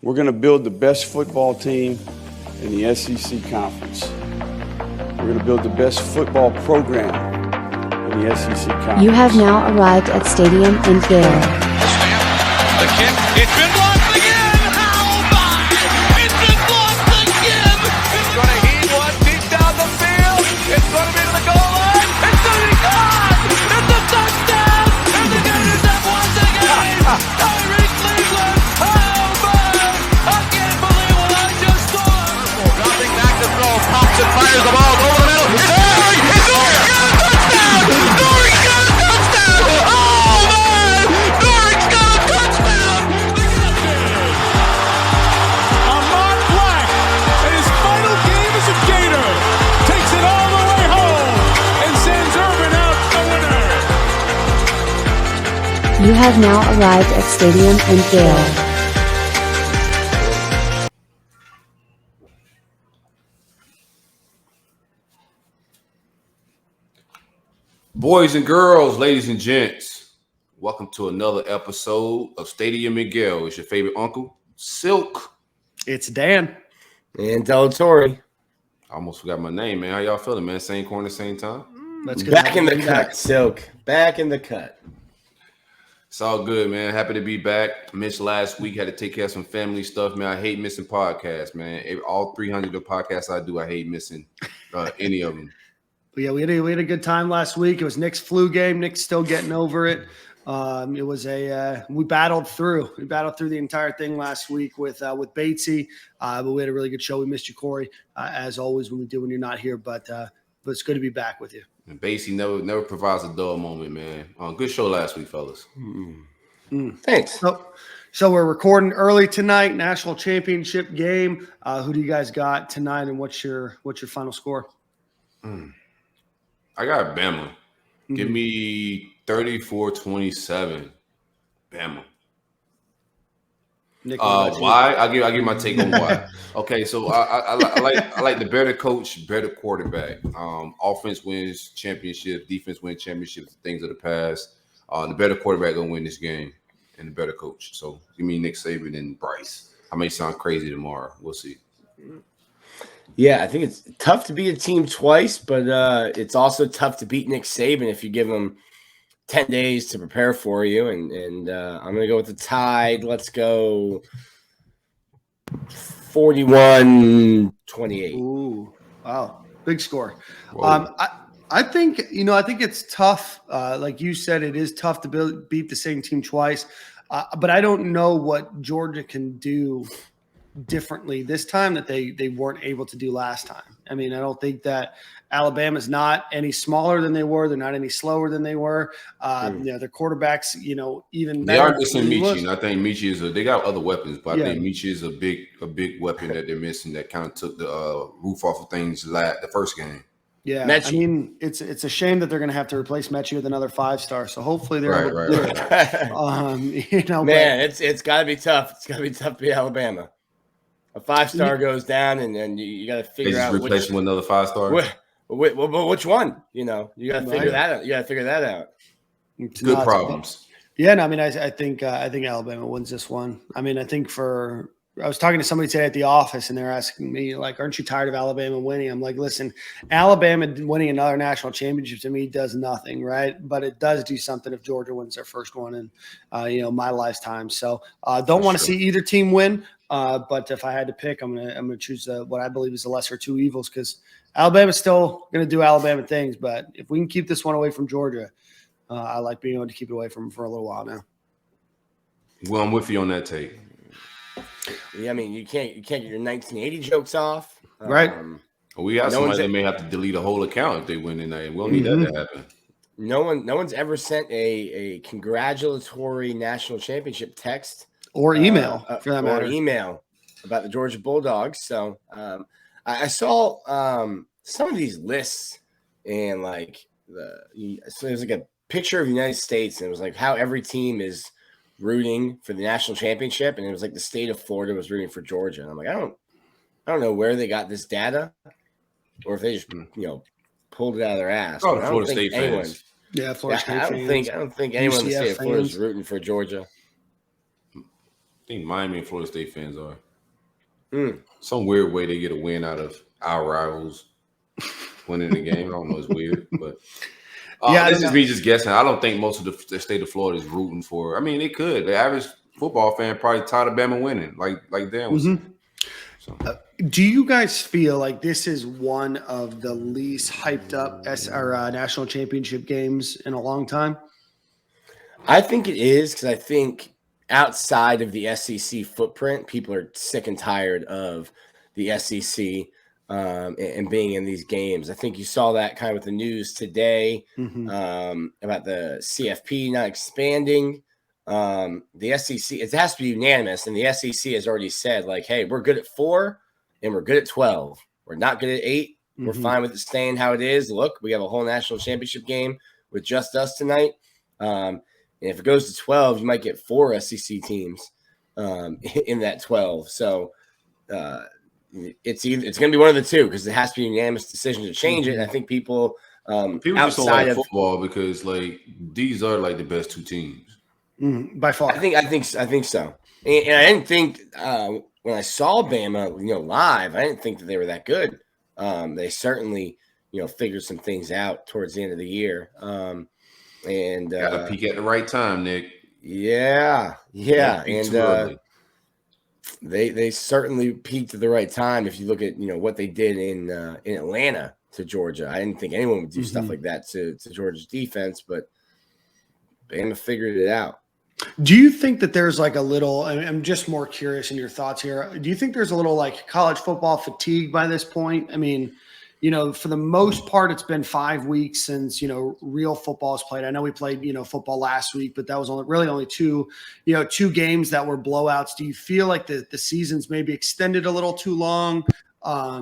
We're going to build the best football team in the SEC Conference. We're going to build the best football program in the SEC Conference. You have now arrived at Stadium in Gale. The kick, it's been blocked again! How about it? It's been blocked again! It's going to heave one deep down the field. It's going to be to the goal line. It's going to be gone! It's a touchdown! And the Gators have won the game! Tyreek Cleveland! How about it? I can't believe what I just saw! Dropping back to throw, pops and fires the ball over the middle. It's Dory! It's Dory! Got a touchdown! Dory got a touchdown! Oh man! Dory's got a touchdown! Ahmad Black, in his final game as a Gator, takes it all the way home and sends Urban out the winner. You have now arrived at Stadium in Gale. Boys and girls, ladies and gents, welcome to another episode of Stadium Miguel. It's your favorite uncle, Silk. It's Dan. And Delatorre. I almost forgot my name, man. How y'all feeling, man? Same corner, same time? That's good. Back in the cut, Silk. Back in the cut. It's all good, man. Happy to be back. Missed last week. Had to take care of some family stuff, man. I hate missing podcasts, man. All 300 of the podcasts I do, I hate missing any of them. But yeah, we had a good time last week. It was Nick's flu game. Nick's still getting over it. It was we battled through. We battled through the entire thing last week with Batesy. But we had a really good show. We missed you, Corey, as always when we do when you're not here. But it's good to be back with you. And Basie never provides a dull moment, man. Good show last week, fellas. Thanks. So we're recording early tonight. National championship game. Who do you guys got tonight? And what's your final score? I got Bama. Give me 34-27. Bama. Nick, why? I'll give my take on why. Okay, so I like the better coach, better quarterback. Offense wins championships, defense wins championships, things of the past. The better quarterback gonna win this game, and the better coach. So give me Nick Saban and Bryce. I may sound crazy tomorrow. We'll see. Yeah, I think it's tough to beat a team twice, but it's also tough to beat Nick Saban if you give him 10 days to prepare for you. And I'm going to go with the Tide. Let's go 41-28. Ooh, wow, big score. I think it's tough. Like you said, it is tough to beat the same team twice. But I don't know what Georgia can do differently this time that they weren't able to do last time. I mean, I don't think that Alabama's not any smaller than they were. They're not any slower than they were. Their quarterbacks, even they are missing Michi, and I think Michi they got other weapons, but I think Michi is a big weapon that they're missing that kind of took the roof off of things the first game. Yeah, Mechie. I mean, it's a shame that they're going to have to replace Mechie with another 5-star. So hopefully they're able to do it. Man, it's got to be tough. It's got to be tough to be Alabama. A 5-star goes down, and then you got to figure out replace him with another 5-star. Which one? You got to figure that out. You got to figure that out. Good problems. Yeah, no, I mean, I think Alabama wins this one. I mean, I was talking to somebody today at the office, and they're asking me, like, aren't you tired of Alabama winning? I'm like, listen, Alabama winning another national championship to me does nothing, right? But it does do something if Georgia wins their first one in, my lifetime. So don't want to see either team win. But if I had to pick, I'm gonna choose what I believe is the lesser two evils because Alabama's still gonna do Alabama things. But if we can keep this one away from Georgia, I like being able to keep it away from them for a little while now. Well, I'm with you on that take. Yeah, I mean, you can't get your 1980 jokes off, right? We got somebody that may have to delete a whole account if they win tonight. We don't need that to happen. No one's ever sent a congratulatory national championship text or email for that matter. Or email about the Georgia Bulldogs. So I saw some of these lists and so there's like a picture of the United States and it was like how every team is rooting for the national championship, and it was like the state of Florida was rooting for Georgia. And I'm like, I don't know where they got this data, or if they just pulled it out of their ass. Oh, Florida State fans. Yeah, Florida State fans. I don't think anyone in the state of Florida is rooting for Georgia. think Miami and Florida State fans are. Mm. Some weird way they get a win out of our rivals winning the game. I don't know. It's weird, but this is me just guessing. I don't think most of the state of Florida is rooting for. I mean, they could. The average football fan probably tired of Bama winning, like Dan was saying. So. Do you guys feel like this is one of the least hyped up national championship games in a long time? I think it is, because I think outside of the SEC footprint, people are sick and tired of the SEC and being in these games. I think you saw that kind of with the news today about the CFP not expanding. The SEC, it has to be unanimous, and the SEC has already said, like, hey, we're good at 4 and we're good at 12. We're not good at 8. We're fine with it staying how it is. Look, we have a whole national championship game with just us tonight. And if it goes to 12, you might get 4 SEC teams in that 12. So it's going to be one of the two, because it has to be a unanimous decision to change it. And I think people just don't like football because like these are like the best 2 teams. By far. I think so. And I didn't think when I saw Bama, live, I didn't think that they were that good. They certainly, figured some things out towards the end of the year. And gotta peak at the right time, Nick. Yeah. And they certainly peaked at the right time. If you look at what they did in Atlanta to Georgia, I didn't think anyone would do stuff like that to Georgia's defense, but Bama figured it out. Do you think that there's like a little, I'm just more curious in your thoughts here. Do you think there's a little like college football fatigue by this point? I mean, for the most part, it's been 5 weeks since, real football is played. I know we played, football last week, but that was only 2 games that were blowouts. Do you feel like the season's maybe extended a little too long? I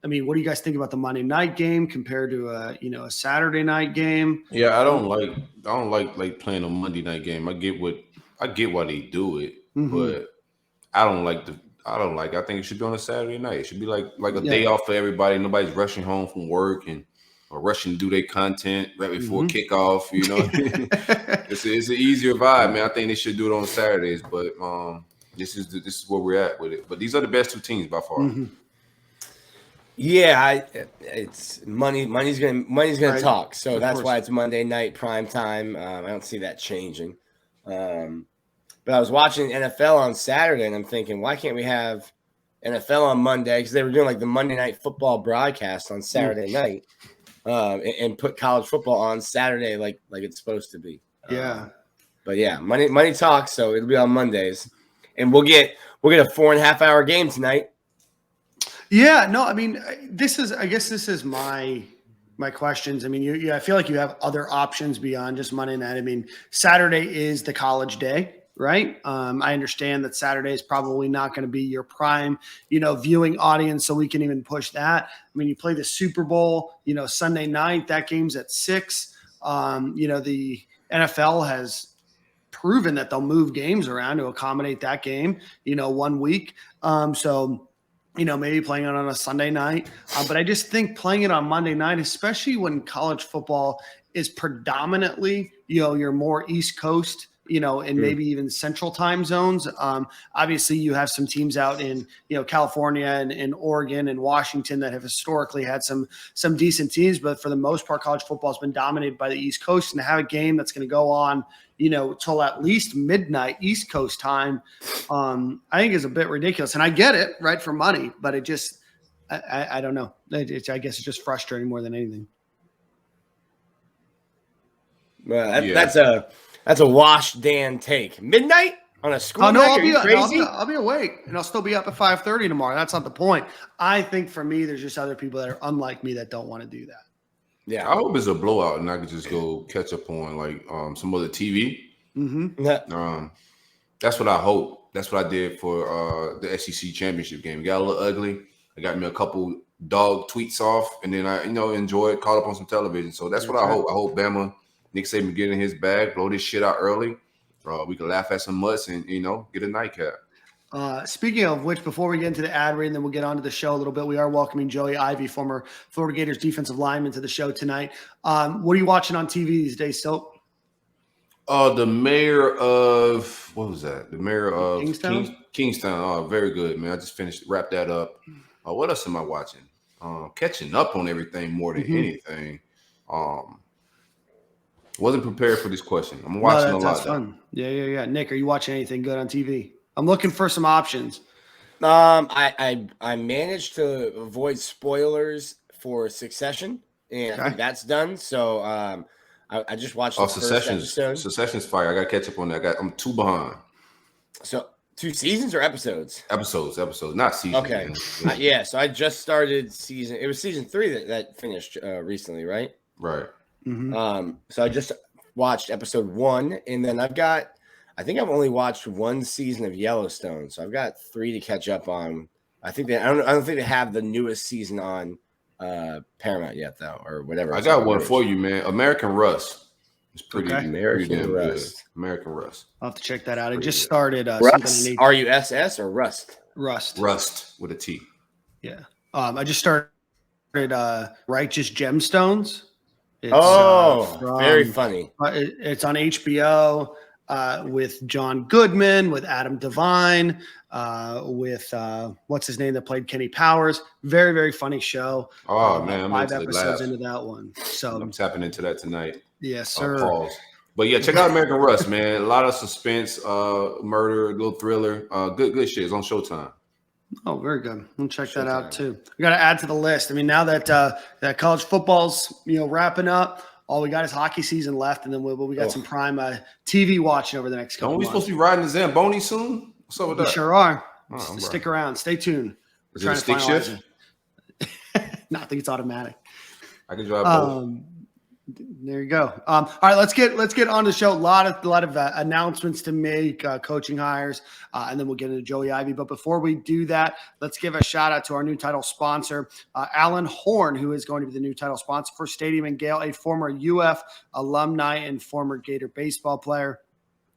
mean, what do you guys think about the Monday night game compared to a Saturday night game? Yeah, I don't like playing a Monday night game. I get why they do it, but I think it should be on a Saturday night. It should be like a day off for everybody. Nobody's rushing home from work or rushing to do their content right before kickoff. It's an easier vibe, man. I think they should do it on Saturdays, but this is where we're at with it. But these are the best 2 teams by far. Yeah, it's money. Money's gonna talk. So that's why it's Monday night prime time. I don't see that changing. But I was watching NFL on Saturday, and I'm thinking, why can't we have NFL on Monday? Because they were doing like the Monday night football broadcast on Saturday night, and put college football on Saturday like it's supposed to be. Yeah. But yeah, money talks. So it'll be on Mondays, and we'll get a 4.5-hour game tonight. Yeah, no, I mean, this is my questions. I mean, I feel like you have other options beyond just Monday night. I mean, Saturday is the college day, right? I understand that Saturday is probably not going to be your prime, viewing audience, so we can even push that. I mean, you play the Super Bowl, Sunday night, that game's at 6. The NFL has proven that they'll move games around to accommodate that game, 1 week. Maybe playing it on a Sunday night. But I just think playing it on Monday night, especially when college football is predominantly, you're more East Coast, and maybe even central time zones. Obviously, you have some teams out in, California and Oregon and Washington that have historically had some decent teams. But for the most part, college football has been dominated by the East Coast. And to have a game that's going to go on, till at least midnight East Coast time, I think is a bit ridiculous. And I get it, right, for money, but it just, I don't know. I guess it's just frustrating more than anything. Well, that's a wash Dan take. Midnight on a school night? I'll be awake, and I'll still be up at 5:30 tomorrow. That's not the point. I think for me, there's just other people that are unlike me that don't want to do that. Yeah, I hope it's a blowout and I can just go catch up on like some other TV. That's what I hope. That's what I did for the SEC championship game. It got a little ugly. I got me a couple dog tweets off, and then I enjoyed, caught up on some television. So that's what I hope. I hope Bama, Nick Saban get in his bag, blow this shit out early. We can laugh at some mutts and get a nightcap. Speaking of which, before we get into the ad read, and then we'll get on to the show a little bit, we are welcoming Joey Ivie, former Florida Gators defensive lineman, to the show tonight. What are you watching on TV these days, Silk? The mayor of what was that? The mayor of Kingstown? Kingstown. Oh, very good, man. I just wrapped that up. What else am I watching? Catching up on everything more than anything. Wasn't prepared for this question. I'm watching a lot. That's fun. Yeah. Nick, are you watching anything good on TV? I'm looking for some options. I managed to avoid spoilers for Succession, and I think that's done. So I just watched the first episode. Succession's fire. I got to catch up on that. I'm 2 behind. So 2 seasons or episodes? Episodes, not seasons. Okay. Yeah. So I just started it was season 3 that finished recently, right? Right. Mm-hmm. So I just watched episode 1, and then I think I've only watched 1 season of Yellowstone, so I've got 3 to catch up on. I don't think they have the newest season on Paramount yet, though, or whatever. I got one for you, man. American Rust. It's pretty American Rust. American Rust. I'll have to check that out. It just started. Rust. RUSS or Rust? Rust. Rust with a T. Yeah. I just started Righteous Gemstones. It's, very funny. It's on HBO with John Goodman, with Adam Devine, with what's his name that played Kenny Powers. Very, very funny show. Oh man, I'm 5 episodes into that one. So I'm tapping into that tonight. Yes, sir. Pause. But yeah, check out American Rust, man. A lot of suspense, murder, a little thriller. Good shit. It's on Showtime. Oh, very good. We'll check that out too. We got to add to the list. I mean, now that that college football's wrapping up, all we got is hockey season left, and then we got some prime TV watching over the next couple. Don't we months. supposed to be riding the Zamboni soon? What's up with that? We sure are. Oh, Stick around. Stay tuned. We're Is it a stick shift? No, I think it's automatic. I can drive both. There you go. All right, let's get on the show. A lot of announcements to make, coaching hires, and then we'll get into Joey Ivie. But before we do that, let's give a shout out to our new title sponsor, Alan Horn, who is going to be the new title sponsor for Stadium and Gale, a former UF alumni and former Gator baseball player.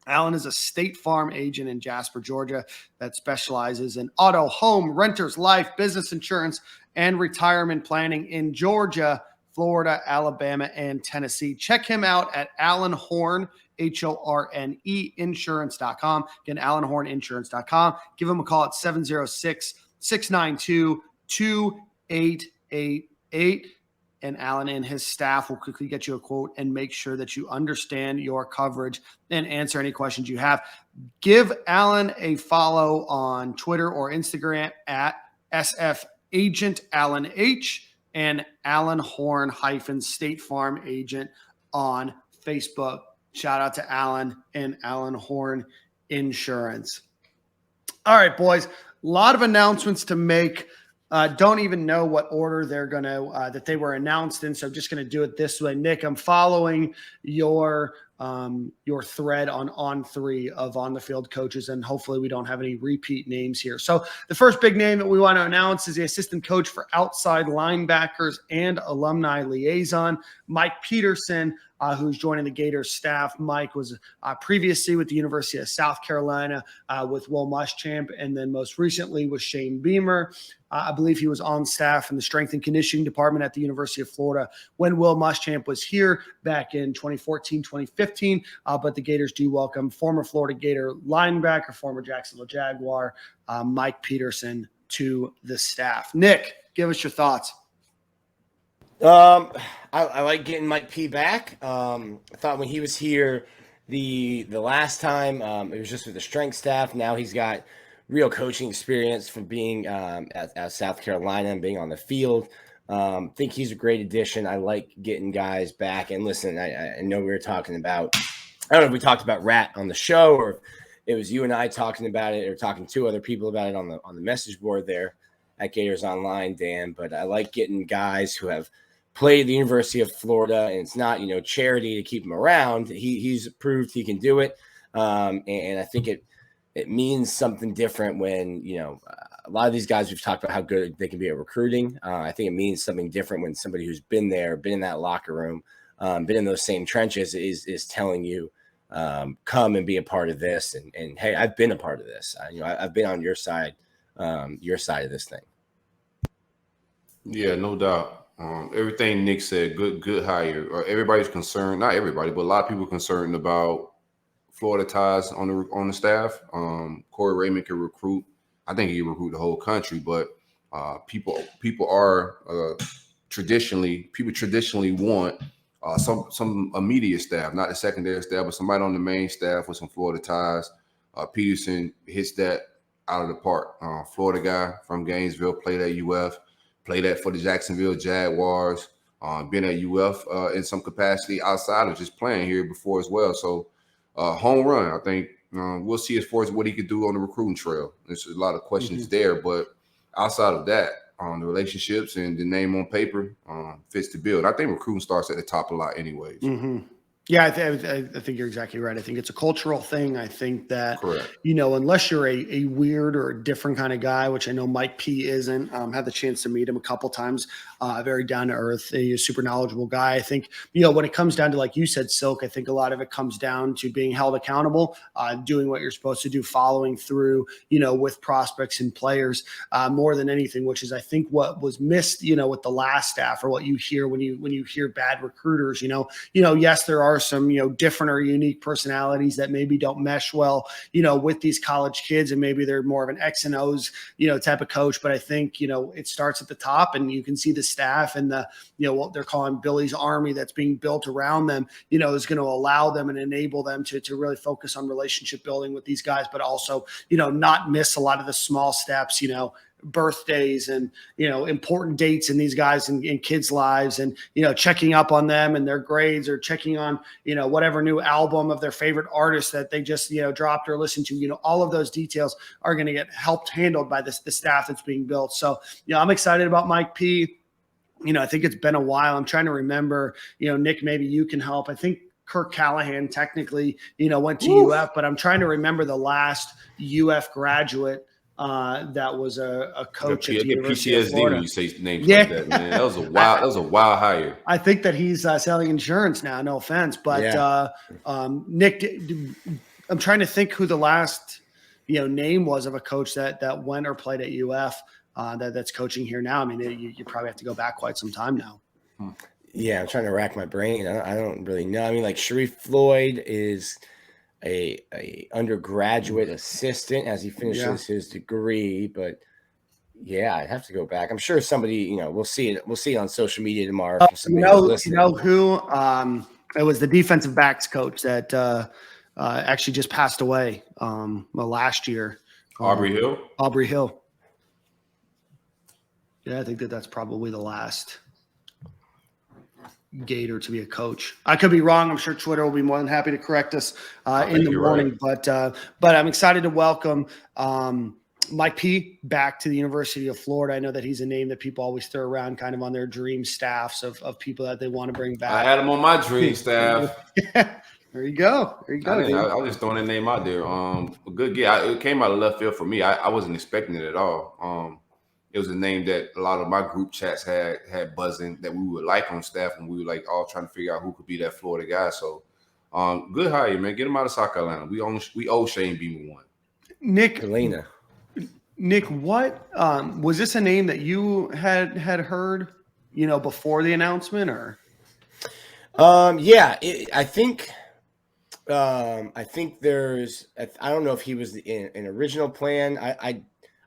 Alan is a State Farm agent in Jasper, Georgia, that specializes in auto, home, renters, life, business insurance, and retirement planning in Georgia, Florida, Alabama, and Tennessee. Check him out at Alan Horn, HORNE, insurance.com. Again, AlanHornInsurance.com. Give him a call at 706-692-2888. And Alan and his staff will quickly get you a quote and make sure that you understand your coverage and answer any questions you have. Give Alan a follow on Twitter or Instagram at SFAgentAlanH. And Alan Horn State Farm Agent on Facebook. Shout out to Alan and Alan Horn Insurance. All right, boys. A lot of announcements to make. Don't even know what order they're gonna that they were announced in, so I'm just gonna do it this way. Nick, I'm following your thread on 3 of on the field coaches, and hopefully we don't have any repeat names here. So the first big name that we want to announce is the assistant coach for outside linebackers and alumni liaison, Mike Peterson, who's joining the Gators staff. Mike was previously with the University of South Carolina with Will Muschamp, and then most recently with Shane Beamer. I believe he was on staff in the strength and conditioning department at the University of Florida when Will Muschamp was here back in 2014, 2015. But the Gators do welcome former Florida Gator linebacker, former Jacksonville Jaguar, Mike Peterson to the staff. Nick, give us your thoughts. I like getting Mike P back. I thought when he was here the last time, it was just with the strength staff. Now he's got real coaching experience from being at South Carolina and being on the field. Think he's a great addition. I like getting guys back. And listen, I know we were talking about, I don't know if we talked about Rat on the show or if it was you and I talking about it or talking to other people about it on the message board there at Gators Online, Dan. But I like getting guys who have played at the University of Florida, and it's not, charity to keep him around. He's proved he can do it. And I think it means something different when, a lot of these guys we've talked about how good they can be at recruiting. I think it means something different when somebody who's been there, been in that locker room, been in those same trenches is telling you, come and be a part of this. And hey, I've been a part of this. I've been on your side of this thing. Yeah, no doubt. Everything Nick said, good hire. Everybody's concerned, not everybody, but a lot of people concerned about Florida ties on the staff. Corey Raymond can recruit. I think he can recruit the whole country, but people traditionally want some immediate staff, not the secondary staff, but somebody on the main staff with some Florida ties. Peterson hits that out of the park. Florida guy from Gainesville, played at UF, played for the Jacksonville Jaguars, been at UF in some capacity outside of just playing here before as well. So home run, I think we'll see as far as what he could do on the recruiting trail. There's a lot of questions there, but outside of that, the relationships and the name on paper fits the bill. I think recruiting starts at the top a lot anyways. Yeah, I think you're exactly right. I think it's a cultural thing. I think that, Correct. Unless you're a weird or a different kind of guy, which I know Mike P isn't, had the chance to meet him a couple times, very down to earth, a super knowledgeable guy. I think, when it comes down to, like you said, Silk, I think a lot of it comes down to being held accountable, doing what you're supposed to do, following through, with prospects and players more than anything, which is, I think, what was missed, with the last staff, or what you hear when you hear bad recruiters, yes, there are some, different or unique personalities that maybe don't mesh well, with these college kids, and maybe they're more of an X and O's, type of coach. But I think, it starts at the top, and you can see the staff and the, what they're calling Billy's Army that's being built around them, is going to allow them and enable them to really focus on relationship building with these guys, but also, not miss a lot of the small steps, birthdays and important dates in these guys and kids' lives, and checking up on them and their grades, or checking on whatever new album of their favorite artist that they just dropped or listened to. All of those details are going to get helped handled by the staff that's being built. So I'm excited about Mike P. I think it's been a while. I'm trying to remember, Nick, maybe you can help. I think Kirk Callahan technically went to UF, but I'm trying to remember the last UF graduate that was a coach at the University of Florida. When you say names like that, man, that was a wild hire. I think that he's selling insurance now. No offense, but Nick, I'm trying to think who the last name was of a coach that went or played at UF that's coaching here now. I mean, you probably have to go back quite some time now. Yeah, I'm trying to rack my brain. I don't really know. I mean, like Sharif Floyd is a undergraduate assistant as he finishes his degree, but I'd have to go back. I'm sure somebody, we'll see it on social media tomorrow. You know who? It was the defensive backs coach that actually just passed away last year. Aubrey Hill. Yeah, I think that's probably the last Gator to be a coach. I could be wrong. I'm sure Twitter will be more than happy to correct us in the morning. Right. But I'm excited to welcome Mike P back to the University of Florida. I know that he's a name that people always throw around kind of on their dream staffs of people that they want to bring back. I had him on my dream staff. There you go. I was just throwing a name out there. A good get. It came out of left field for me. I wasn't expecting it at all. It was a name that a lot of my group chats had buzzing that we would like on staff, and we were like all trying to figure out who could be that Florida guy. So good hire, man. Get him out of South Carolina. We owe Shane Beamer one. Nick, what was this a name that you had heard, before the announcement, or? I think there's. I don't know if he was an original plan.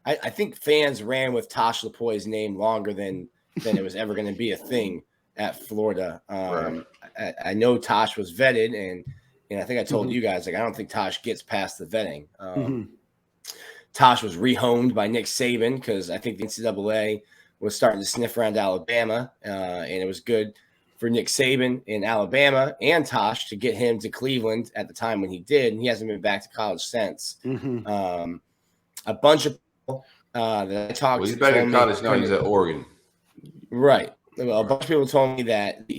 I think fans ran with Tosh Lapoi's name longer than it was ever going to be a thing at Florida. Right. I know Tosh was vetted, and I think I told you guys, I don't think Tosh gets past the vetting. Tosh was rehomed by Nick Saban because I think the NCAA was starting to sniff around Alabama, and it was good for Nick Saban in Alabama and Tosh to get him to Cleveland at the time when he did, and he hasn't been back to college since. A bunch of that I talked to. He's back in college now. He's at Oregon. Right. A bunch of people told me that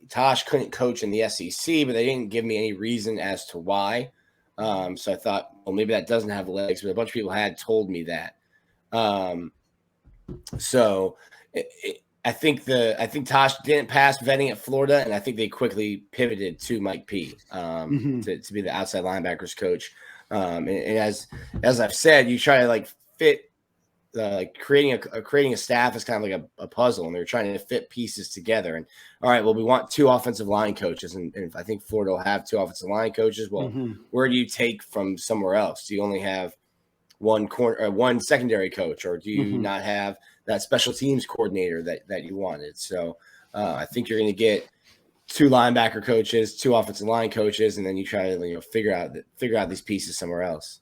Tosh couldn't coach in the SEC, but they didn't give me any reason as to why. So I thought, well, maybe that doesn't have legs, but a bunch of people had told me that. I think Tosh didn't pass vetting at Florida, and I think they quickly pivoted to Mike P to be the outside linebackers coach. And as I've said, you try to like fit like creating a staff is kind of like a puzzle, and they're trying to fit pieces together. And all right, well, we want 2 offensive line coaches, and I think Florida will have 2 offensive line coaches. Well, where do you take from somewhere else? Do you only have one secondary coach, or do you not have that special teams coordinator that you wanted? So I think you're going to get 2 linebacker coaches, 2 offensive line coaches, and then you try to figure out these pieces somewhere else.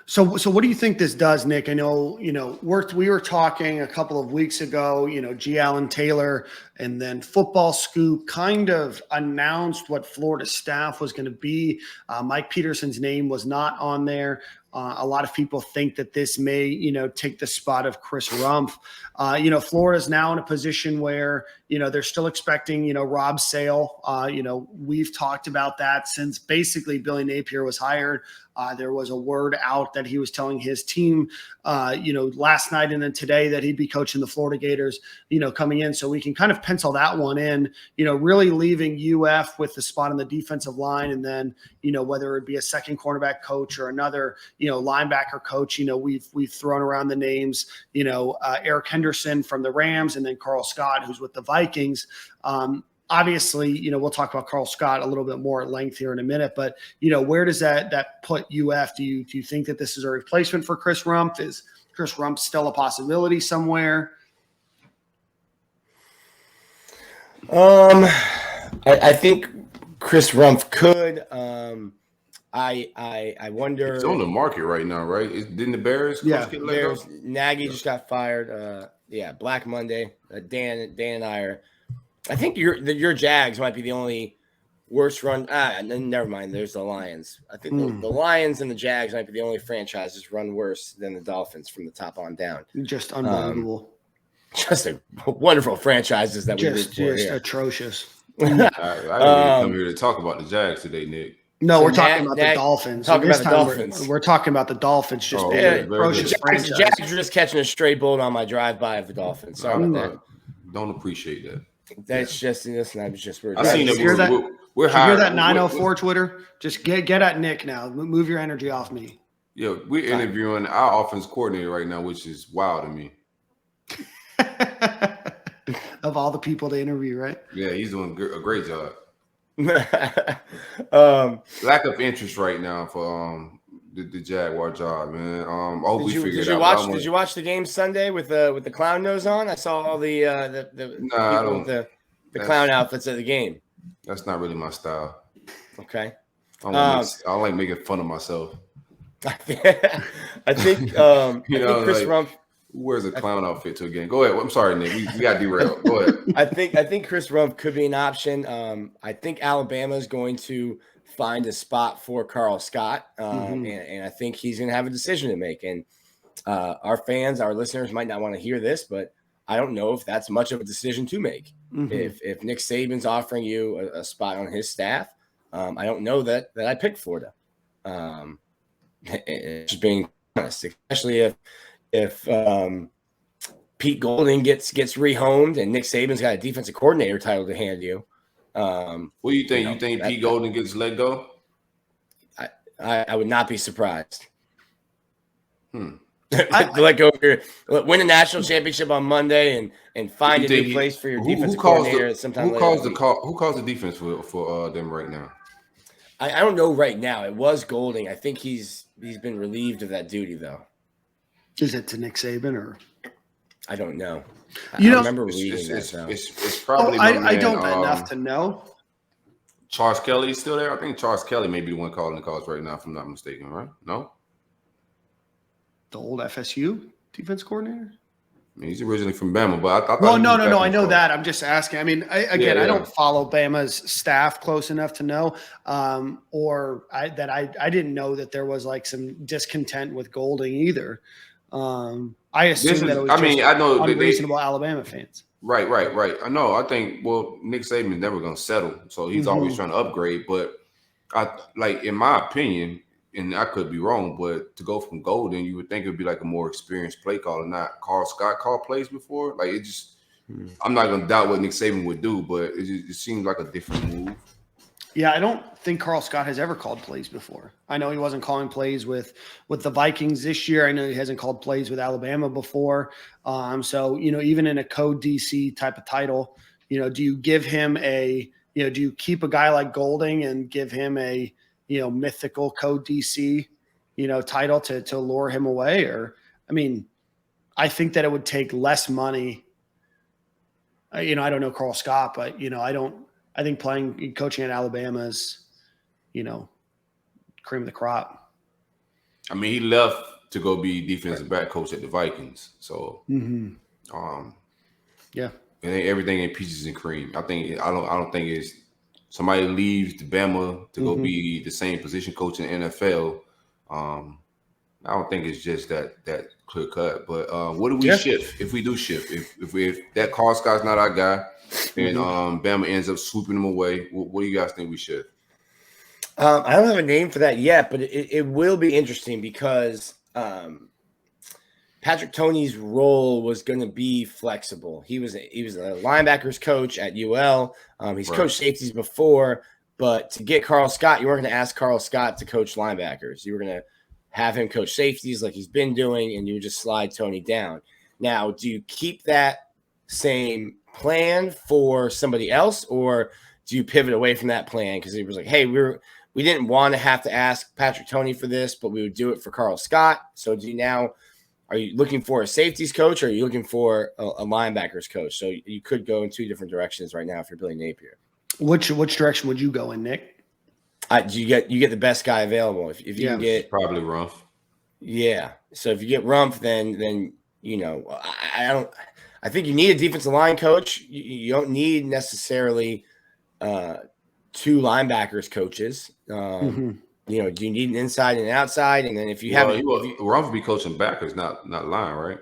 So what do you think this does, Nick? I know, we were talking a couple of weeks ago, G. Allen Taylor and then Football Scoop kind of announced what Florida's staff was going to be. Mike Peterson's name was not on there. A lot of people think that this may, take the spot of Chris Rumph. Florida's now in a position where, they're still expecting, Rob Sale. We've talked about that since basically Billy Napier was hired. There was a word out that he was telling his team, last night and then today that he'd be coaching the Florida Gators, coming in. So we can kind of pencil that one in, really leaving UF with the spot on the defensive line. And then, whether it be a second cornerback coach or another, linebacker coach, we've thrown around the names, Eric Henderson from the Rams, and then Carl Scott, who's with the Vikings. Obviously, we'll talk about Carl Scott a little bit more at length here in a minute, but, where does that put UF? Do you think that this is a replacement for Chris Rumph? Is Chris Rumph still a possibility somewhere? I think Chris Rumph could. I wonder. It's on the market right now, right? Didn't the Bears? Bears. Nagy just got fired. Black Monday. Dan and I are. I think your Jags might be the only worst run. Never mind. There's the Lions. I think the Lions and the Jags might be the only franchises run worse than the Dolphins from the top on down. Just unbelievable. Just a wonderful franchises that we just atrocious. I didn't come here to talk about the Jags today, Nick. No, we're talking about the Dolphins. We're talking about the Dolphins. Just being atrocious franchise. Jags are just catching a stray bullet on my drive-by of the Dolphins. Sorry about that. Don't appreciate that. That's just listen. I was just weird. I seen it. We're Did you hear that 904 Twitter? Just get at Nick now. Move your energy off me. Yeah, we're interviewing our offense coordinator right now, which is wild to me. Of all the people to interview, right? Yeah, he's doing a great job. Lack of interest right now for the Jaguar job, man. I hope we figure it out. Did you watch the game Sunday with the clown nose on? I saw all the clown outfits at the game. That's not really my style. Okay. I don't like making fun of myself. I think Chris Rumph. Who wears a clown outfit to a game? Go ahead. I'm sorry, Nick. We got derailed. Go ahead. I think Chris Rumph could be an option. I think Alabama is going to find a spot for Carl Scott, and I think he's going to have a decision to make. And our fans, our listeners might not want to hear this, but I don't know if that's much of a decision to make. If Nick Saban's offering you a spot on his staff, I don't know that I picked Florida. Just being honest, especially if Pete Golding gets rehomed and Nick Saban's got a defensive coordinator title to hand you. What do you think? You think Pete Golding gets let go? I would not be surprised. Let go of win a national championship on Monday and find a new place for your defensive coordinator sometime later. Who calls the defense for them right now? I don't know right now. It was Golding. I think he's been relieved of that duty though. Is it to Nick Saban or? I don't know. I remember reading that. It's probably. I don't know enough to know. Charles Kelly is still there. I think Charles Kelly may be the one calling the calls right now, if I'm not mistaken. Right? No. The old FSU defense coordinator. I mean, he's originally from Bama, but I thought. Well, no. I know that. I'm just asking. I mean, I don't follow Bama's staff close enough to know, I didn't know that there was like some discontent with Golding either. I assume that it was I know unreasonable Alabama fans. Right. I know. I think Nick Saban's never going to settle, so he's always trying to upgrade. But in my opinion, and I could be wrong, but to go from Golding, you would think it would be like a more experienced play caller, not Carl Scott called plays before. Like it just, I'm not going to doubt what Nick Saban would do, but it seems like a different move. Yeah, I don't think Carl Scott has ever called plays before. I know he wasn't calling plays with the Vikings this year. I know he hasn't called plays with Alabama before. So, even in a co-DC type of title, do you give him do you keep a guy like Golding and give him a, mythical co-DC, title to lure him away? Or, I think that it would take less money. I don't know Carl Scott, but, I think coaching at Alabama is, cream of the crop. I mean, he left to go be defensive back coach at the Vikings. So, yeah, and everything in peaches and cream. I don't think it's somebody leaves to Bama to go be the same position coach in the NFL. I don't think it's just that clear cut. But what do we shift if we do shift? If that Carl Scott's not our guy, and Bama ends up swooping him away, what do you guys think we should? I don't have a name for that yet, but it will be interesting because Patrick Toney's role was going to be flexible. He was a linebackers coach at UL. He's coached safeties before, but to get Carl Scott, you weren't going to ask Carl Scott to coach linebackers. You were going to have him coach safeties like he's been doing, and you would just slide Toney down. Now, do you keep that same plan for somebody else, or do you pivot away from that plan? Because he was like, hey, we didn't want to have to ask Patrick Toney for this, but we would do it for Carl Scott. So are you looking for a safeties coach, or are you looking for a linebackers coach? So you could go in two different directions right now if you're Billy Napier. Which direction would you go in, Nick? You get the best guy available. If you can get probably Rumph. Yeah. So if you get Rumph, then I think you need a defensive line coach. You don't need necessarily two linebackers coaches. Do you need an inside and an outside? And then if you have Rumph will be coaching backers, not line, right?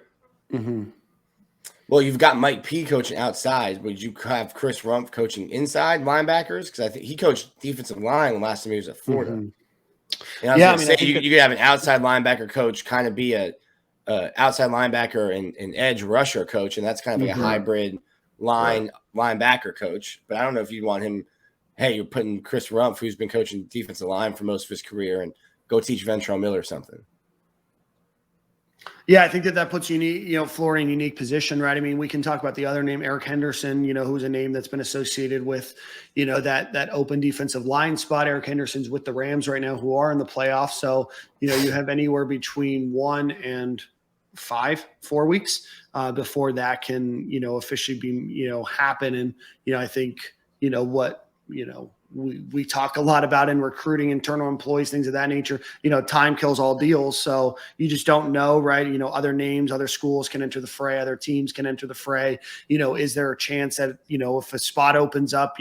Well, you've got Mike P coaching outside. Would you have Chris Rumph coaching inside linebackers? Because I think he coached defensive line the last time he was at Florida. And you could have an outside linebacker coach kind of be a outside linebacker and edge rusher coach, and that's kind of like a hybrid linebacker coach. But I don't know if you'd want him. Hey, you're putting Chris Rumph, who's been coaching defensive line for most of his career, and go teach Ventrell Miller something. Yeah, I think that puts Florida in a unique position, right? I mean, we can talk about the other name, Eric Henderson, who's a name that's been associated with, that open defensive line spot. Eric Henderson's with the Rams right now, who are in the playoffs. So, you have anywhere between 1 and 4 weeks before that can, officially be, happen. And, I think, we talk a lot about in recruiting internal employees, things of that nature. Time kills all deals. So you just don't know, right? Other names, other schools can enter the fray, other teams can enter the fray. Is there a chance that, if a spot opens up,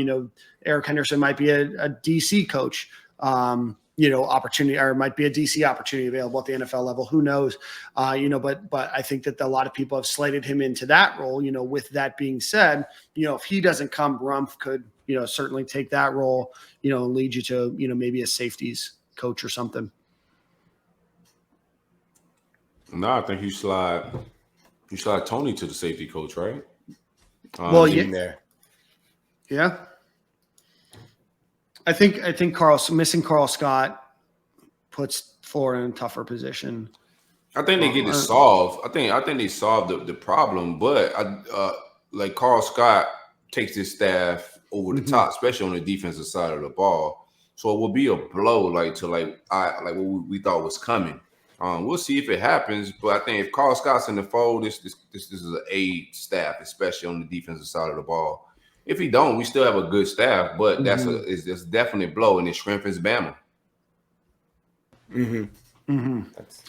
Eric Henderson might be a DC coach, opportunity, or it might be a DC opportunity available at the NFL level. Who knows? But I think that a lot of people have slated him into that role. With that being said, if he doesn't come, Rumph could, certainly take that role, and lead you to, maybe a safeties coach or something. No, I think you slide Toney to the safety coach, right? Yeah. I think missing Carl Scott puts Florida in a tougher position. I think they get it solved. I think they solved the problem, but like Carl Scott takes his staff over the top, especially on the defensive side of the ball. So it will be a blow, like what we thought was coming. We'll see if it happens, but I think if Carl Scott's in the fold, this is an A staff, especially on the defensive side of the ball. If he don't, we still have a good staff, but that's definitely a blow, and it strengthens Bama.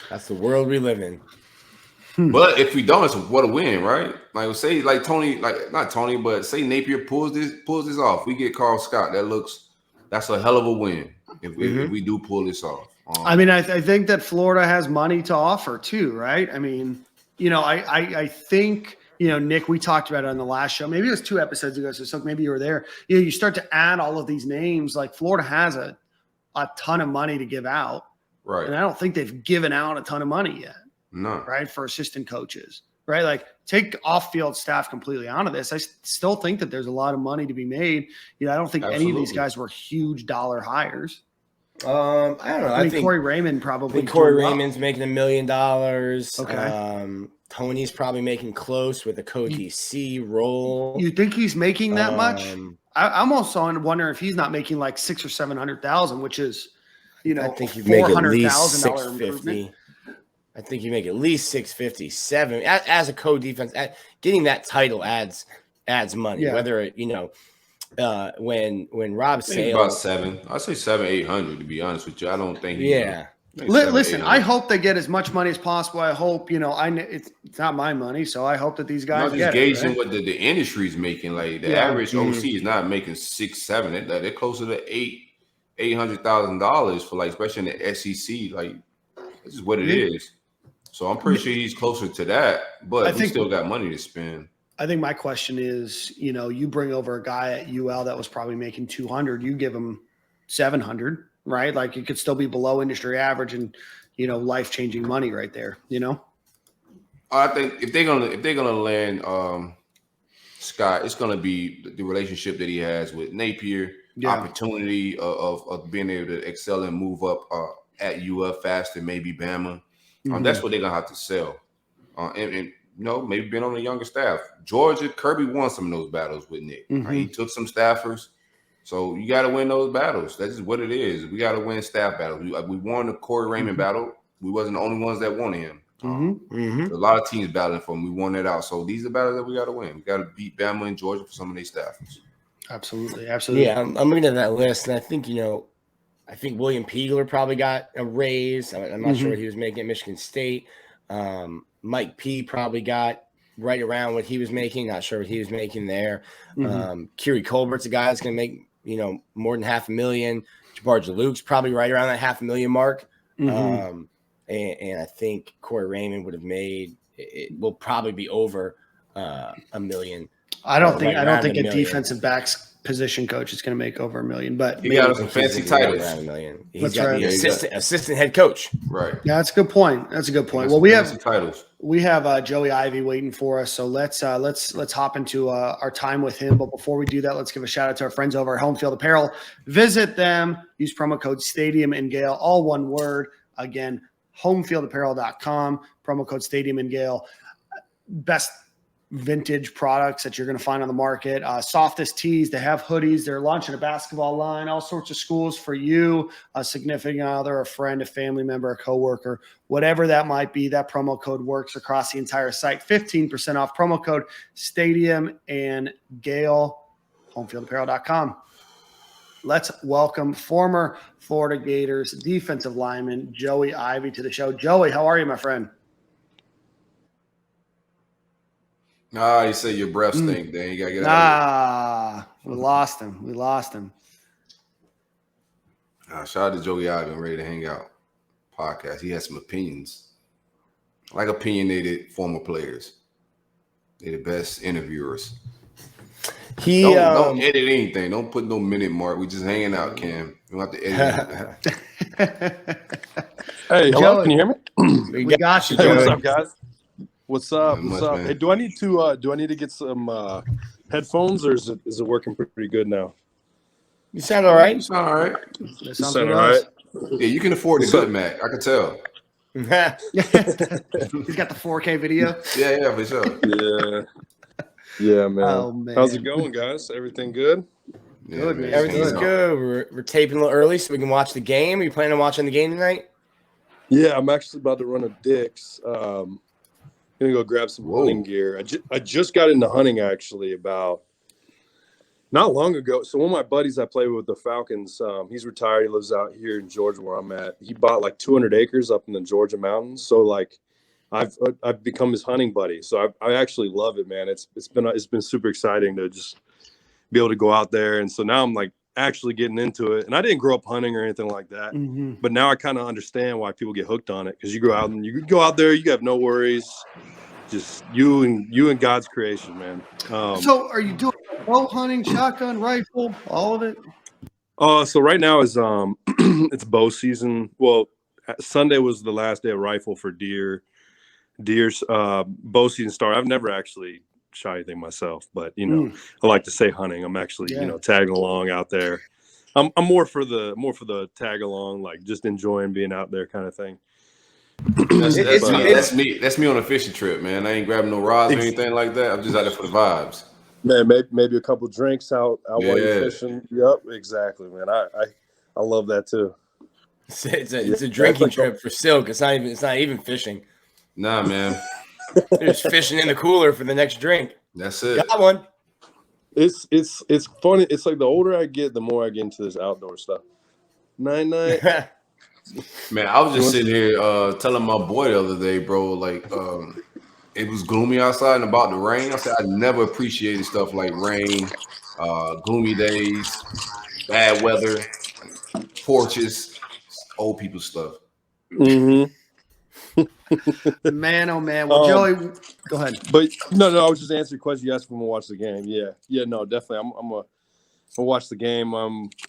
That's the world we live in. But if we don't, it's what a win, right? Like say, like Toney, like not Toney, but say Napier pulls this off. We get Carl Scott. That's a hell of a win if we do pull this off. I think that Florida has money to offer too, right? I mean, I think. Nick, we talked about it on the last show. Maybe it was 2 episodes ago, so maybe you were there. You start to add all of these names. Like Florida has a ton of money to give out. Right. And I don't think they've given out a ton of money yet. No. Right, for assistant coaches. right? Like take off-field staff completely out of this. I still think that there's a lot of money to be made. I don't think any of these guys were huge dollar hires. I don't know. I think Corey Raymond probably. Corey Raymond's making $1 million. Okay. Tony's probably making close with a OTC role. You think he's making that much? I'm also wondering if he's not making like $600,000 or $700,000, which is, I think you make at least $400,000 I think you make at least $650,000, $700,000 as a co-defense. Getting that title adds money. Yeah. Whether it, when Rob Sale about $700,000, I'd say $700,000-$800,000 to be honest with you. I don't think. Listen, I hope they get as much money as possible. I hope it's not my money, so I hope that these guys. I'm just gauging what the industry's making. Like the average OC is not making $600,000-$700,000. They're closer to $800,000 for like, especially in the SEC. Like this is what it is. So I'm pretty sure he's closer to that, but we still got money to spend. I think my question is, you bring over a guy at UL that was probably making $200,000, you give him $700,000, right? Like it could still be below industry average and, life-changing money right there, I think if they're gonna land Scott, it's gonna be the relationship that he has with Napier, opportunity of being able to excel and move up at UF faster, maybe Bama. That's what they're gonna have to sell, and maybe being on the younger staff. Georgia, Kirby won some of those battles with Nick. He took some staffers, so you got to win those battles. That's just what it is. We got to win staff battles. We won the Corey Raymond battle. We wasn't the only ones that wanted him. A lot of teams battling for him. We won that out. So these are battles that we got to win. We got to beat Bama and Georgia for some of these staffers. Absolutely. Yeah, I'm looking at that list, and I think I think William Peagler probably got a raise. I'm not sure what he was making at Michigan State. Mike P probably got right around what he was making. Not sure what he was making there. Kiri Colbert's a guy that's going to make more than $500,000. Jabbar Jalouk's probably right around that $500,000 mark. And I think Corey Raymond would have made it. Will probably be over $1 million. I don't think a defensive backs position coach is going to make over $1 million, but he got some fancy titles. He's got the assistant head coach. Right. Yeah, that's a good point. Well, we have Joey Ivie waiting for us, so let's hop into our time with him. But before we do that, let's give a shout out to our friends over at Home Field Apparel. Visit them. Use promo code Stadium and Gale, all one word. Again, homefieldapparel.com. Promo code Stadium and Gale. Best vintage products that you're going to find on the market. Softest tees. They have hoodies. They're launching a basketball line, all sorts of schools for you, a significant other, a friend, a family member, a coworker, whatever that might be. That promo code works across the entire site. 15% off. Promo code Stadium and Gale, homefieldapparel.com. Let's welcome former Florida Gators defensive lineman Joey Ivie to the show. Joey, how are you, my friend? You say your breath stink. Then you gotta get out. We lost him. Shout out to Joey Ivie. I'm ready to hang out. Podcast. He has some opinions, like opinionated former players. They're the best interviewers. Don't edit anything. Don't put no minute mark. We just hanging out, Cam. You don't have to edit anything. Hey, hello. Can you hear me? We got you. Hey, what's up, guys? What's up? Man. Hey, do I need to get some headphones, or is it working pretty good now? You sound all right. You sound all right. You sound all right. Yeah, you can afford the good Mac. I can tell. He's got the 4K video. Yeah, for sure. Yeah, man. Oh, man. How's it going, guys? Everything good? Good, man. Everything's good. We're taping a little early so we can watch the game. Are you planning on watching the game tonight? Yeah, I'm actually about to run a Dick's. Gonna go grab some hunting gear. I just got into hunting actually about not long ago. So one of my buddies I play with the Falcons, he's retired. He lives out here in Georgia where I'm at. He bought like 200 acres up in the Georgia mountains. So like I've become his hunting buddy. So I actually love it, man. It's been super exciting to just be able to go out there. And so now I'm like actually getting into it. And I didn't grow up hunting or anything like that. But now I kind of understand why people get hooked on it, because you go out there, you have no worries. Just you and God's creation, man. So are you doing bow hunting, shotgun, rifle, all of it? So right now is it's bow season. Well, Sunday was the last day of rifle for deer. deers, Bosey and Star. I've never actually shot anything myself, but I like to say hunting. I'm actually tagging along out there. I'm more for the tag along, like just enjoying being out there kind of thing. That's me on a fishing trip, man. I ain't grabbing no rods or anything like that. I'm just out there for the vibes. Man, maybe a couple drinks out while you're fishing. Yep, exactly, man. I love that too. It's a drinking trip for Silk. It's not even fishing. Nah, man. They're just fishing in the cooler for the next drink. That's it. Got one. It's funny. It's like the older I get, the more I get into this outdoor stuff. Night. Man, I was just sitting here telling my boy the other day, bro, like it was gloomy outside and about to rain. I said I never appreciated stuff like rain, gloomy days, bad weather, porches, old people stuff. Mm-hmm. Man, oh man. Well, Joey, go ahead. But no, I was just answering your question. You asked if I'm gonna watch the game. Yeah, no, definitely. I'm gonna watch the game.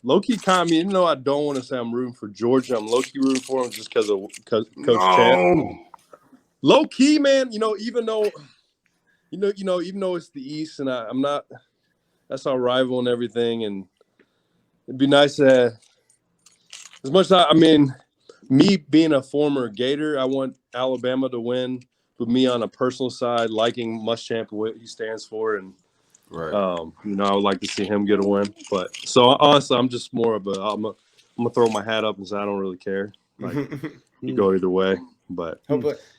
Low-key kind of me, even though I don't want to say I'm rooting for Georgia, I'm low-key rooting for him just because of Coach Champ. Low-key, man. Even though it's the East, and I'm not. That's our rival and everything, and it'd be nice to. As much as me being a former Gator, I want Alabama to win. But me on a personal side, liking Muschamp, what he stands for, and right. I would like to see him get a win. But so honestly, I'm just more of I'm gonna throw my hat up and say I don't really care. Like you go either way. But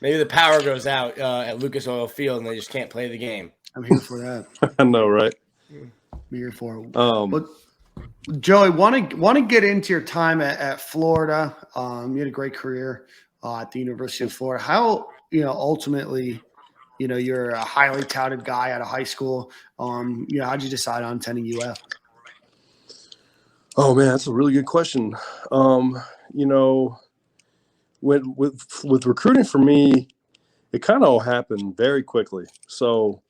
maybe the power goes out at Lucas Oil Field and they just can't play the game. I'm here for that. I know, right? I'm here for it. But Joey, want to get into your time at Florida. You had a great career at the University of Florida. How ultimately, you're a highly touted guy out of high school. How'd you decide on attending UF? Oh man, that's a really good question. With recruiting for me, it kind of all happened very quickly. So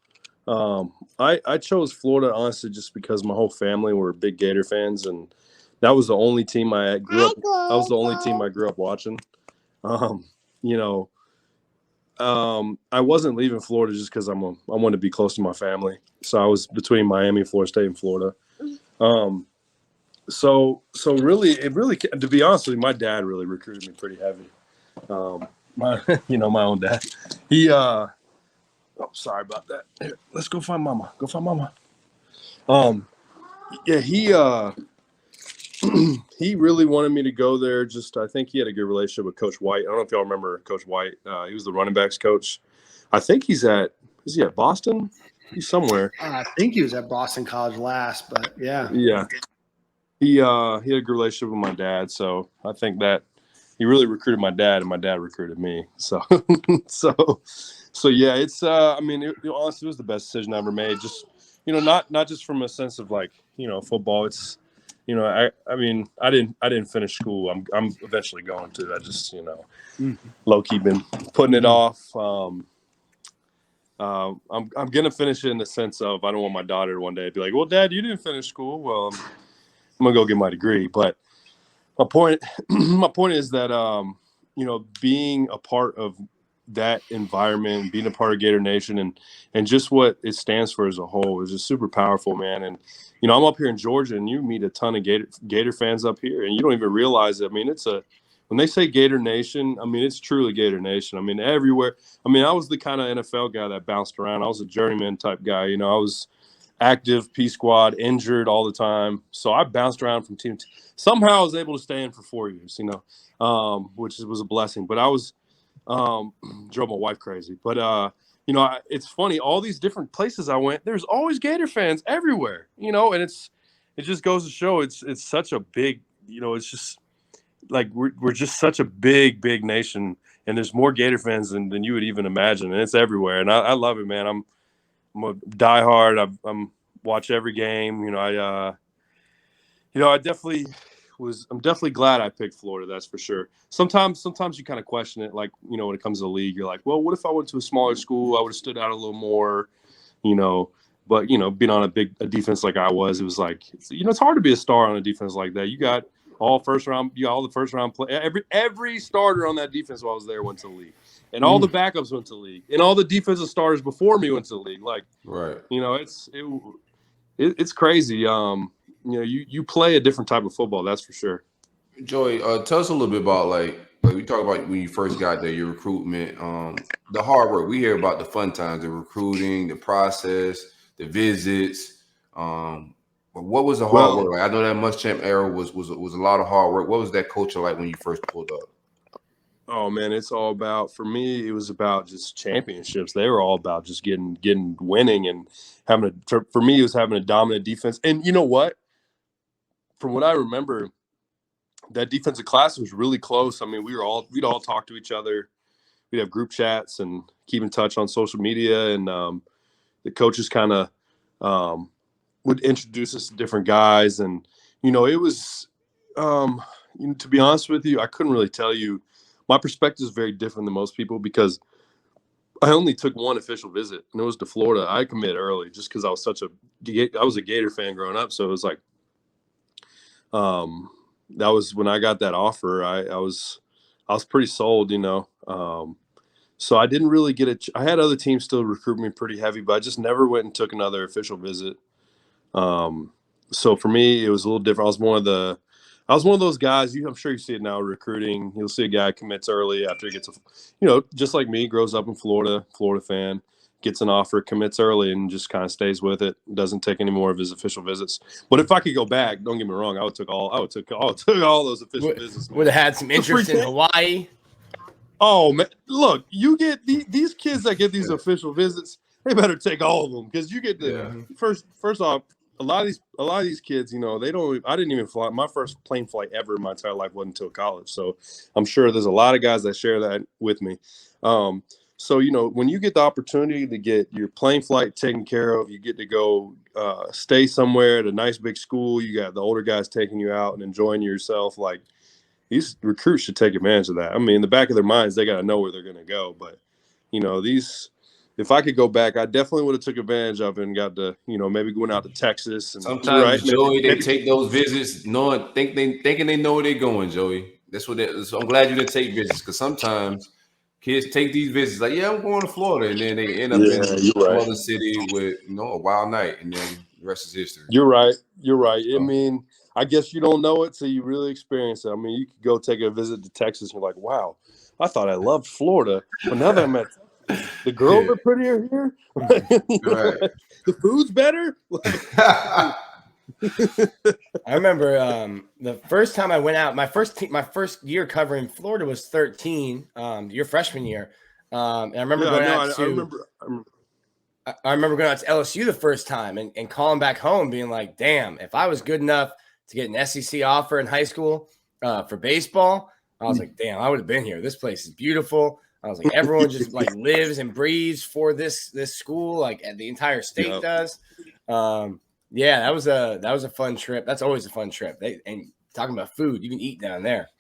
I chose Florida honestly just because my whole family were big Gator fans, and that was the only team I grew up. That was the only team I grew up watching. I wasn't leaving Florida just because I wanted to be close to my family. So I was between Miami, Florida State, and Florida. So really, to be honest with you, my dad really recruited me pretty heavy. My own dad. He sorry about that. Here, let's go find mama. He really wanted me to go there. I think he had a good relationship with Coach White. I don't know if y'all remember Coach White. He was the running backs coach. I think is he at Boston? He's somewhere. I think he was at Boston College last, but yeah. Yeah. He had a good relationship with my dad, so I think that he really recruited my dad, and my dad recruited me. So, yeah, it's honestly, it was the best decision I ever made. Just not just from a sense of football. It's I didn't finish school. I'm eventually going to. I just low key been putting it off. I'm gonna finish it in the sense of I don't want my daughter one day to be like, well, Dad, you didn't finish school. Well, I'm gonna go get my degree. But my point is that being a part of that environment, being a part of Gator Nation, and just what it stands for as a whole is just super powerful, man. And I'm up here in Georgia, and you meet a ton of Gator fans up here, and you don't even realize it. When they say Gator Nation, it's truly Gator Nation. Everywhere. I was the kind of NFL guy that bounced around. I was a journeyman type guy. I was active, P squad, injured all the time. So I bounced around from team to team. Somehow I was able to stay in for 4 years, which was a blessing. But I was drove my wife crazy. But, it's funny. All these different places I went, there's always Gator fans everywhere, and it just goes to show it's such a big, it's just like we're just such a big nation, and there's more Gator fans than you would even imagine, and it's everywhere. And I love it, man. I'm a diehard. I'm watch every game. I I'm definitely glad I picked Florida. That's for sure. Sometimes you kind of question it, like, when it comes to the league, you're like, well, what if I went to a smaller school? I would have stood out a little more, but being on a defense like I was, it was like, it's hard to be a star on a defense like that. You got all the first round play. Every starter on that defense while I was there went to the league. and all the backups went to the league, and all the defensive starters before me went to the league. Like, Right. you know, it's crazy. You know, you play a different type of football, that's for sure. Joey, tell us a little bit about like we talk about when you first got there, your recruitment, the hard work. We hear about the fun times, the recruiting, the process, the visits. But what was the hard work? Like, I know that Muschamp era was a lot of hard work. What was that culture like when you first pulled up? Oh man, it's all about, for me, it was about just championships. They were all about just getting winning and for me, it was having a dominant defense. And you know what? From what I remember, that defensive class was really close. I mean, we'd all talk to each other. We'd have group chats and keep in touch on social media. And the coaches kind of would introduce us to different guys. And, you know, it was, to be honest with you, I couldn't really tell you. My perspective is very different than most people because I only took one official visit, and it was to Florida. I committed early just because I was I was a Gator fan growing up. So it was like, that was when I got that offer. I was pretty sold, you know. So I didn't really get I had other teams still recruit me pretty heavy, but I just never went and took another official visit. So for me, it was a little different. I was one of those guys. I'm sure you see it now recruiting. You'll see a guy commits early after he gets just like me, grows up in Florida fan, gets an offer, commits early, and just kind of stays with it. Doesn't take any more of his official visits. But if I could go back, don't get me wrong, I would took all those official visits. Would have had some interest in Hawaii. Oh man, look, you get these kids that get these official visits. They better take all of them because you get the first off. A lot of these kids, you know, I didn't even fly. My first plane flight ever in my entire life wasn't until college. So I'm sure there's a lot of guys that share that with me. So, you know, when you get the opportunity to get your plane flight taken care of, you get to go stay somewhere at a nice big school. You got the older guys taking you out and enjoying yourself. Like, these recruits should take advantage of that. I mean, in the back of their minds, they got to know where they're going to go. But, you know, if I could go back, I definitely would have took advantage of it and got to, you know, maybe going out to Texas. And sometimes, Joey, they take those visits thinking they know where they're going, Joey. That's what so I'm glad you didn't take visits because sometimes kids take these visits like, yeah, I'm going to Florida, and then they end up in another city with, you know, a wild night, and then the rest is history. You're right. I mean, I guess you don't know it till you really experience it. I mean, you could go take a visit to Texas and you're like, wow, I thought I loved Florida, but now that I'm at the girls are prettier here. The food's better. I remember the first time I went out, my first year covering Florida was 13, your freshman year. And I remember going out to I remember going out to LSU the first time and calling back home being like, damn, if I was good enough to get an SEC offer in high school for baseball, I was like, damn, I would have been here. This place is beautiful. I was like, everyone just like lives and breathes for this school, like the entire state does. Yeah, that was a fun trip. That's always a fun trip. And talking about food, you can eat down there.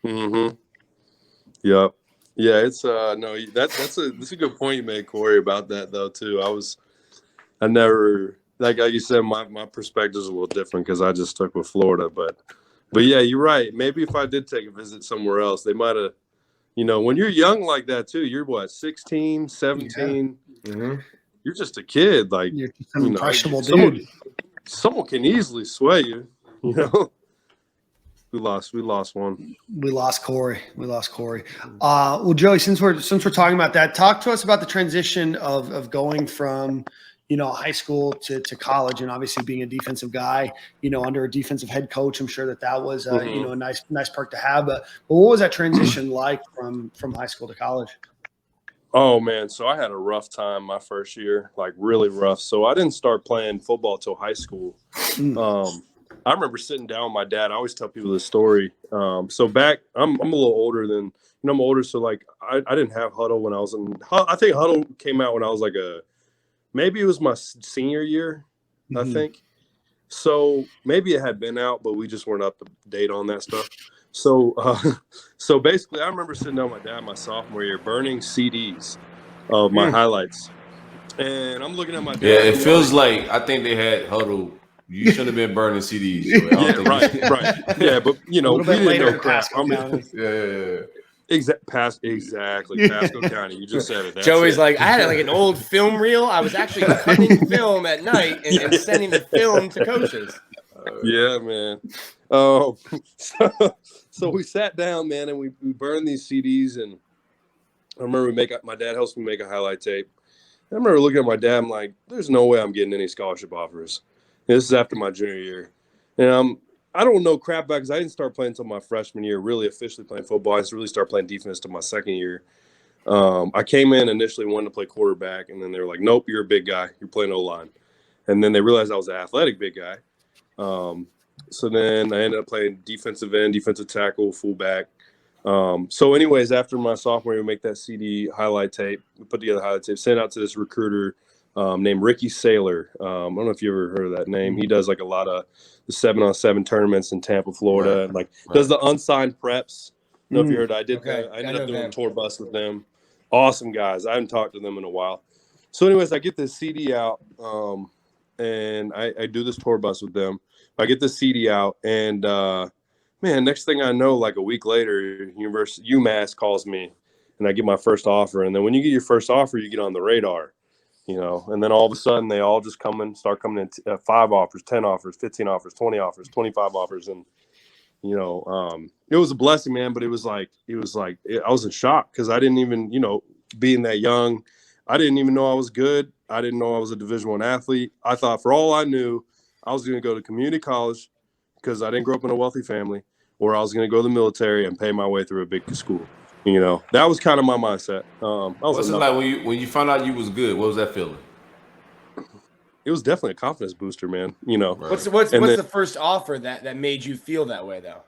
Mm-hmm. Yep. Yeah, it's that's a good point you made, Corey, about that though too. I never like you said, my perspective is a little different because I just stuck with Florida, but yeah, you're right. Maybe if I did take a visit somewhere else, they might have. You know, when you're young like that too, you're what, 16, 17. Yeah. Mm-hmm. You're just a kid. Like, you're just an impressionable dude. Someone can easily sway you. You know, we lost one. We lost Corey. Well, Joey, since we're talking about that, talk to us about the transition of going from, you know, high school to college, and obviously being a defensive guy, you know, under a defensive head coach. I'm sure that was, you know, a nice perk to have. But what was that transition like from high school to college? Oh man, so I had a rough time my first year, like really rough. So I didn't start playing football till high school. I remember sitting down with my dad. I always tell people this story. So back, I'm a little older than, you know, I'm older. So like I didn't have Huddle when I was in. I think Huddle came out when I was like maybe it was my senior year, I think. So maybe it had been out, but we just weren't up to date on that stuff. So so basically, I remember sitting down with my dad my sophomore year, burning CDs of my highlights. And I'm looking at my dad. Yeah, it feels like I think they had Huddle. You shouldn't have been burning CDs. Yeah, right. Yeah, but, you know, we didn't know crap. Exactly. Pasco County. You just said it. That's Joey's it. like, I had like an old film reel. I was actually cutting film at night and sending the film to coaches. Yeah, man. So we sat down, man, and we burned these CDs. And I remember my dad helps me make a highlight tape. I remember looking at my dad. I'm like, there's no way I'm getting any scholarship offers. And this is after my junior year. And I don't know crap about because I didn't start playing until my freshman year, really officially playing football. I really started playing defense until my second year. I came in initially wanting to play quarterback, and then they were like, nope, you're a big guy. You're playing O-line. And then they realized I was an athletic big guy. So then I ended up playing defensive end, defensive tackle, fullback. So anyways, after my sophomore year, we make that CD highlight tape. We put together a highlight tape, sent it out to this recruiter named Ricky Saylor. I don't know if you ever heard of that name. He does like a lot of the 7-on-7 tournaments in Tampa, Florida, and like does the unsigned preps. I don't know if you heard. I ended up doing a tour bus with them. Awesome guys. I haven't talked to them in a while. So anyways, I get this CD out, and I do this tour bus with them. I get the CD out, and man, next thing I know, like a week later, UMass calls me, and I get my first offer. And then when you get your first offer, you get on the radar, and then all of a sudden they all just start coming in 5 offers, 10 offers, 15 offers, 20 offers, 25 offers. And, it was a blessing, man, but I was in shock because I didn't even, being that young, I didn't even know I was good. I didn't know I was a Division I athlete. I thought for all I knew, I was going to go to community college because I didn't grow up in a wealthy family, or I was going to go to the military and pay my way through a big school. That was kind of my mindset. What's it like when you found out you was good? What was that feeling? It was definitely a confidence booster, man. What's the first offer that made you feel that way, though?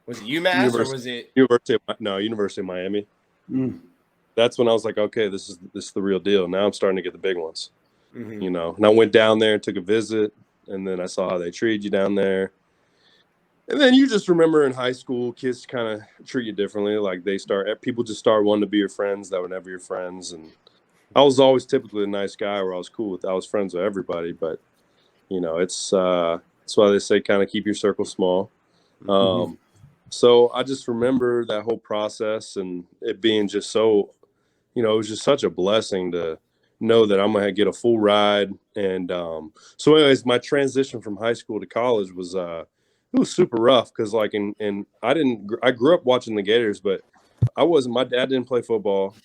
Was it UMass or was it University of Miami? That's when I was like, okay, this is the real deal. Now I'm starting to get the big ones. And I went down there and took a visit, and then I saw how they treated you down there. And then you just remember in high school, kids kind of treat you differently. Like people just start wanting to be your friends that were never your friends. And I was always typically a nice guy where I was friends with everybody. But, it's why they say kind of keep your circle small. So I just remember that whole process and it being just so, it was just such a blessing to know that I'm going to get a full ride. And so anyways, my transition from high school to college was it was super rough because I grew up watching the Gators, but my dad didn't play football.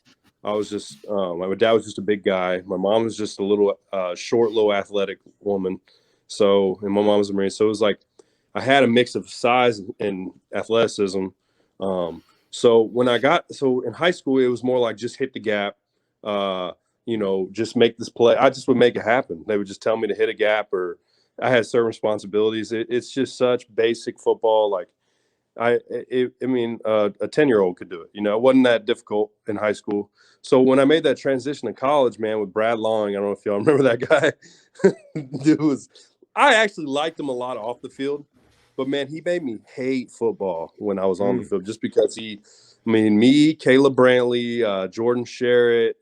I was just my dad was just a big guy. My mom was just a little short, low athletic woman. And my mom was a Marine. So it was like I had a mix of size and athleticism. So in high school, it was more like just hit the gap, just make this play. I just would make it happen. They would just tell me to hit a gap, or I had certain responsibilities. It's just such basic football. Like a 10-year-old could do it. It wasn't that difficult in high school. So when I made that transition to college, man, with Brad Long, I don't know if y'all remember that guy. I actually liked him a lot off the field, but man, he made me hate football when I was on the field just because me, Caleb Brantley, Jordan Sherritt,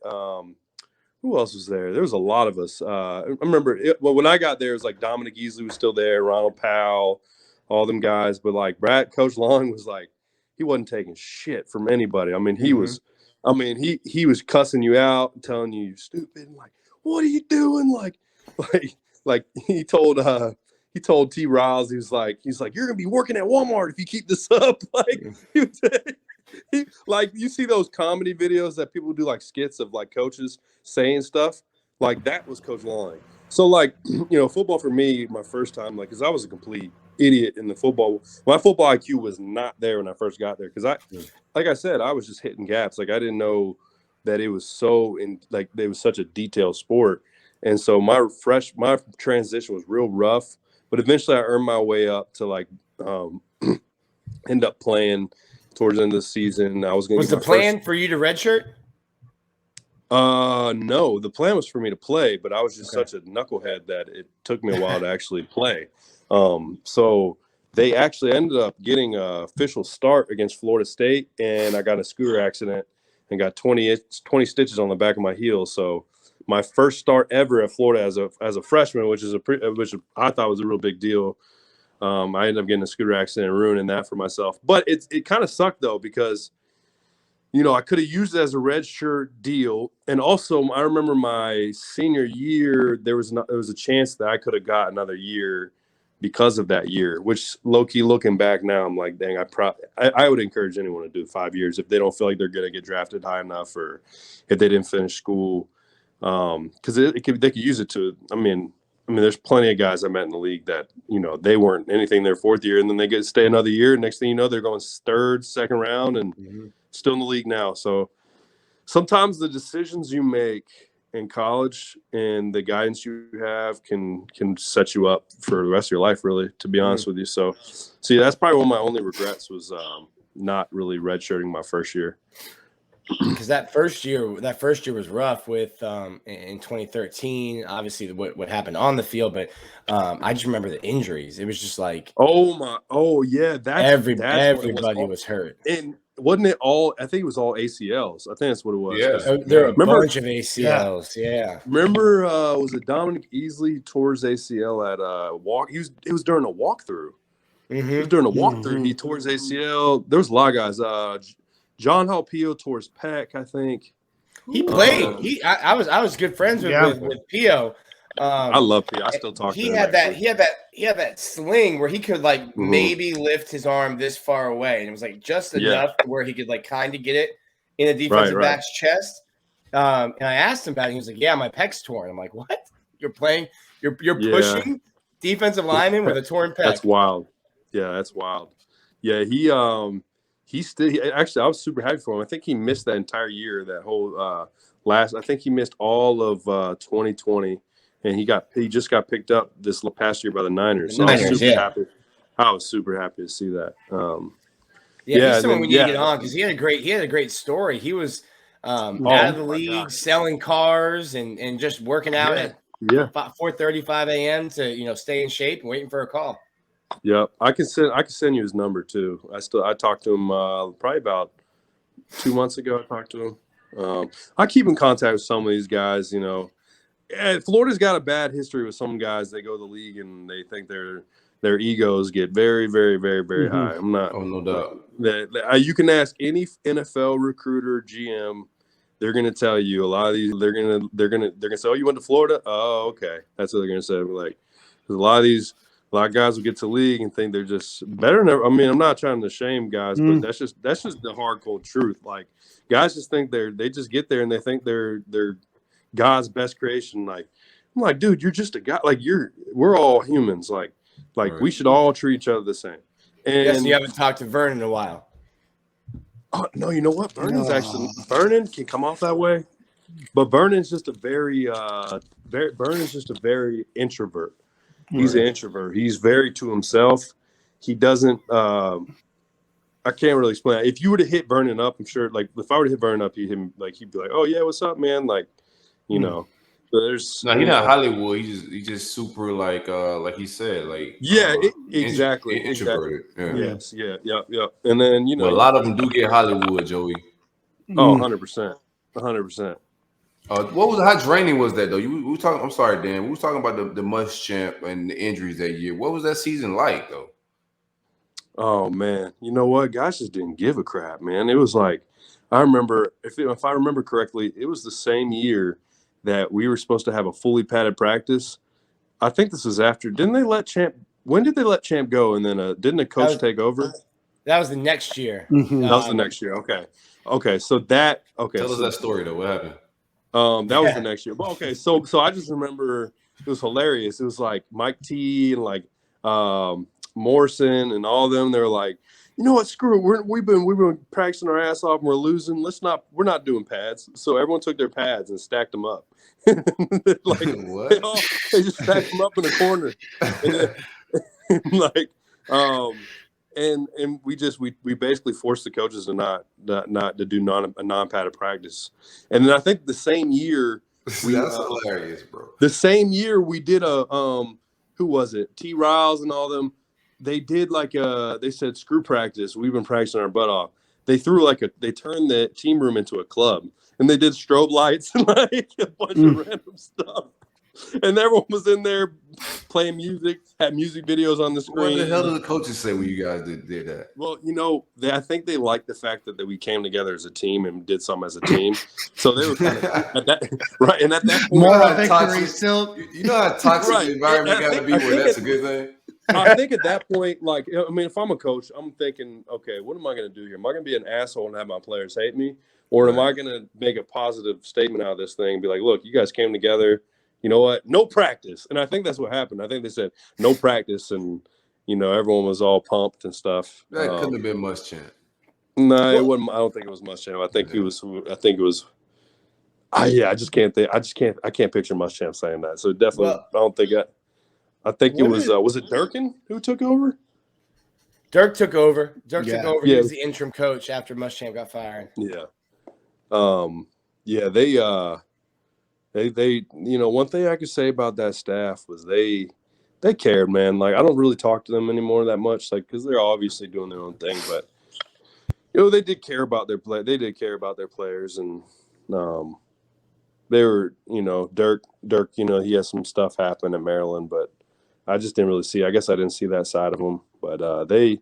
who else was there? There was a lot of us. I remember when I got there, it was like Dominic Easley was still there, Ronald Powell, all them guys. But like Coach Long was like, he wasn't taking shit from anybody. I mean, he was cussing you out, telling you you're stupid. Like, what are you doing? Like he told T. Riles, he's like, you're gonna be working at Walmart if you keep this up. Like you see those comedy videos that people do, like skits of like coaches saying stuff, like that was Coach Long. So like, football for me, my first time, like, because I was a complete idiot in the football. My football IQ was not there when I first got there because like I said, I was just hitting gaps. Like I didn't know that it was it was such a detailed sport. And so my transition was real rough, but eventually I earned my way up to like end up playing towards the end of the season. Was the plan for you to redshirt? No, the plan was for me to play, but I was just such a knucklehead that it took me a while to actually play. So they actually ended up getting an official start against Florida State, and I got in a scooter accident and got 20 stitches on the back of my heel. So my first start ever at Florida as a freshman, which I thought was a real big deal. I ended up getting a scooter accident and ruining that for myself. But it kind of sucked though, because I could have used it as a red shirt deal. And also, I remember my senior year, there was a chance that I could have got another year because of that year, which low-key looking back now, I'm like, dang, I would encourage anyone to do 5 years if they don't feel like they're going to get drafted high enough or if they didn't finish school. Because they could use it to, I mean, there's plenty of guys I met in the league that, they weren't anything their fourth year, and then they get to stay another year. Next thing you know, they're going third, second round, and still in the league now. So sometimes the decisions you make in college and the guidance you have can set you up for the rest of your life, really, to be honest with you. So yeah, that's probably one of my only regrets was not really redshirting my first year. Because that first year was rough with in 2013, obviously what happened on the field, but I just remember the injuries. It was just like everybody was hurt. And wasn't it all? I think it was all ACLs. I think that's what it was. Yeah, there were a bunch of ACLs. Yeah. Remember, was it Dominic Easley tore his ACL at walk? It was during a walkthrough. It was during a walkthrough. He tore his ACL. There was a lot of guys. John Halpio tore his pec, I think. He played. I was good friends with Pio. I love Pio. I still talk to him. He had that sling where he could maybe lift his arm this far away, and it was like just enough to where he could kind of get it in a defensive back's chest. And I asked him about it. He was like, "Yeah, my pec's torn." I'm like, "What? You're pushing defensive linemen with a torn pec?" That's wild. Yeah, that's wild. Yeah, actually, I was super happy for him. I think he missed that entire year, that whole I think he missed all of 2020, and he just got picked up this past year by the Niners. So I was super happy. I was super happy to see that. He's someone we need to get on because he had a great story. He was out of the league, selling cars and just working out at 4:35 a.m. to stay in shape and waiting for a call. Yeah, I can send you his number too. I talked to him probably about 2 months ago. I talked to him. I keep in contact with some of these guys. Florida's got a bad history with some guys. They go to the league and they think their egos get very, very, very, very high. I'm not. Oh, no doubt. You can ask any NFL recruiter, GM. They're gonna tell you a lot of these. They're gonna say, "Oh, you went to Florida? Oh, okay." That's what they're gonna say. Like, a lot of guys will get to the league and think they're just better than. I mean, I'm not trying to shame guys, but that's just the hard cold truth. Like, guys just think they just get there and they think they're God's best creation. Like, I'm like, dude, you're just a guy. Like, we're all humans. Like we should all treat each other the same. And you haven't talked to Vernon in a while. Oh no, you know what? Vernon can come off that way, but Vernon's just a very introvert. He's an introvert. He's very to himself. He doesn't. I can't really explain it. If you were to hit Vernon up, I'm sure. Like, if I were to hit Vernon up, he'd be like, "Oh yeah, what's up, man?" Like, So there's. No, he's not Hollywood. He's just super like he said, like. Yeah, exactly. Introverted. Yes. Yeah. And then a lot of them do get Hollywood, Joey. Oh, 100%. 100%. How draining was that though? We were talking. I'm sorry, Dan. We were talking about the Muschamp and the injuries that year. What was that season like though? Oh man, you know what? Guys just didn't give a crap, man. It was like, I remember, if I remember correctly, it was the same year that we were supposed to have a fully padded practice. I think this was after. Didn't they let Champ? When did they let Champ go? And then didn't the coach take over? That was the next year. That was the next year. Okay. So that. Okay. Tell us that story though. What happened? That was the next year. But okay, so I just remember it was hilarious. It was like Mike T and like Morrison and all of them. They were like, you know what? Screw it. We've been practicing our ass off and we're losing. We're not doing pads. So everyone took their pads and stacked them up. Like, what? They just stacked them up in a corner. And we basically forced the coaches to not to do a non-padded practice. And then I think the same year that's hilarious, bro. The same year we did who was it? T. Riles and all them. They did they said screw practice. We've been practicing our butt off. They turned the team room into a club and they did strobe lights and like a bunch of random stuff. And everyone was in there playing music, had music videos on the screen. What the hell did the coaches say when you guys did that? Well, I think they liked the fact that we came together as a team and did something as a team. So they were kind of at that right, and at that point, moral victory still. You know how toxic Right. the environment got to be where that's a good thing. I think at that point, like, I mean, if I'm a coach, I'm thinking, okay, what am I going to do here? Am I going to be an asshole and have my players hate me? Or am I going to make a positive statement out of this thing and be like, look, you guys came together, you know what? No practice. And I think that's what happened. I think they said no practice, and, everyone was all pumped and stuff. That couldn't have been Muschamp. No, it wasn't. I don't think it was Muschamp. I think it was. I just can't think. I can't picture Muschamp saying that. So definitely, I don't think I think it was. Was it Durkin who took over? Dirk took over. Took over. He Yeah. was the interim coach after Muschamp got fired. Yeah. They one thing I could say about that staff was they cared, man. Like, I don't really talk to them anymore that much, like, because they're obviously doing their own thing, but they did care about their play. They did care about their players, and they were, Dirk, he had some stuff happen at Maryland, but I just didn't really see. I guess I didn't see that side of them, but they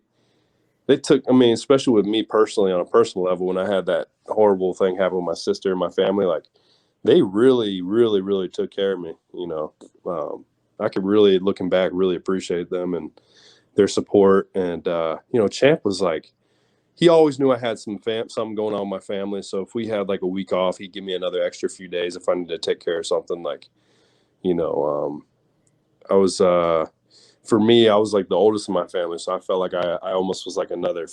took. I mean, especially with me personally, on a personal level, when I had that horrible thing happen with my sister and my family, like, they really, really, really took care of me. I could really, looking back, really appreciate them and their support. And Champ was like, he always knew I had something going on with my family. So if we had like a week off, he'd give me another extra few days if I needed to take care of something. Like, I was for me, I was like the oldest in my family, so I felt like I almost was like another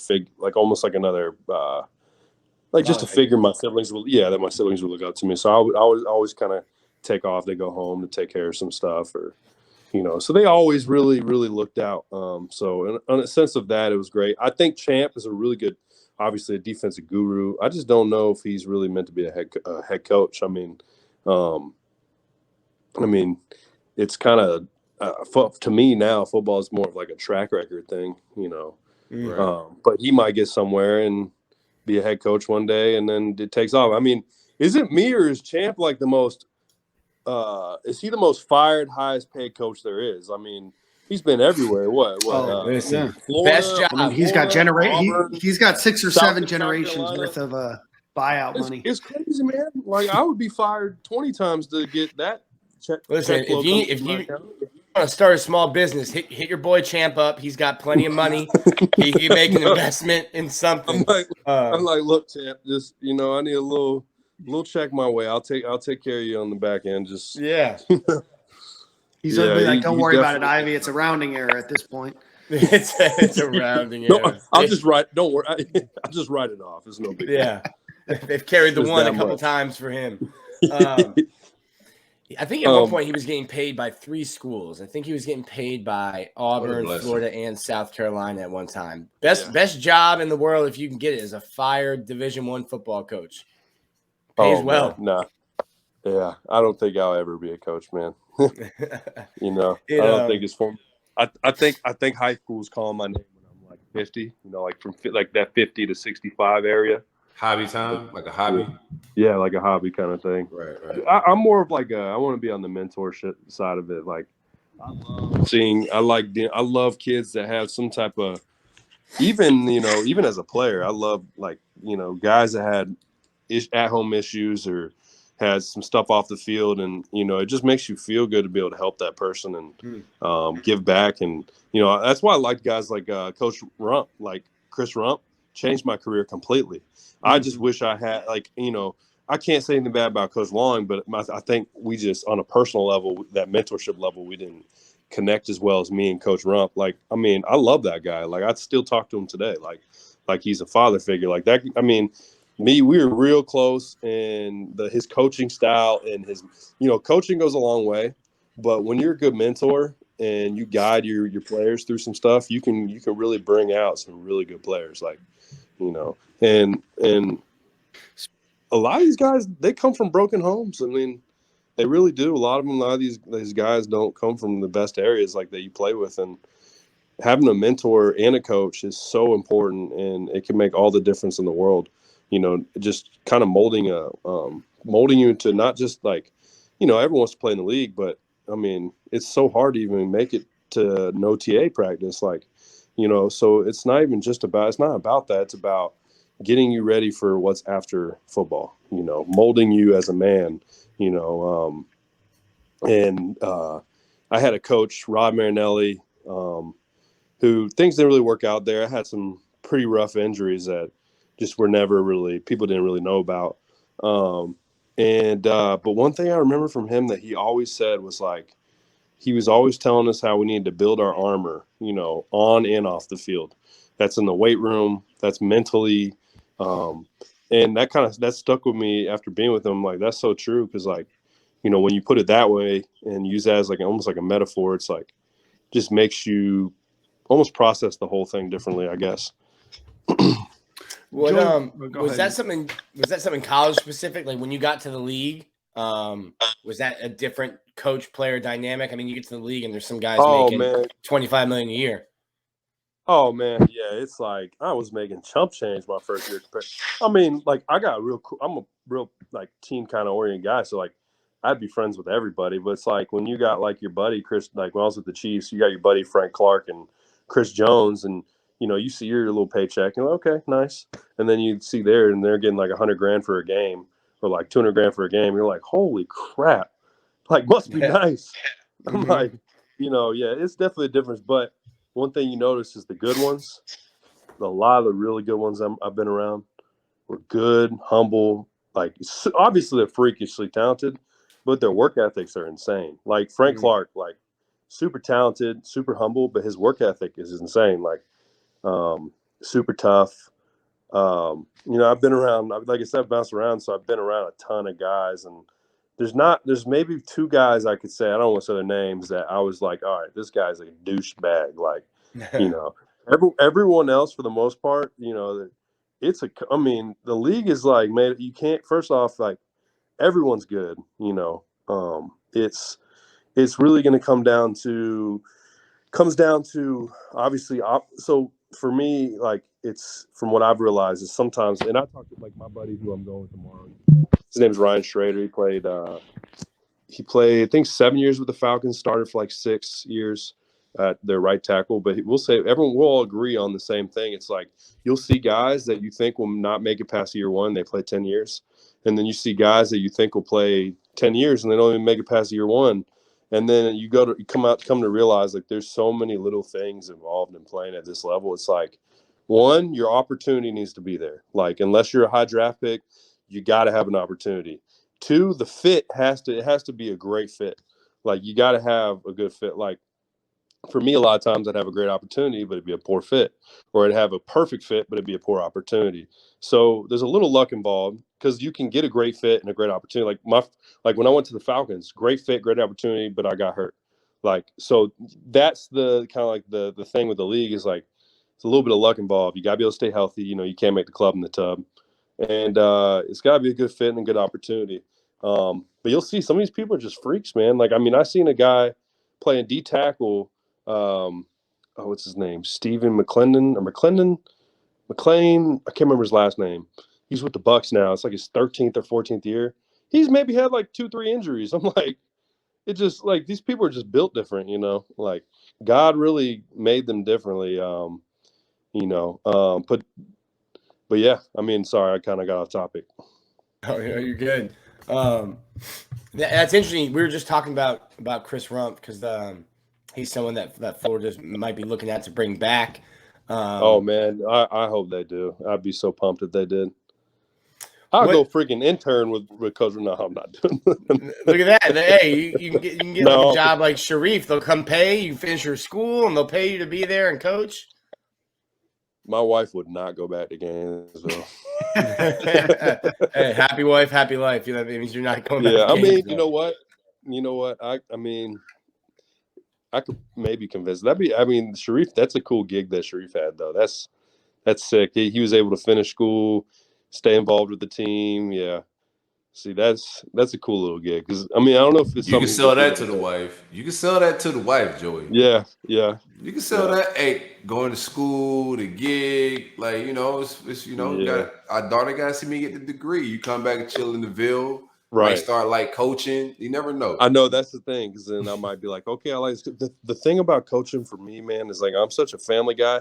just a figure my siblings will, that my siblings would look up to me. So I would always kind of take off to go home to take care of some stuff, or so they always really, really looked out. So in a sense of that, it was great. I think Champ is a really good, obviously a defensive guru. I just don't know if he's really meant to be a head coach. I mean, it's kind of to me now, football is more of like a track record thing, Right. But he might get somewhere and be a head coach one day, and then it takes off. I mean, is it me, or is Champ like the most? Is he the most fired, highest paid coach there is? I mean, he's been everywhere. Listen, Florida, best job. I mean, he's got Auburn, he's got 6 or South 7 generations Carolina. worth of buyout money. It's crazy, man. Like, I would be fired 20 times to get that check. Listen, if you want to start a small business, hit your boy Champ up. He's got plenty of money. He can make an investment in something. I'm like, look, Champ, just I need a little check my way. I'll take care of you on the back end. Just He's gonna be like, don't worry about it, Ivy. It's a rounding error at this point. it's a rounding error. No, I'll just write. Don't worry. I'll just write it off. It's no big deal. Yeah, they've carried the Just one a that couple much. times for him. I think at one point he was getting paid by 3 schools. I think he was getting paid by Auburn, blessing. Florida, and South Carolina at one time. Best job in the world if you can get it as a fired Division I football coach. Pays well. Nah. Yeah, I don't think I'll ever be a coach, man. I don't think it's for me. I think high school's calling my name when I'm like 50. Like from like that 50 to 65 area. Hobby time, like a hobby. Yeah, like a hobby kind of thing. Right. I'm more of like I want to be on the mentorship side of it. Like, I love kids that have some type of, even as a player, I love guys that had at-home issues or had some stuff off the field, and it just makes you feel good to be able to help that person and give back. And that's why I like guys like Coach Rump, like Chris Rump, changed my career completely. I just wish I had I can't say anything bad about Coach Long, but I think we just, on a personal level, that mentorship level, we didn't connect as well as me and Coach Rump. Like, I mean, I love that guy. Like, I still talk to him today. Like he's a father figure. Like that. I mean, we were real close, and his coaching style and his, coaching goes a long way, but when you're a good mentor and you guide your players through some stuff, you can really bring out some really good players. Like, and a lot of these guys, they come from broken homes. I mean, they really do. A lot of these guys don't come from the best areas like that you play with, and having a mentor and a coach is so important, and it can make all the difference in the world. Just kind of molding you to not just like, everyone wants to play in the league, but I mean, it's so hard to even make it to no TA practice. Like, so it's not about that. It's about getting you ready for what's after football, molding you as a man, and I had a coach, Rod Marinelli, who things didn't really work out there. I had some pretty rough injuries that just were never really, people didn't really know about. But one thing I remember from him that he always said was like, he was always telling us how we needed to build our armor, on and off the field. That's in the weight room. That's mentally. And that stuck with me after being with him. Like, that's so true. Cause like, when you put it that way and use that as like almost like a metaphor, it's like just makes you almost process the whole thing differently, I guess. What was that something college specific? Like when you got to the league, was that a different coach player dynamic? I mean, you get to the league and there's some guys making $25 million a year. Oh man, yeah, it's like I was making chump change my first year. I mean, like I got real cool. I'm a real like team kind of oriented guy, so like I'd be friends with everybody. But it's like when you got like your buddy Chris, like when I was with the Chiefs, you got your buddy Frank Clark and Chris Jones, and you see your little paycheck, and like, okay, nice. And then you see and they're getting like $100,000 for a game, or like $200,000 for a game. You're like, holy crap, like must be nice. I'm like, yeah, it's definitely a difference. But one thing you notice is the good ones. A lot of the really good ones I've been around were good, humble. Like obviously they're freakishly talented, but their work ethics are insane. Like Frank Clark, like super talented, super humble, but his work ethic is insane. Like super tough. I've been around, like I said, I've bounced around, so I've been around a ton of guys, and there's maybe two guys I could say, I don't want to say their names, that I was like, all right, this guy's a douchebag. Like, everyone else for the most part, the league is like, man, you can't, first off, like everyone's good, it's really going to comes down to obviously, so for me, like it's from what I've realized is sometimes, and I talked to like my buddy who I'm going with tomorrow. His name's Ryan Schrader. He played, I think 7 years with the Falcons, started for like 6 years at their right tackle. But everyone will all agree on the same thing. It's like you'll see guys that you think will not make it past year one. They play 10 years. And then you see guys that you think will play 10 years and they don't even make it past year one. And then you come to realize like there's so many little things involved in playing at this level. It's like, one, your opportunity needs to be there. Like, unless you're a high draft pick, you got to have an opportunity. Two, the fit has to be a great fit. Like, you got to have a good fit. Like, for me, a lot of times I'd have a great opportunity, but it'd be a poor fit, or I'd have a perfect fit, but it'd be a poor opportunity. So there's a little luck involved, because you can get a great fit and a great opportunity. Like when I went to the Falcons, great fit, great opportunity, but I got hurt. Like, so that's the kind of like the thing with the league is like, it's a little bit of luck involved. You got to be able to stay healthy. You can't make the club in the tub. And it's got to be a good fit and a good opportunity. But you'll see some of these people are just freaks, man. Like, I mean, I seen a guy playing D tackle. What's his name? Stephen McClendon or McClendon? McLean. I can't remember his last name. He's with the Bucks now. It's like his 13th or 14th year. He's maybe had like 2-3 injuries. I'm like, it just like these people are just built different, Like God really made them differently. But yeah, I mean, sorry, I kind of got off topic. Oh, yeah, you're good. That's interesting. We were just talking about Chris Rumpf because he's someone that Florida might be looking at to bring back. Oh man, I hope they do. I'd be so pumped if they did. I'll go freaking intern with Coach. No, I'm not doing that. Look at that. Hey, you can get like a job like Sharif. They'll come pay you, finish your school, and they'll pay you to be there and coach. My wife would not go back to Gainesville. Hey, happy wife, happy life. That means you're not going back to Gainesville. Gainesville. You know what? I mean, I could maybe convince. Sharif, that's a cool gig that Sharif had, though. That's sick. He was able to finish school, stay involved with the team. Yeah. See, that's a cool little gig. Because I don't know if it's you can sell that to the wife. You can sell that to the wife, Joey. Yeah. You can sell that. Hey, going to school, the gig, like it's our daughter got to see me get the degree. You come back and chill in the Ville. might start like coaching. You never know. I know that's the thing, because then I might be like, okay, I like the thing about coaching for me, man, is like I'm such a family guy,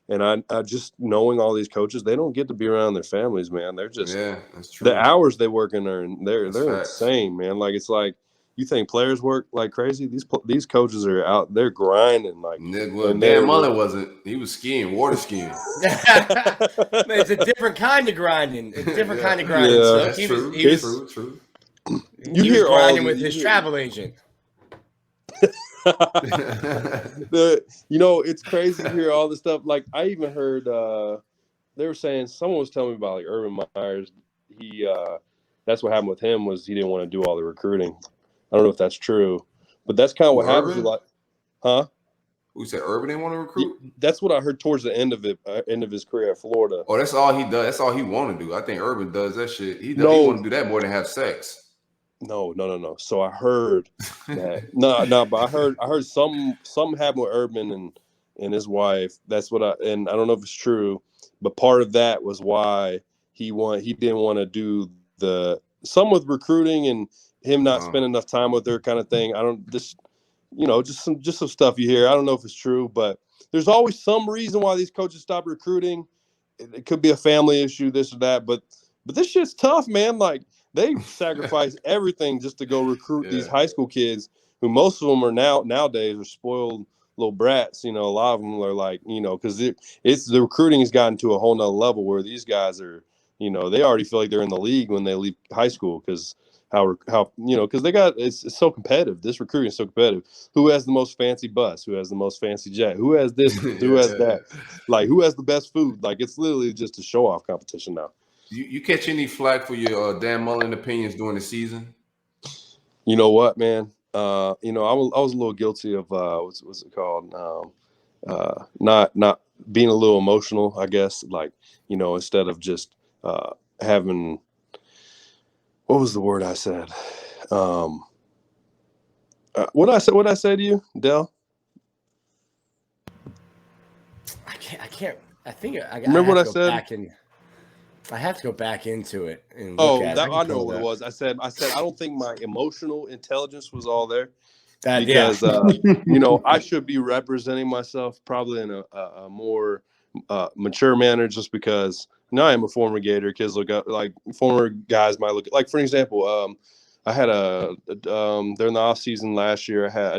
and I just knowing all these coaches, they don't get to be around their families, man. They're just that's true. The hours they work in they're facts. insane, man. Like it's like you think players work like crazy. These coaches are out, they're grinding like. Well, Dan Mullen wasn't. He was skiing, water skiing. It's a different kind of grinding. It's a different kind of grinding. Yeah, so that's true. He was true. He was grinding with his travel agent. It's crazy to hear all this stuff. Like I even heard they were saying, someone was telling me about like Urban Meyers. He that's what happened with him, was he didn't want to do all the recruiting. I don't know if that's true, but that's kind of what happens. Like, huh? Who said Urban didn't want to recruit? That's what I heard towards the end of his career at Florida. Oh, that's all he does. That's all he want to do. I think Urban does that shit. He want to do that more than have sex. No. So I heard that. no, but I heard something happened with Urban and his wife. That's what and I don't know if it's true, but part of that was why he didn't want to do some with recruiting and him not spending enough time with her kind of thing. I don't just some stuff you hear. I don't know if it's true, but there's always some reason why these coaches stop recruiting. It could be a family issue, this or that, but this shit's tough, man. Like they sacrifice everything just to go recruit these high school kids, who most of them are nowadays are spoiled little brats. A lot of them are like, because it's the recruiting has gotten to a whole nother level where these guys are, they already feel like they're in the league when they leave high school, because because it's so competitive. This recruiting is so competitive. Who has the most fancy bus? Who has the most fancy jet? Who has this? Who has that? Like, who has the best food? Like, it's literally just a show-off competition now. You catch any flack for your Dan Mullen opinions during the season? You know what, man? I was a little guilty of what's it called? Not being a little emotional, I guess. Like, instead of just having. What was the word I said? What did I say to you, Del? I can't. I think I remember what I said. I have to go back into it and look at it. I know what it was. I said I don't think my emotional intelligence was all there, because I should be representing myself probably in a more mature manner, just because. I am a former Gator. Kids look up, like former guys might look at, like, for example, I had during the off season last year, I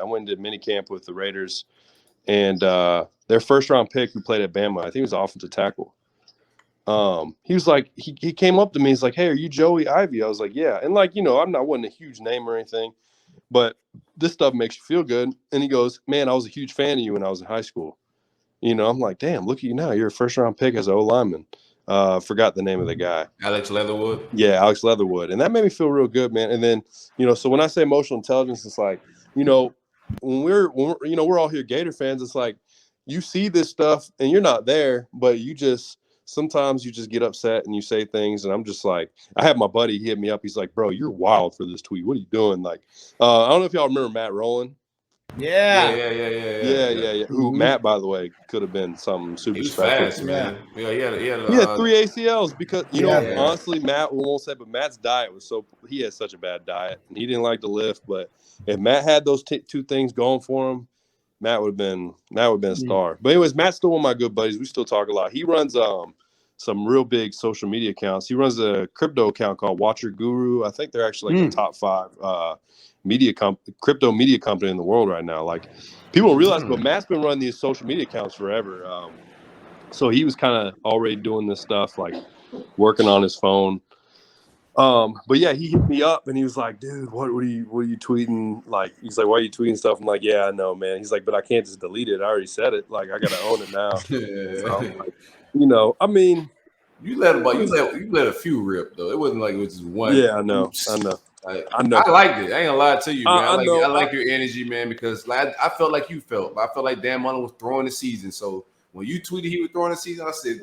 went and did mini camp with the Raiders, and their first round pick who played at Bama, I think he was offensive tackle. He was like, he came up to me. He's like, "Hey, are you Joey Ivie?" I was like, "Yeah." And like, wasn't a huge name or anything, but this stuff makes you feel good. And he goes, "Man, I was a huge fan of you when I was in high school." I'm like, damn, look at you now. You're a first-round pick as an O-lineman. Forgot the name of the guguy. Alex Leatherwood? Yeah, Alex Leatherwood. And that made me feel real good, man. And then, so when I say emotional intelligence, it's like, when we're all here Gator fans, it's like you see this stuff and you're not there, but sometimes you just get upset and you say things. And I'm just like, I have my buddy, he hit me up. He's like, "Bro, you're wild for this tweet. What are you doing?" Like, I don't know if y'all remember Matt Rowland. Yeah. Who Matt, by the way, could have been something super special. Fast, man. Yeah, he had 3 ACLs because honestly, Matt won't say, but Matt's diet was he had such a bad diet and he didn't like to lift. But if Matt had those two things going for him, Matt would have been a star. But anyways, Matt's still one of my good buddies. We still talk a lot. He runs some real big social media accounts. He runs a crypto account called Watcher Guru. I think they're actually like the top 5 crypto media company in the world right now. Like, people don't realize, but Matt's been running these social media accounts forever. So he was kind of already doing this stuff, like working on his phone. But yeah, he hit me up and he was like, "Dude, what are you tweeting?" Like, he's like, "Why are you tweeting stuff?" I'm like, "Yeah, I know, man." He's like, "But I can't just delete it. I already said it. Like, I gotta own it now." So I'm like, I mean, you let a few rip though. It wasn't like it was just one. Yeah, I know. I liked it. I ain't gonna lie to you, man. I like your energy, man, because I felt like you felt. I felt like Dan Mullen was throwing the season. So when you tweeted he was throwing the season, I said,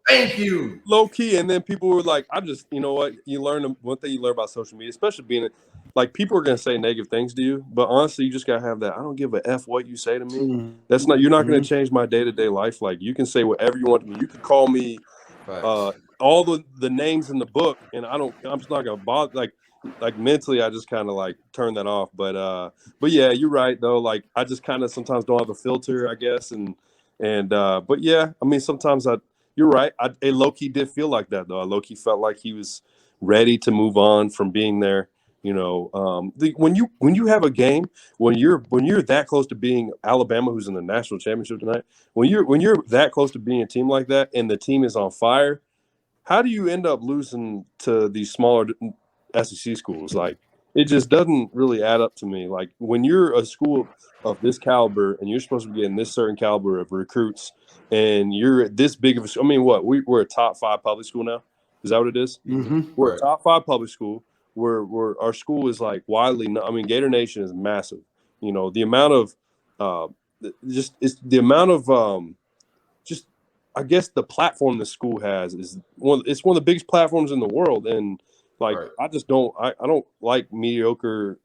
thank you. Low key. And then people were like, what? One thing you learn about social media, especially being like, people are going to say negative things to you, but honestly, you just got to have that. I don't give a F what you say to me. You're not going to change my day-to-day life. Like, you can say whatever you want to me. You can call me all the names in the book, and I'm just not gonna bother. Like mentally, I just kind of like turn that off. But yeah, you're right though. Like I just kind of sometimes don't have a filter, I guess, but yeah, I mean sometimes you're right. I low key did feel like that though. I low key felt like he was ready to move on from being there. When you have a game, when you're that close to being Alabama, who's in the national championship tonight, when you're that close to being a team like that, and the team is on fire, how do you end up losing to these smaller SEC schools? Like, it just doesn't really add up to me. Like, when you're a school of this caliber and you're supposed to be getting this certain caliber of recruits, and you're this big of a, I mean, what we're a top 5 public school now. Is that what it is? Mm-hmm. We're a top 5 public school. Our school is like widely. I mean, Gator Nation is massive. The amount of the amount of just I guess the platform the school has is it's one of the biggest platforms in the world. And like I just don't like mediocre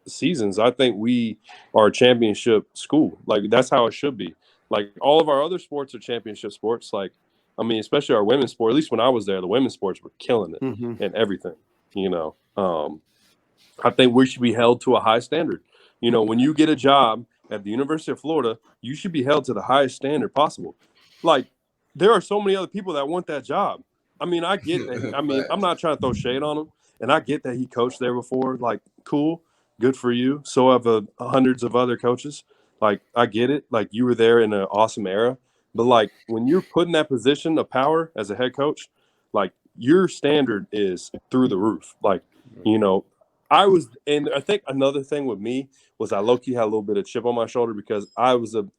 seasons. I think we are a championship school. Like that's how it should be. Like all of our other sports are championship sports. Like I mean, especially our women's sport. At least when I was there, the women's sports were killing it and everything. I think we should be held to a high standard. When you get a job at the University of Florida, you should be held to the highest standard possible. Like, there are so many other people that want that job. I mean, I get that. I mean, I'm not trying to throw shade on him, and I get that he coached there before. Like, cool, good for you. So have hundreds of other coaches. Like, I get it. Like, you were there in an awesome era. But, like, when you're put in that position of power as a head coach, like, your standard is through the roof. Like, and I think another thing with me was I low-key had a little bit of chip on my shoulder because I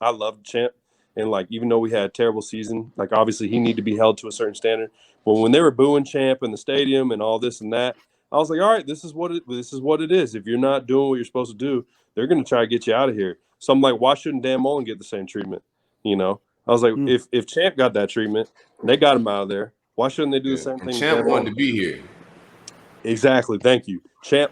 loved Champ. And like, even though we had a terrible season, like obviously he needed to be held to a certain standard. But when they were booing Champ in the stadium and all this and that, I was like, all right, this is what it is. If you're not doing what you're supposed to do, they're going to try to get you out of here. So I'm like, why shouldn't Dan Mullen get the same treatment? I was like, if Champ got that treatment, they got him out of there. Why shouldn't they do the same thing? Champ wanted to be here. Exactly. Thank you. Champ.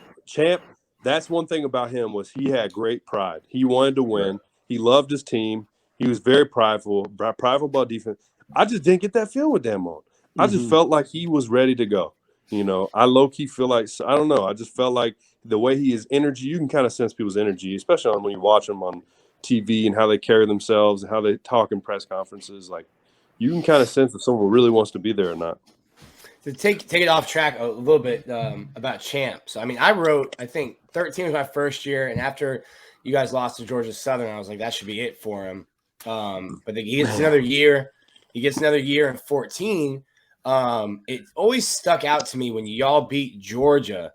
That's one thing about him was he had great pride. He wanted to win. He loved his team. He was very prideful about defense. I just didn't get that feel with Dan Mullen. I just felt like he was ready to go. I low-key feel like, I don't know. I just felt like the way his energy, you can kind of sense people's energy, especially when you watch them on TV and how they carry themselves and how they talk in press conferences. Like, you can kind of sense if someone really wants to be there or not. To take it off track a little bit about Champ. So, I mean, I think 13 was my first year, and after you guys lost to Georgia Southern, I was like, that should be it for him. But he gets another year. He gets another year in 14. It always stuck out to me when y'all beat Georgia.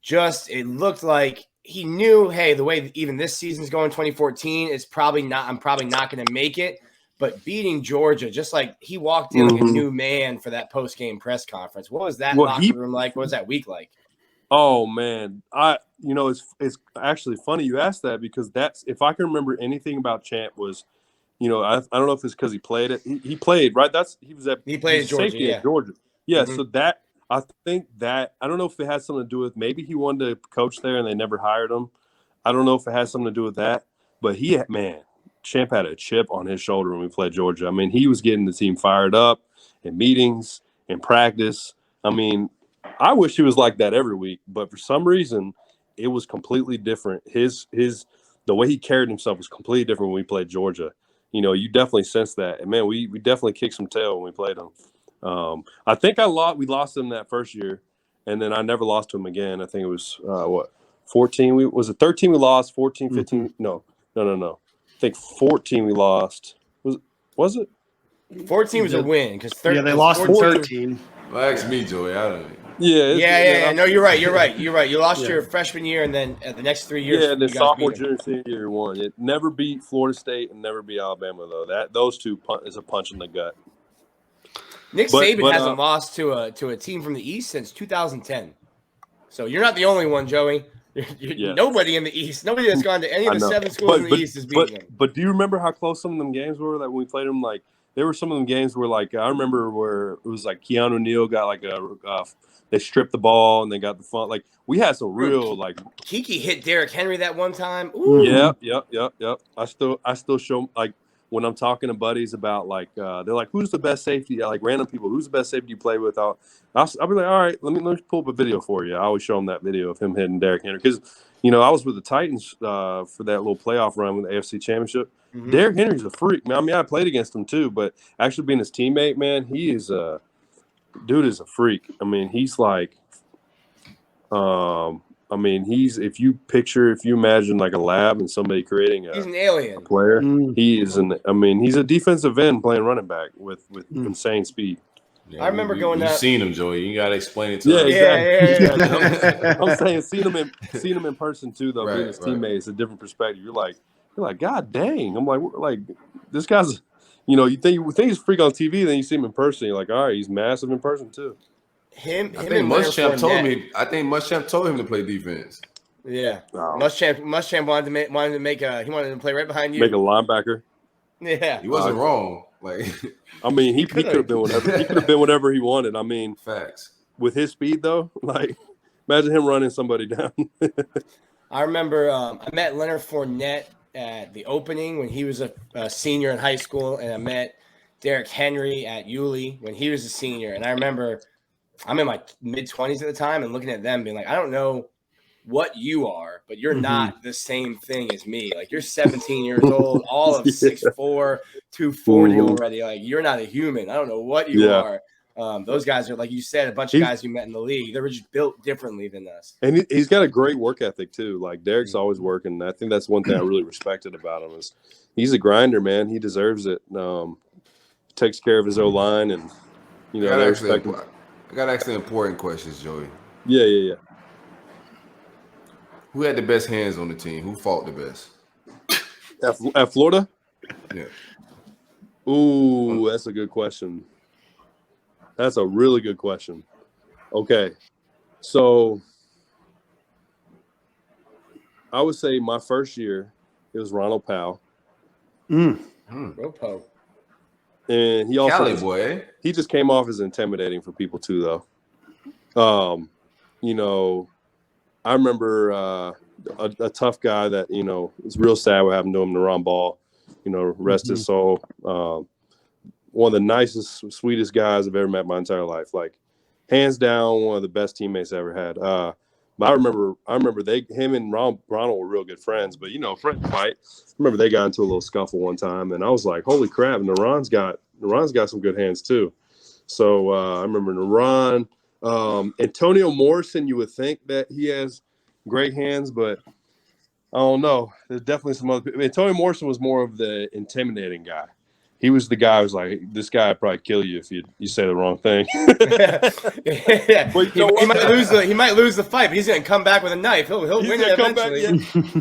It looked like he knew, hey, the way even this season's going, 2014, I'm probably not going to make it. But beating Georgia, just like he walked in like a new man for that post-game press conference. What was that locker room like? What was that week like? Oh man, it's actually funny you asked that because that's, if I can remember anything about Champ was, I don't know if it's because he played it. He played, right? He played Georgia, at Georgia. Yeah. So that, I think that, I don't know if it has something to do with, maybe he wanted to coach there and they never hired him. I don't know if it has something to do with that, but Champ had a chip on his shoulder when we played Georgia. I mean, he was getting the team fired up in meetings, in practice. I mean, I wish he was like that every week, but for some reason, it was completely different. The way he carried himself was completely different when we played Georgia. You definitely sense that. And man, we definitely kicked some tail when we played him. I think we lost him that first year, and then I never lost to him again. I think it was 14. Was it 13 we lost? 14, 15? No. I think 14 we lost. Was it? 14 was a win because they lost 13. Well, ask me, Joey. I don't know. Yeah. No, you're right. You lost your freshman year, and then at the next 3 years, and then sophomore, junior, senior year won. It never beat Florida State and never beat Alabama though. Those two is a punch in the gut. Nick Saban hasn't lost to a team from the East since 2010. So you're not the only one, Joey. Nobody in the East, nobody that's gone to any of the 7 schools in the East is beating them. But do you remember how close some of them games were? Like when we played them, like there were some of them games where, like I remember where it was like Keanu Neal got like they stripped the ball and they got the fun. Like we had some real like Kiki hit Derrick Henry that one time. Ooh. Yep. I still show like when I'm talking to buddies about like they're like, who's the best safety? Like random people, who's the best safety you play with? I'll be like, all right, let me pull up a video for you. I always show them that video of him hitting Derrick Henry because I was with the Titans for that little playoff run with the AFC Championship. Mm-hmm. Derrick Henry's a freak, man. I mean, I played against him too, but actually being his teammate, man, he is dude is a freak. I mean, he's like, if you imagine like a lab and somebody creating he's an alien player, he's a defensive end playing running back with insane speed. Yeah, I remember going You've out. seen him, Joey. You gotta explain it to us. Yeah. I'm saying seen him in person too, though. Being his teammate, it's a different perspective. You're like, God dang. I'm like this guy's. You think he's a freak on TV, then you see him in person. You're like, all right, he's massive in person too. I think Muschamp told him to play defense. Yeah, Muschamp wanted to play right behind you, make a linebacker. Yeah, he wasn't wrong. Like, I mean, he could have been whatever. He could have been whatever he wanted. I mean, facts. With his speed, though, like, imagine him running somebody down. I remember I met Leonard Fournette at the opening when he was a senior in high school, and I met Derrick Henry at Yulee when he was a senior. And I remember I'm in my mid-20s at the time and looking at them being like, I don't know what you are, but you're not the same thing as me. Like, you're 17 years old, all of 6'4", 240 already. Like, you're not a human. I don't know what you are. Those guys are, like you said, a bunch of guys you met in the league. They were just built differently than us. And he's got a great work ethic, too. Like, Derrick's always working. I think that's one thing I really respected about him is he's a grinder, man. He deserves it. Takes care of his O-line, and, they respect him. I got actually important questions, Joey. Yeah. Who had the best hands on the team? Who fought the best? At Florida? Yeah. Ooh, that's a good question. That's a really good question. Okay. So I would say my first year, it was Ronald Powell. Ropo. And he also Cali boy, eh? He just came off as intimidating for people too, though. I remember a tough guy that, it's real sad what happened to him, Naran Ball, rest his soul. One of the nicest, sweetest guys I've ever met my entire life. Like, hands down, one of the best teammates I ever had. But I remember him and Ronald were real good friends, but friends fight. I remember they got into a little scuffle one time, and I was like, holy crap, Naran's got some good hands too. So I remember Naran. Antonio Morrison, you would think that he has great hands, but I don't know. There's definitely some other people. Antonio Morrison was more of the intimidating guy. He was the guy who was like, this guy would probably kill you if you say the wrong thing. But he might lose the fight, but he's going to come back with a knife. He'll win it eventually.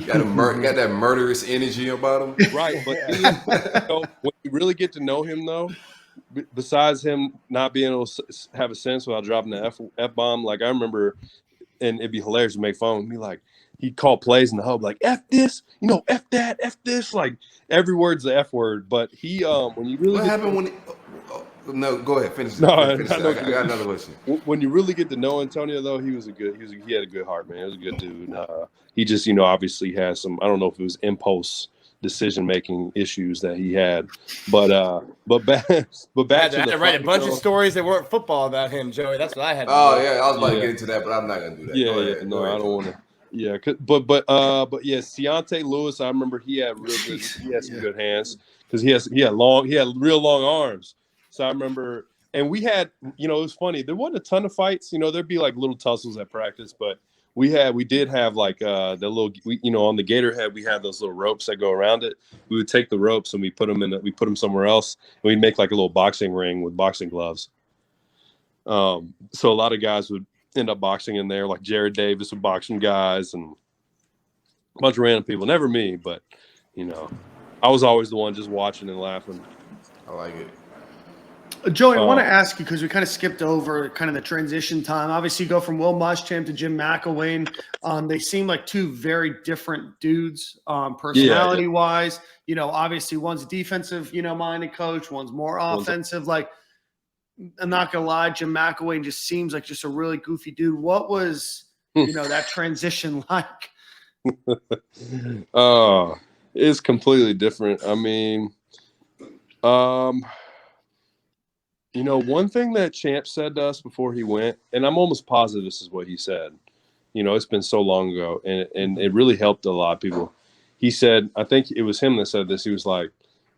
Got that murderous energy about him. Right. But when you really get to know him, though, besides him not being able to have a sense without dropping the F-bomb, like I remember, and it'd be hilarious to make fun with me, like, he'd call plays in the hub like F this, F that, F this, like every word's the F word. But he, when you really what happened when? No, go ahead, finish. No, I got another question. When you really get to know Antonio, though, he had a good heart, man. He was a good dude. He just, obviously has some. I don't know if it was impulse decision making issues that he had, but back I had to write a bunch of stories that weren't football about him, Joey. That's what I had. Oh yeah, I was about to get into that, but I'm not gonna do that. Yeah, no, I don't want to. Yeah, but yeah, Ciante Lewis, I remember he had some good hands because he had real long arms. So I remember, and we had, it was funny. There wasn't a ton of fights, there'd be like little tussles at practice, but we did have like the little, on the Gator head, we had those little ropes that go around it. We would take the ropes and we put them somewhere else, and we'd make like a little boxing ring with boxing gloves. So a lot of guys would end up boxing in there, like Jared Davis would box some guys and a bunch of random people. Never me, but I was always the one just watching and laughing. I like it. Joey, I want to ask you, because we kind of skipped over kind of the transition time. Obviously, you go from Will Muschamp to Jim McElwain. They seem like two very different dudes, personality-wise. Obviously, one's a defensive, minded coach. One's more offensive. Like, I'm not gonna lie, Jim McElwain just seems like just a really goofy dude. What was that transition like? It's completely different. I mean, One thing that Champ said to us before he went, and I'm almost positive this is what he said. It's been so long ago, and it really helped a lot of people. He said, I think it was him that said this. He was like,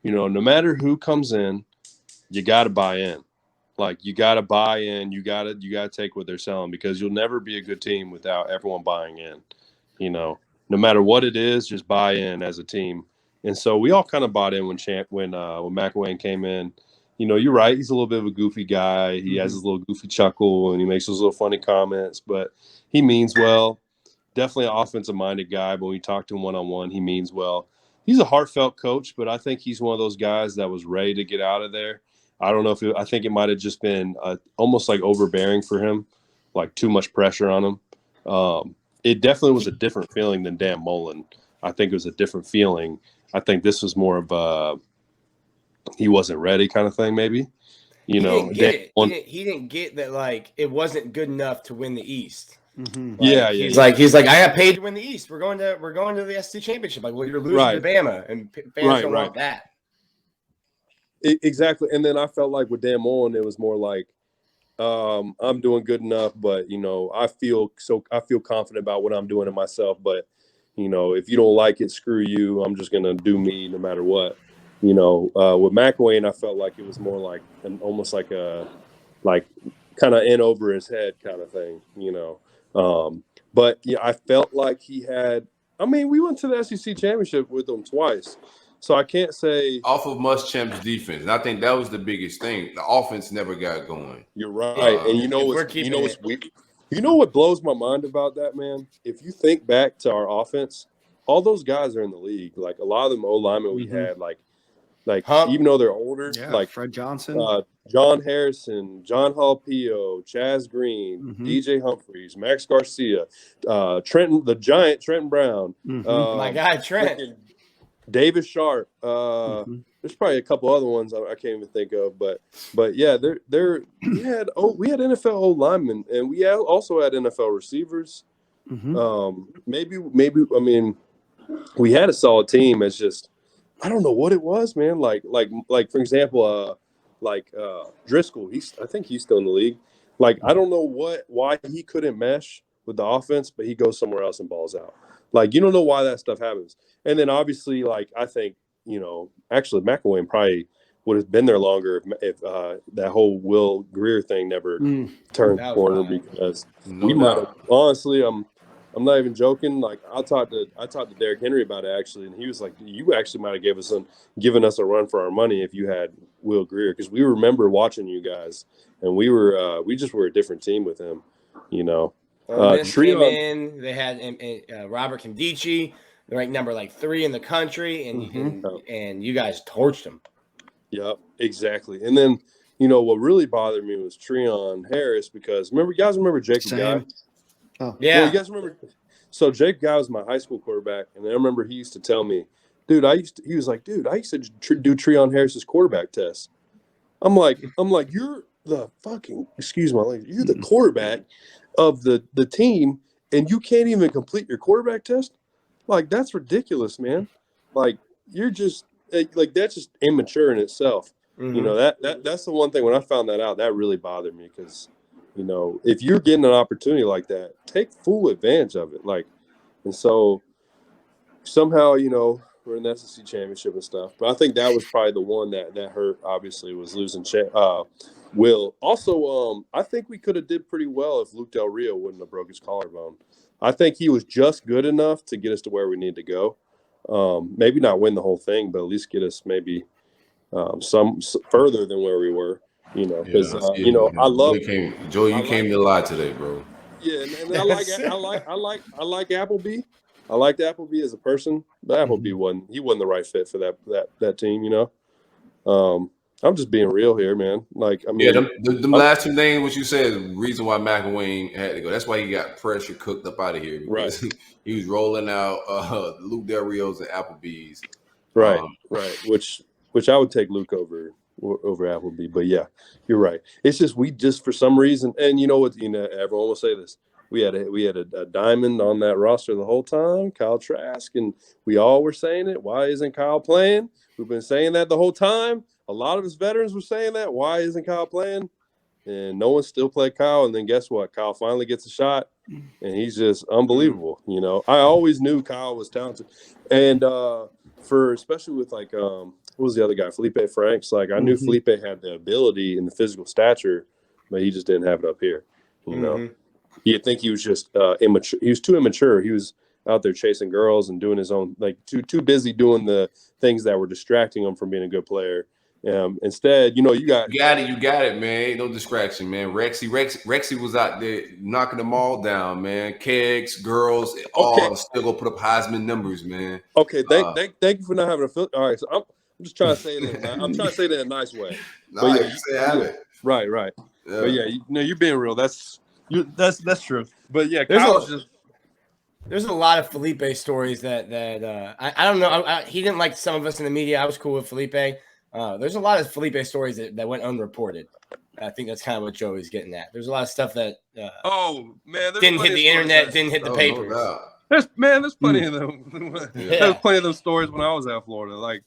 no matter who comes in, you got to buy in. Like, you got to buy in. You got to take what they're selling, because you'll never be a good team without everyone buying in. No matter what it is, just buy in as a team. And so we all kind of bought in when McElwain came in. You're right. He's a little bit of a goofy guy. He has his little goofy chuckle, and he makes those little funny comments, but he means well. Definitely an offensive-minded guy, but when we talk to him one-on-one, he means well. He's a heartfelt coach, but I think he's one of those guys that was ready to get out of there. I don't know I think it might have just been almost like overbearing for him, like too much pressure on him. It definitely was a different feeling than Dan Mullen. I think it was a different feeling. I think this was more of he wasn't ready kind of thing, maybe. He didn't get that, like, it wasn't good enough to win the East. Mm-hmm. He's like, I got paid to win the East. We're going to the SEC championship. Like, well, you're losing to Bama, and fans don't want that. Exactly. And then I felt like with Dan Mullen, it was more like, I'm doing good enough, but I feel confident about what I'm doing to myself. But if you don't like it, screw you. I'm just gonna do me no matter what. With McElwain, I felt like it was more like almost like a kind of in over his head kind of thing. But yeah, I felt like he had. I mean, we went to the SEC championship with them twice. So I can't say off of Muschamp's defense, and I think that was the biggest thing. The offense never got going. You're right, and what blows my mind about that, man? If you think back to our offense, all those guys are in the league. Like, a lot of them O-linemen we had, like even though they're older, like Fred Johnson, John Harrison, John Halpio, Chaz Green, DJ Humphreys, Max Garcia, Trenton, the giant Trenton Brown, my guy Trent. Davis Sharp. There's probably a couple other ones I can't even think of, but yeah, we had NFL O linemen, and we also had NFL receivers. Maybe I mean, we had a solid team. It's just I don't know what it was, man. Like for example, Driscoll. I think he's still in the league. Like, I don't know why he couldn't mesh with the offense, but he goes somewhere else and balls out. Like, you don't know why that stuff happens. And then obviously, like, I think, actually McElwain probably would have been there longer if that whole Will Greer thing never turned the corner, because we might have, honestly, I'm not even joking. Like, I talked to Derrick Henry about it, actually, and he was like, you actually might have given us a run for our money if you had Will Greer, because we remember watching you guys, and we just were a different team with him, Came in. They had Robert Kimdichie, ranked number 3 in the country, and you guys torched him. Yep, exactly. And then what really bothered me was Treon Harris, because you guys remember Jacob Guy? Oh yeah, well, you guys remember? So Jacob Guy was my high school quarterback, and I remember he used to tell me, I used to do Treon Harris's quarterback test. I'm like, you're the fucking, excuse my language, you're the quarterback of the team, and you can't even complete your quarterback test? Like, that's ridiculous, man. Like, you're just that's just immature in itself. That's the one thing. When I found that out, that really bothered me, because if you're getting an opportunity like that, take full advantage of it. Like, and so somehow we're in the SEC championship and stuff, but I think that was probably the one that hurt. Obviously, was losing Will. Also, I think we could have did pretty well if Luke Del Rio wouldn't have broke his collarbone. I think he was just good enough to get us to where we need to go. Maybe not win the whole thing, but at least get us maybe some further than where we were. Because I love Joey. You came to lie today, bro. Yeah, and I like Appleby. I liked Appleby as a person, but Appleby wasn't the right fit for that team. I'm just being real here, man. Like, I mean, the last two names, what you said, is the reason why McElwain had to go. That's why he got pressure cooked up out of here. Right. He was rolling out Luke Del Rio's and Applebee's. Right. Which I would take Luke over Appleby. But yeah, you're right. It's just we for some reason, and you know what? Everyone will say this. We had a diamond on that roster the whole time, Kyle Trask, and we all were saying it. Why isn't Kyle playing? We've been saying that the whole time. a lot of his veterans were saying that. Why isn't Kyle playing? And no one still played Kyle. And then guess what? Kyle finally gets a shot, and he's just unbelievable. You know, I always knew Kyle was talented, and especially with like what was the other guy, Felipe Franks? Like I knew Felipe had the ability and the physical stature, but he just didn't have it up here. You know, you'd think he was just immature. He was too immature. He was out there chasing girls and doing his own, like too busy doing the things that were distracting him from being a good player. Instead, you know, you got it, man. Ain't no distraction, man. Rexy was out there knocking them all down, man. Kegs, girls, all still gonna put up Heisman numbers, man. Okay, thank you for not having a filter. All right, so I'm just trying to say it. I'm trying to say that in a nice way. Nah, you say have it. Right. Yeah. But yeah, you're being real. That's true. But yeah, there's a lot of Felipe stories that I don't know. He didn't like some of us in the media. I was cool with Felipe. There's a lot of Felipe stories that went unreported. I think that's kind of what Joey's getting at. There's a lot of stuff that didn't hit the internet, didn't hit the papers. No, there's plenty of them. There's plenty of those stories when I was at Florida. Like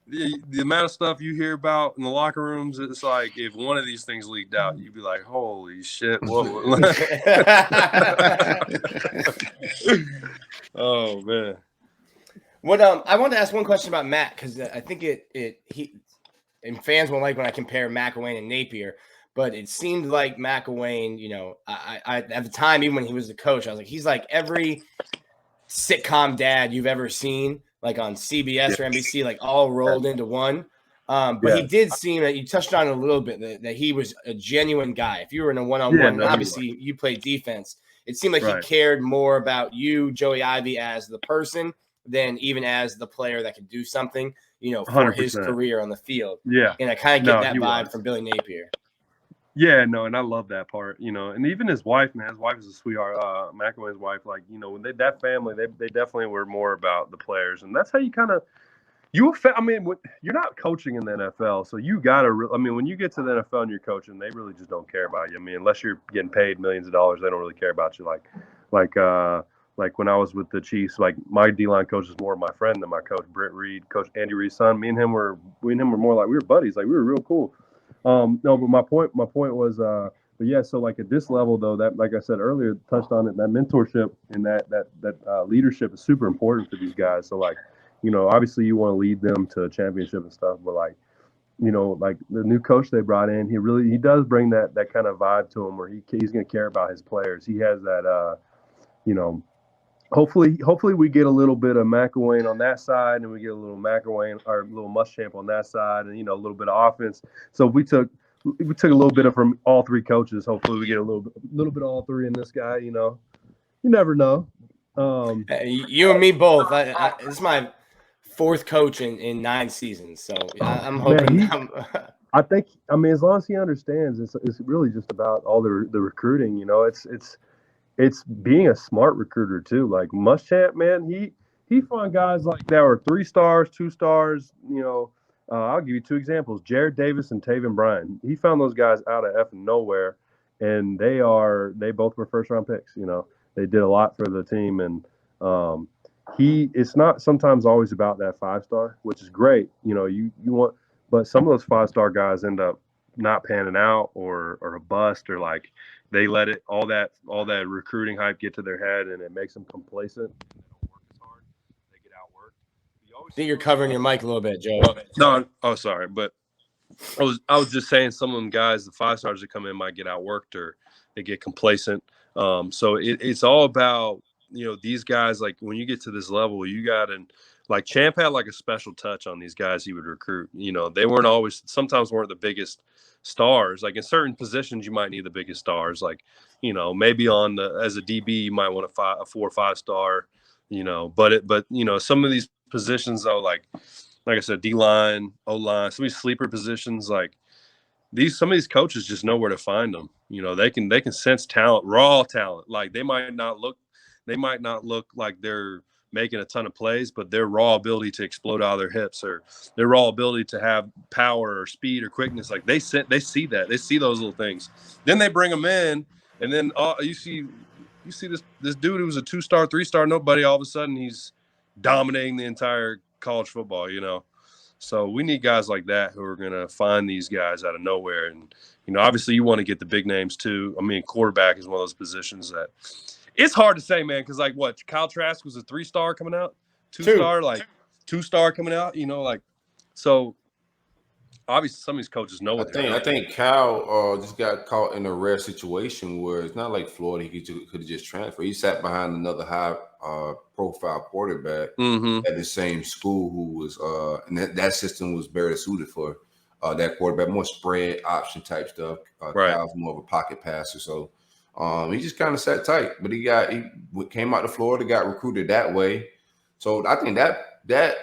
the amount of stuff you hear about in the locker rooms, it's like if one of these things leaked out, you'd be like, "Holy shit!" Oh man. What I wanted to ask one question about Matt, because I think and fans won't like when I compare McElwain and Napier, but it seemed like McElwain, you know, I at the time, even when he was the coach, I was like, he's like every sitcom dad you've ever seen, like on CBS or NBC, like all rolled into one. But he did seem that you touched on it a little bit that he was a genuine guy. If you were in a one-on-one, obviously you played defense. It seemed like he cared more about you, Joey Ivie, as the person than even as the player that could do something, you know, for 100%. His career on the field. Yeah. And I kind of get that vibe from Billy Napier. Yeah, no, and I love that part, you know, and even his wife, man, his wife is a sweetheart. McElwain's wife, like, you know, when that family, they definitely were more about the players, and that's how you kind of you're not coaching in the NFL, so you gotta. When you get to the NFL and you're coaching, they really just don't care about you. I mean, unless you're getting paid millions of dollars, they don't really care about you. Like when I was with the Chiefs, like my D-line coach is more my friend than my coach, Britt Reed, Coach Andy Reid's son. Me and him were more like we were buddies, like we were real cool. No, but my point was, but yeah. So like at this level though, that like I said earlier, touched on it. That mentorship and that leadership is super important for these guys. So like, you know, obviously you want to lead them to a championship and stuff, but like, you know, like the new coach they brought in, he does bring that kind of vibe to him where he's going to care about his players. He has that, you know. Hopefully we get a little bit of McElwain on that side, and we get a little McElwain or a little Muschamp on that side, and you know, a little bit of offense. So we took a little bit from all three coaches. Hopefully we get a little bit of all three in this guy. You know, you never know. You and me both. This is my fourth coach in 9 seasons, so I'm hoping. Man, I think as long as he understands, it's really just about all the recruiting. You know, it's being a smart recruiter too. Like Muschamp, man, he found guys like that were 3 stars, 2 stars. You know, I'll give you 2 examples: Jared Davis and Taven Bryan. He found those guys out of effing nowhere, and they both were first-round picks. You know, they did a lot for the team, and it's not sometimes always about that 5-star, which is great. You know, you want, but some of those 5-star guys end up not panning out or a bust, or like they let it all that recruiting hype get to their head, and it makes them complacent. They don't work as hard. They get outworked. I think you're covering your mic a little bit, Joe. No, sorry, but I was just saying some of them guys, the 5-stars that come in, might get outworked or they get complacent. So it's all about, you know, these guys. Like when you get to this level, you got like Champ had like a special touch on these guys he would recruit. You know, they sometimes weren't the biggest stars. Like in certain positions, you might need the biggest stars. Like, you know, maybe as a DB, you might want a 4 or 5-star. You know, but you know, some of these positions though, like I said, D-line, O-line, some of these sleeper positions, like some of these coaches just know where to find them. You know, they can sense talent, raw talent. Like they might not look like they're making a ton of plays, but their raw ability to explode out of their hips, or their raw ability to have power or speed or quickness, like they see those little things. Then they bring them in, and then you see this dude who was a 2-star, 3-star nobody, all of a sudden he's dominating the entire college football. You know, So we need guys like that who are going to find these guys out of nowhere. And, obviously you want to get the big names too. I mean, quarterback is one of those positions that it's hard to say, man, because Kyle Trask was a 3-star coming out, 2-star, 2-star coming out, so obviously some of these coaches know what they're doing. I think Kyle just got caught in a rare situation where it's not like Florida. He could have just transferred. He sat behind another high profile quarterback at the same school who was and that system was better suited for that quarterback, more spread option type stuff. Kyle's more of a pocket passer, so he just kind of sat tight. But he came out to Florida, got recruited that way. So I think that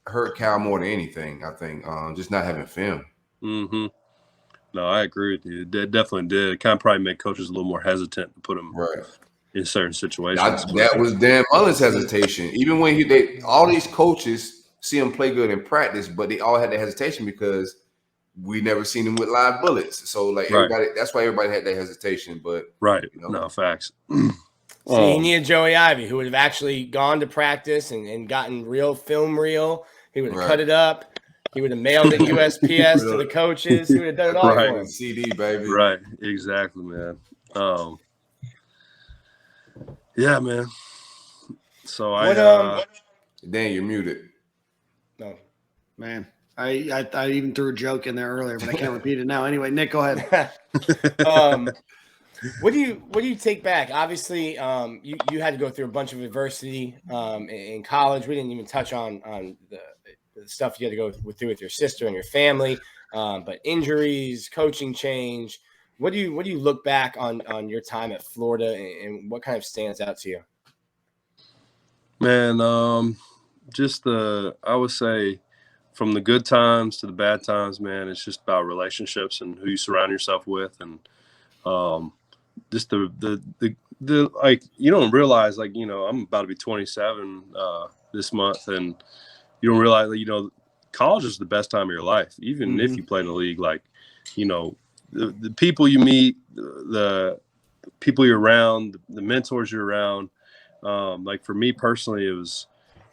hurt Cal more than anything. I think just not having film. Mm-hmm. No, I agree with you. That definitely did. It kind of probably made coaches a little more hesitant to put them in certain situations. That was Dan Mullen's hesitation. Even when all these coaches see him play good in practice, but they all had the hesitation because we never seen him with live bullets. So everybody, that's why everybody had that hesitation. But no facts. See, he needed Joey Ivie, who would have actually gone to practice and gotten real film reel. He would have cut it up. He would have mailed it USPS to the coaches. He would have done it all for him. CD, baby. Right. Exactly, man. Yeah, man. So Dan, you're muted. No, man. I even threw a joke in there earlier, but I can't repeat it now. Anyway, Nick, go ahead. What do you take back? Obviously, you had to go through a bunch of adversity in college. We didn't even touch on the stuff you had to go through with your sister and your family, but injuries, coaching change. What do you look back on your time at Florida, and what kind of stands out to you? Man, I would say from the good times to the bad times, man, it's just about relationships and who you surround yourself with, and just the you don't realize, I'm about to be 27 this month, and you don't realize that, college is the best time of your life, even if you play in the league. The people you meet, the people you're around, the mentors you're around. For me personally, it was,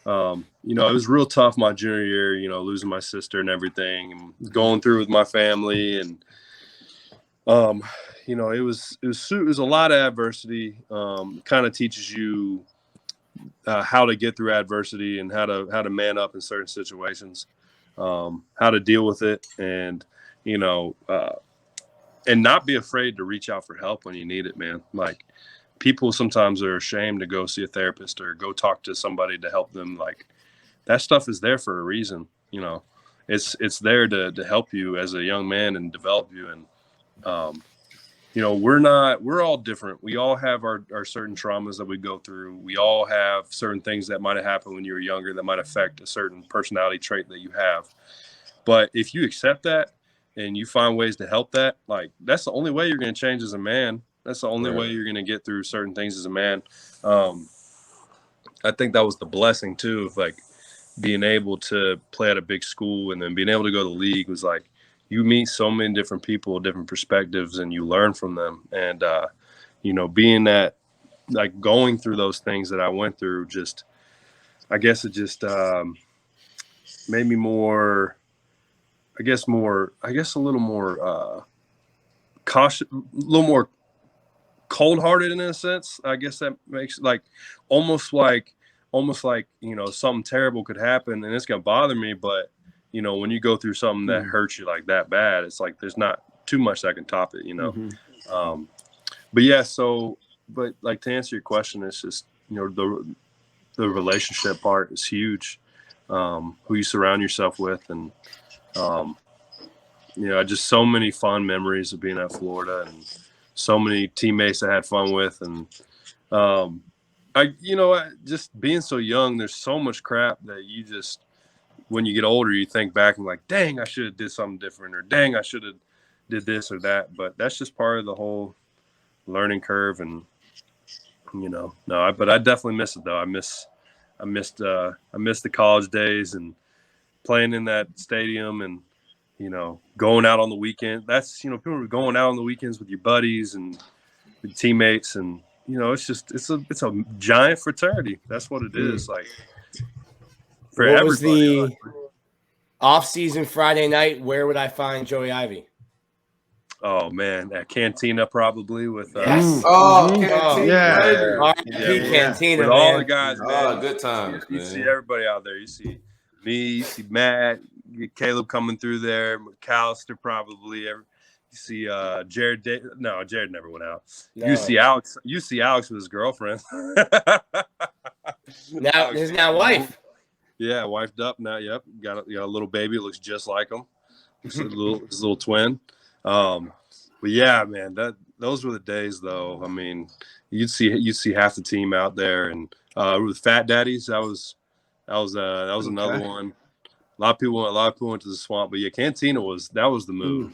it was real tough my junior year, losing my sister and everything, and going through with my family, and it was a lot of adversity. Kind of teaches you how to get through adversity and how to man up in certain situations, how to deal with it, and and not be afraid to reach out for help when you need it, man. People sometimes are ashamed to go see a therapist or go talk to somebody to help them. That stuff is there for a reason. It's there to help you as a young man and develop you. And we're all different. We all have our certain traumas that we go through. We all have certain things that might have happened when you were younger that might affect a certain personality trait that you have. But if you accept that and you find ways to help that, that's the only way you're going to change as a man. That's the only way you're going to get through certain things as a man. I think that was the blessing too, of being able to play at a big school and then being able to go to the league was you meet so many different people, different perspectives, and you learn from them. And, being that, going through those things that I went through, I guess it just made me more, a little more cautious, a little more cold-hearted in a sense. I guess that makes almost like something terrible could happen and it's gonna bother me, but when you go through something that hurts you that bad, it's there's not too much that can top it, but yeah, but to answer your question, it's just the relationship part is huge, who you surround yourself with, and just so many fond memories of being at Florida and so many teammates I had fun with. And just being so young, there's so much crap that you just, when you get older, you think back and dang, I should have did something different, or dang, I should have did this or that. But that's just part of the whole learning curve. And but I definitely miss it though. I missed the college days and playing in that stadium, and going out on the weekend. That's people are going out on the weekends with your buddies and your teammates, and it's a giant fraternity. That's what it is. For everybody. Off-season Friday night, where would I find Joey Ivie? Oh man, at Cantina probably with Yes. Oh, Mhm. Canteen, Yeah. baby. R.I.P. Cantina, with man. all the guys, man. Good times, You man. see everybody out there. You see me, you see Matt, you get Caleb coming through there, McAllister probably. You see Jared. Jared never went out. No. You see Alex. You see Alex with his girlfriend. Now his wife. Yeah, wifed up now. Yep, got a little baby. It looks just like him. His little twin. But yeah, man, those were the days, though. I mean, you'd see half the team out there, and with Fat Daddies, that was another one. A lot of people went to the swamp, but yeah, Cantina was the move.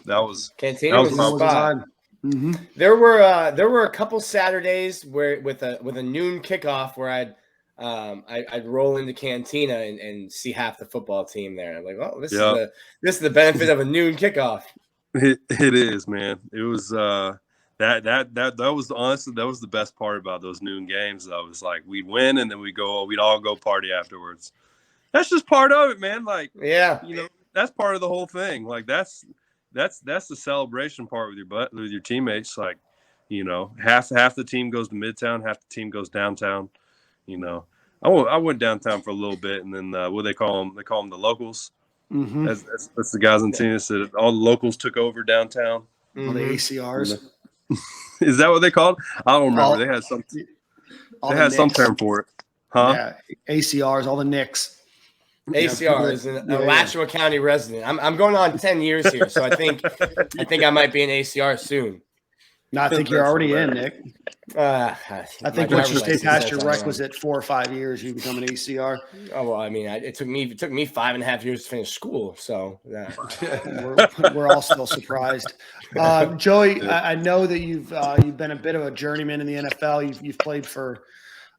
Cantina was the spot. Mm-hmm. There were a couple Saturdays where with a noon kickoff where I'd roll into Cantina and see half the football team there. I'm like, oh, this is the benefit of a noon kickoff. It is, man. It was that was honestly that was the best part about those noon games. Though, was like we'd win and then we'd all go party afterwards. That's just part of it, man. Like, yeah, that's part of the whole thing. Like that's the celebration part with your teammates. Like, half the team goes to Midtown, half the team goes downtown. I went downtown for a little bit, and then what they call them? They call them the locals. Mm-hmm. That's the guys on team said all the locals took over downtown. All the ACRs. Is that what they called? I don't remember. They had some. They had some term for it, huh? Yeah, ACRs, all the Knicks. ACR is an Alachua County resident. I'm going on 10 years here, so I think I might be an ACR soon. No, I think you're already in, Nick. I think once you stay past your requisite 4 or 5 years, you become an ACR. Oh well, I mean, it took me 5.5 years to finish school, so we're all still surprised. Joey, I know that you've been a bit of a journeyman in the NFL. You've played for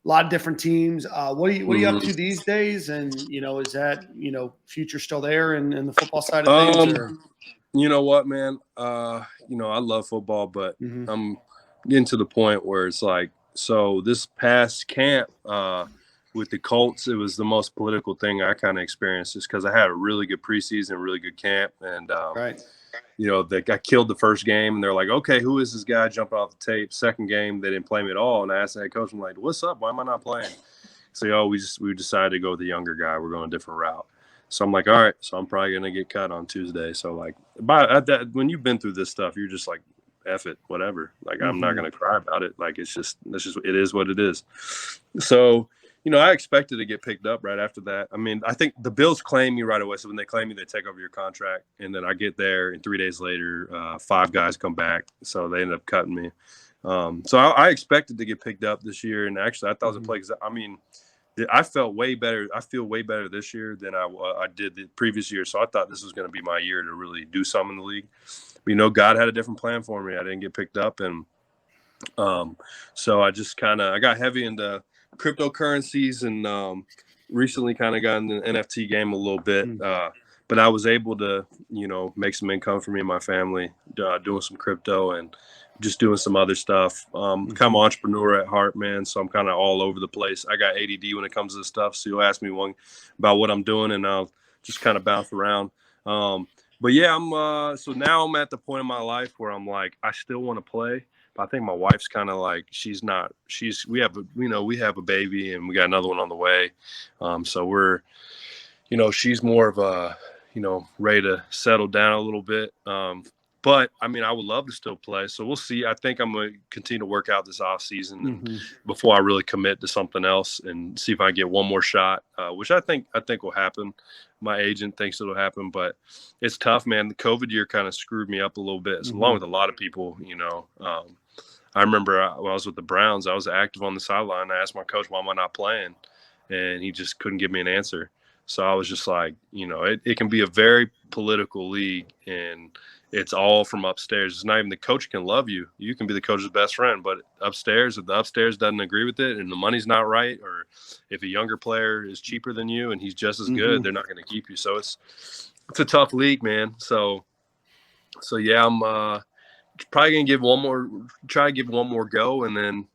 a lot of different teams. What are you up to these days? And is that future still there in the football side of things? Or? You know what, man? I love football, but I'm getting to the point where it's like, so this past camp with the Colts, it was the most political thing I kind of experienced just because I had a really good preseason, really good camp. And, I killed the first game and they're like, okay, who is this guy jumping off the tape? Second game, they didn't play me at all. And I asked the head coach, I'm like, what's up? Why am I not playing? So, we decided to go with the younger guy. We're going a different route. So I'm like, all right, so I'm probably going to get cut on Tuesday. So like when you've been through this stuff, you're just like, F it, whatever. Like, I'm not going to cry about it. Like, it is what it is. So, I expected to get picked up right after that. I mean, I think the Bills claim me right away. So when they claim me, they take over your contract. And then I get there and 3 days later, 5 guys come back. So they end up cutting me. So I expected to get picked up this year. And actually I thought it was a play because, I felt way better. I feel way better this year than I did the previous year. So I thought this was going to be my year to really do something in the league. But, God had a different plan for me. I didn't get picked up. And so I just I got heavy into cryptocurrencies and recently kind of got in the NFT game a little bit. But I was able to, make some income for me and my family doing some crypto and just doing some other stuff. I'm kind of an entrepreneur at heart, man. So I'm kind of all over the place. I got ADD when it comes to this stuff. So you'll ask me one about what I'm doing and I'll just kind of bounce around. But yeah, so now I'm at the point in my life where I'm like, I still want to play. But I think my wife's kind of like, we have a baby and we got another one on the way. So we're, she's more of a, ready to settle down a little bit. But I would love to still play. So we'll see. I think I'm going to continue to work out this off season before I really commit to something else and see if I get one more shot, which I think will happen. My agent thinks it'll happen, but it's tough, man. The COVID year kind of screwed me up a little bit, along with a lot of people. I remember when I was with the Browns, I was active on the sideline. I asked my coach, why am I not playing? And he just couldn't give me an answer. So I was just like, it can be a very political league, and it's all from upstairs. It's not even the coach can love you. You can be the coach's best friend, but upstairs, if the upstairs doesn't agree with it and the money's not right, or if a younger player is cheaper than you and he's just as good, they're not going to keep you. So it's a tough league, man. So yeah, I'm probably going to try to give one more go and then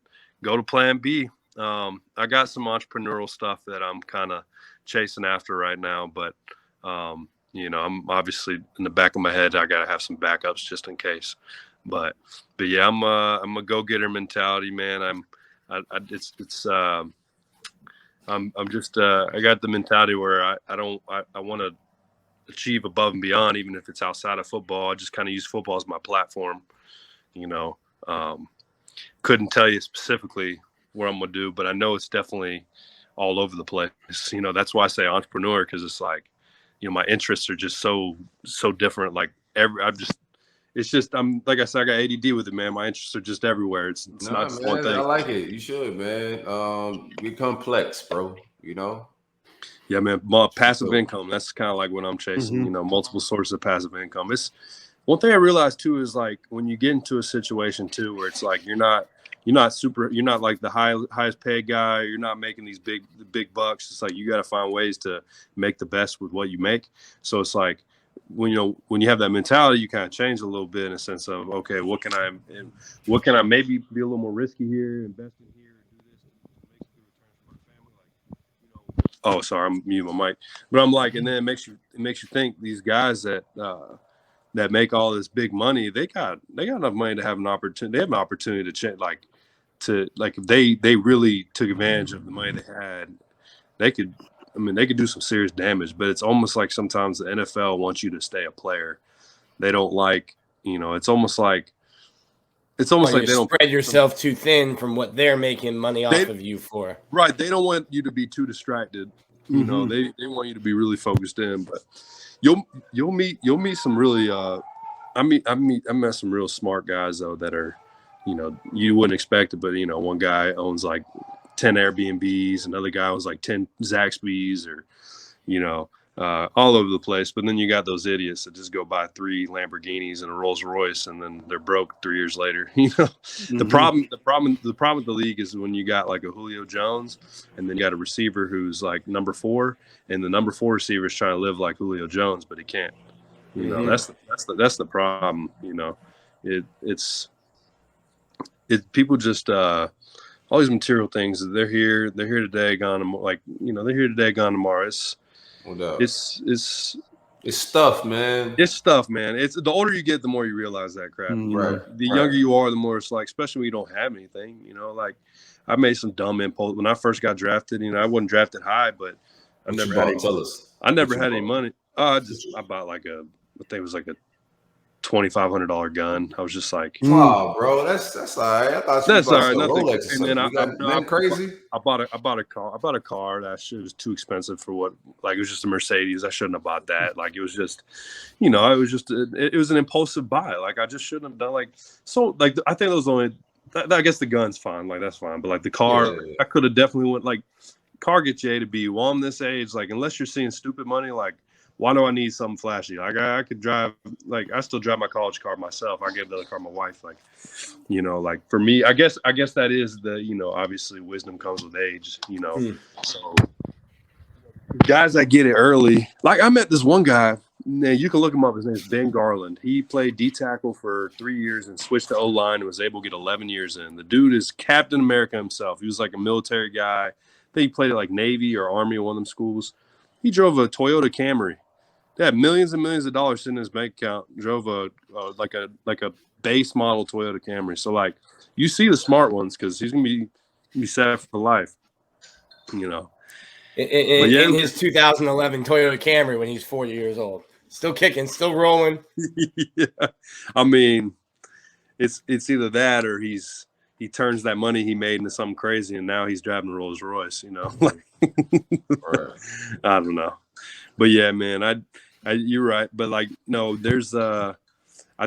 go to plan B. I got some entrepreneurial stuff that I'm kind of chasing after right now, but I'm obviously in the back of my head, I got to have some backups just in case. But yeah, I'm a go-getter mentality, man. I got the mentality where I want to achieve above and beyond, even if it's outside of football. I just kind of use football as my platform. Couldn't tell you specifically what I'm gonna do, but I know it's definitely all over the place. That's why I say entrepreneur, because it's like, my interests are just so different. Like I'm like I said, I got ADD with it, man. My interests are just everywhere. It's not just one thing. I like it. You should, man. Be complex, bro. Yeah, man. Passive income. That's kind of like what I'm chasing. Multiple sources of passive income. It's one thing I realized too is like when you get into a situation too where it's like you're not like the highest paid guy. You're not making these big bucks. It's like you got to find ways to make the best with what you make. So it's like when you have that mentality, you kind of change a little bit in a sense of, okay, what can I maybe be a little more risky here, invest in here, do this, make some good returns for my family. Oh, sorry, I'm muting my mic. But I'm like, and then it makes you think these guys that make all this big money, they got enough money to have an opportunity. They have an opportunity to change, if they really took advantage of the money they had, they could do some serious damage. But it's almost like sometimes the NFL wants you to stay a player. They don't like, it's almost like they don't spread yourself too thin from what they're making money off of you for. Right. They don't want you to be too distracted. They want you to be really focused in. But you'll meet some really I met some real smart guys though that are, you wouldn't expect it, but one guy owns like 10 Airbnbs, another guy owns like 10 Zaxby's, or all over the place. But then you got those idiots that just go buy 3 Lamborghinis and a Rolls Royce, and then they're broke 3 years later. The problem with the league is when you got like a Julio Jones, and then you got a receiver who's like number 4, and the number 4 receiver is trying to live like Julio Jones, but he can't. That's the problem. It's people just all these material things. They're here today, gone tomorrow. They're here today, gone tomorrow. It's stuff, man. It's stuff, man. It's the older you get, the more you realize that crap. Right. The younger you are, the more it's like, especially when you don't have anything. Like I made some dumb impulse when I first got drafted. I wasn't drafted high, but I never had any money. I bought like I think it was like a $2,500 gun. I was just like, wow, bro, that's all right. I thought you bought Rolex. And then I'm crazy. I bought a car. That shit was too expensive for what. Like it was just a Mercedes. I shouldn't have bought that. Like it was just, it was an impulsive buy. Like I just shouldn't have done. Like so. Like I think those only. I guess the gun's fine. Like that's fine. But like the car, I could have definitely went. Like car gets you A to B. While I'm this age, like unless you're seeing stupid money, like. Why do I need something flashy? Like I could drive, like I still drive my college car myself. I gave the other car to my wife. Like, like for me, I guess that is the, obviously wisdom comes with age, So guys that get it early, like I met this one guy, man, you can look him up. His name is Ben Garland. He played D tackle for 3 years and switched to O-line and was able to get 11 years in. The dude is Captain America himself. He was like a military guy. I think he played at like Navy or Army, one of them schools. He drove a Toyota Camry. They had millions and millions of dollars sitting in his bank account. Drove a base model Toyota Camry. So like you see the smart ones because he's gonna be set for life. In his 2011 Toyota Camry when he's 40 years old, still kicking, still rolling. Yeah, I mean, it's either that or he turns that money he made into something crazy, and now he's driving a Rolls Royce. Like I don't know, but yeah, man, you're right. But like, no, there's I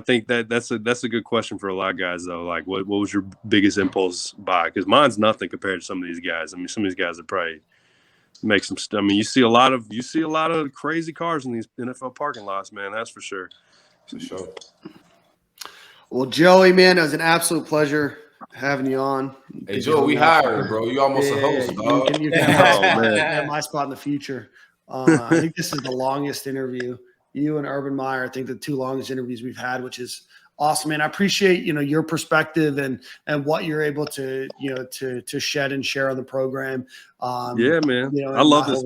think that's a good question for a lot of guys though. Like, what was your biggest impulse buy? Because mine's nothing compared to some of these guys. I mean, some of these guys that probably make some stuff. I mean, you see a lot of crazy cars in these NFL parking lots, man. That's for sure. For sure. Well, Joey, man, it was an absolute pleasure having you on. Hey, Joe, we hired, bro. You almost a host, dog. You can have my spot in the future. I think this is the longest interview. You and Urban Meyer, I think the 2 longest interviews we've had, which is awesome, man. I appreciate, your perspective and what you're able to, to shed and share on the program. Yeah, man. I love this.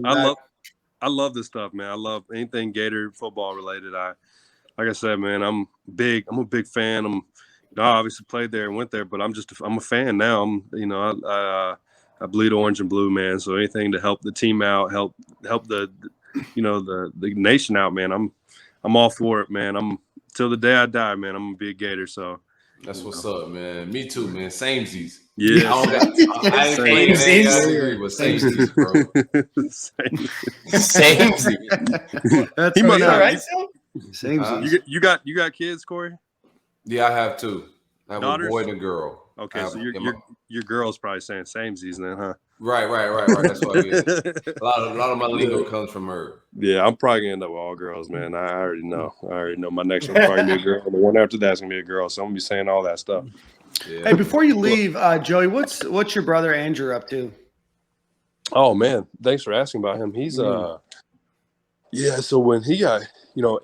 I love this stuff, man. I love anything Gator football related. Like I said, man, I'm a big fan. I obviously played there and went there, but I'm a fan now. I bleed orange and blue, man. So anything to help the team out, help the nation out, man. I'm all for it, man. Till the day I die, man. I'm gonna be a Gator. So that's what's up, man. Me too, man. Samesies. Yeah, I ain't playing that, but Samesies, bro. Samesies. That's He must right. have- Right? Same. You got kids, Corey? Yeah, I have two. I have Daughters? a boy and a girl. Okay, so your girl's probably saying samesies then, huh? Right. That's what it is. A lot of my lingo comes from her. Yeah, I'm probably gonna end up with all girls, man. I already know. My next one's probably gonna be a girl, and the one after that's gonna be a girl. So I'm gonna be saying all that stuff. Yeah. Hey, before you leave, Joey, what's your brother Andrew up to? Oh man, thanks for asking about him. He's So when he got,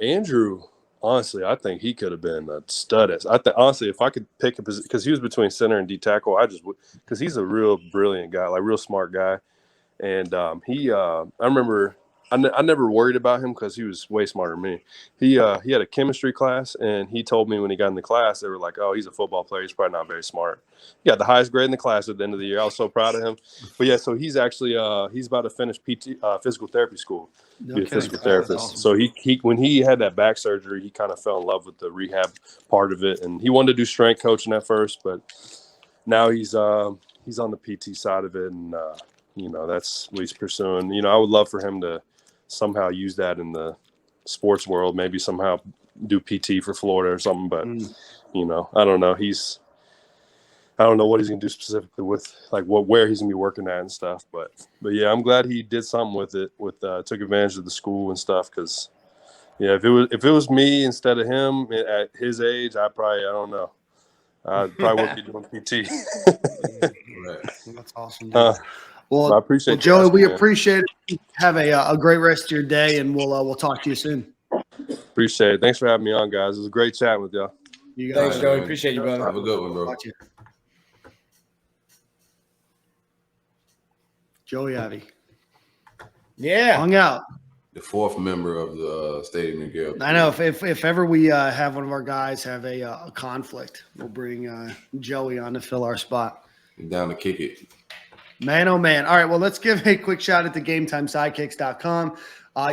Andrew, honestly, I think he could have been a stud. Honestly, if I could pick a position, because he was between center and D tackle, I just would, because he's a real brilliant guy, like real smart guy. And I remember I never worried about him because he was way smarter than me. He had a chemistry class, and he told me when he got in the class, they were like, "Oh, he's a football player. He's probably not very smart." He got the highest grade in the class at the end of the year. I was so proud of him. But yeah, so he's actually he's about to finish physical therapy school, be a physical therapist. Awesome. So he when he had that back surgery, he kind of fell in love with the rehab part of it, and he wanted to do strength coaching at first, but now he's on the PT side of it, and that's what he's pursuing. I would love for him to somehow use that in the sports world, maybe somehow do PT for Florida or something, but I don't know. I don't know what he's gonna do specifically with where he's gonna be working at and stuff, but yeah, I'm glad he did something with it, took advantage of the school and stuff, because if it was me instead of him at his age, I don't know. I probably wouldn't be doing PT. That's awesome. Well, I appreciate Joey. We man. appreciate it. Have a great rest of your day, and we'll talk to you soon. Appreciate it. Thanks for having me on, guys. It was a great chatting with y'all. You Thanks, guys, Joey. Appreciate you, brother. Have a good one, bro. Talk to you. Joey Ivie Yeah. hung out. The fourth member of the Stadium and Gale. I know if ever we have one of our guys have a conflict, we'll bring Joey on to fill our spot. Down to kick it. Man, oh man. All right, well, let's give a quick shout out to GameTimeSidekicks.com.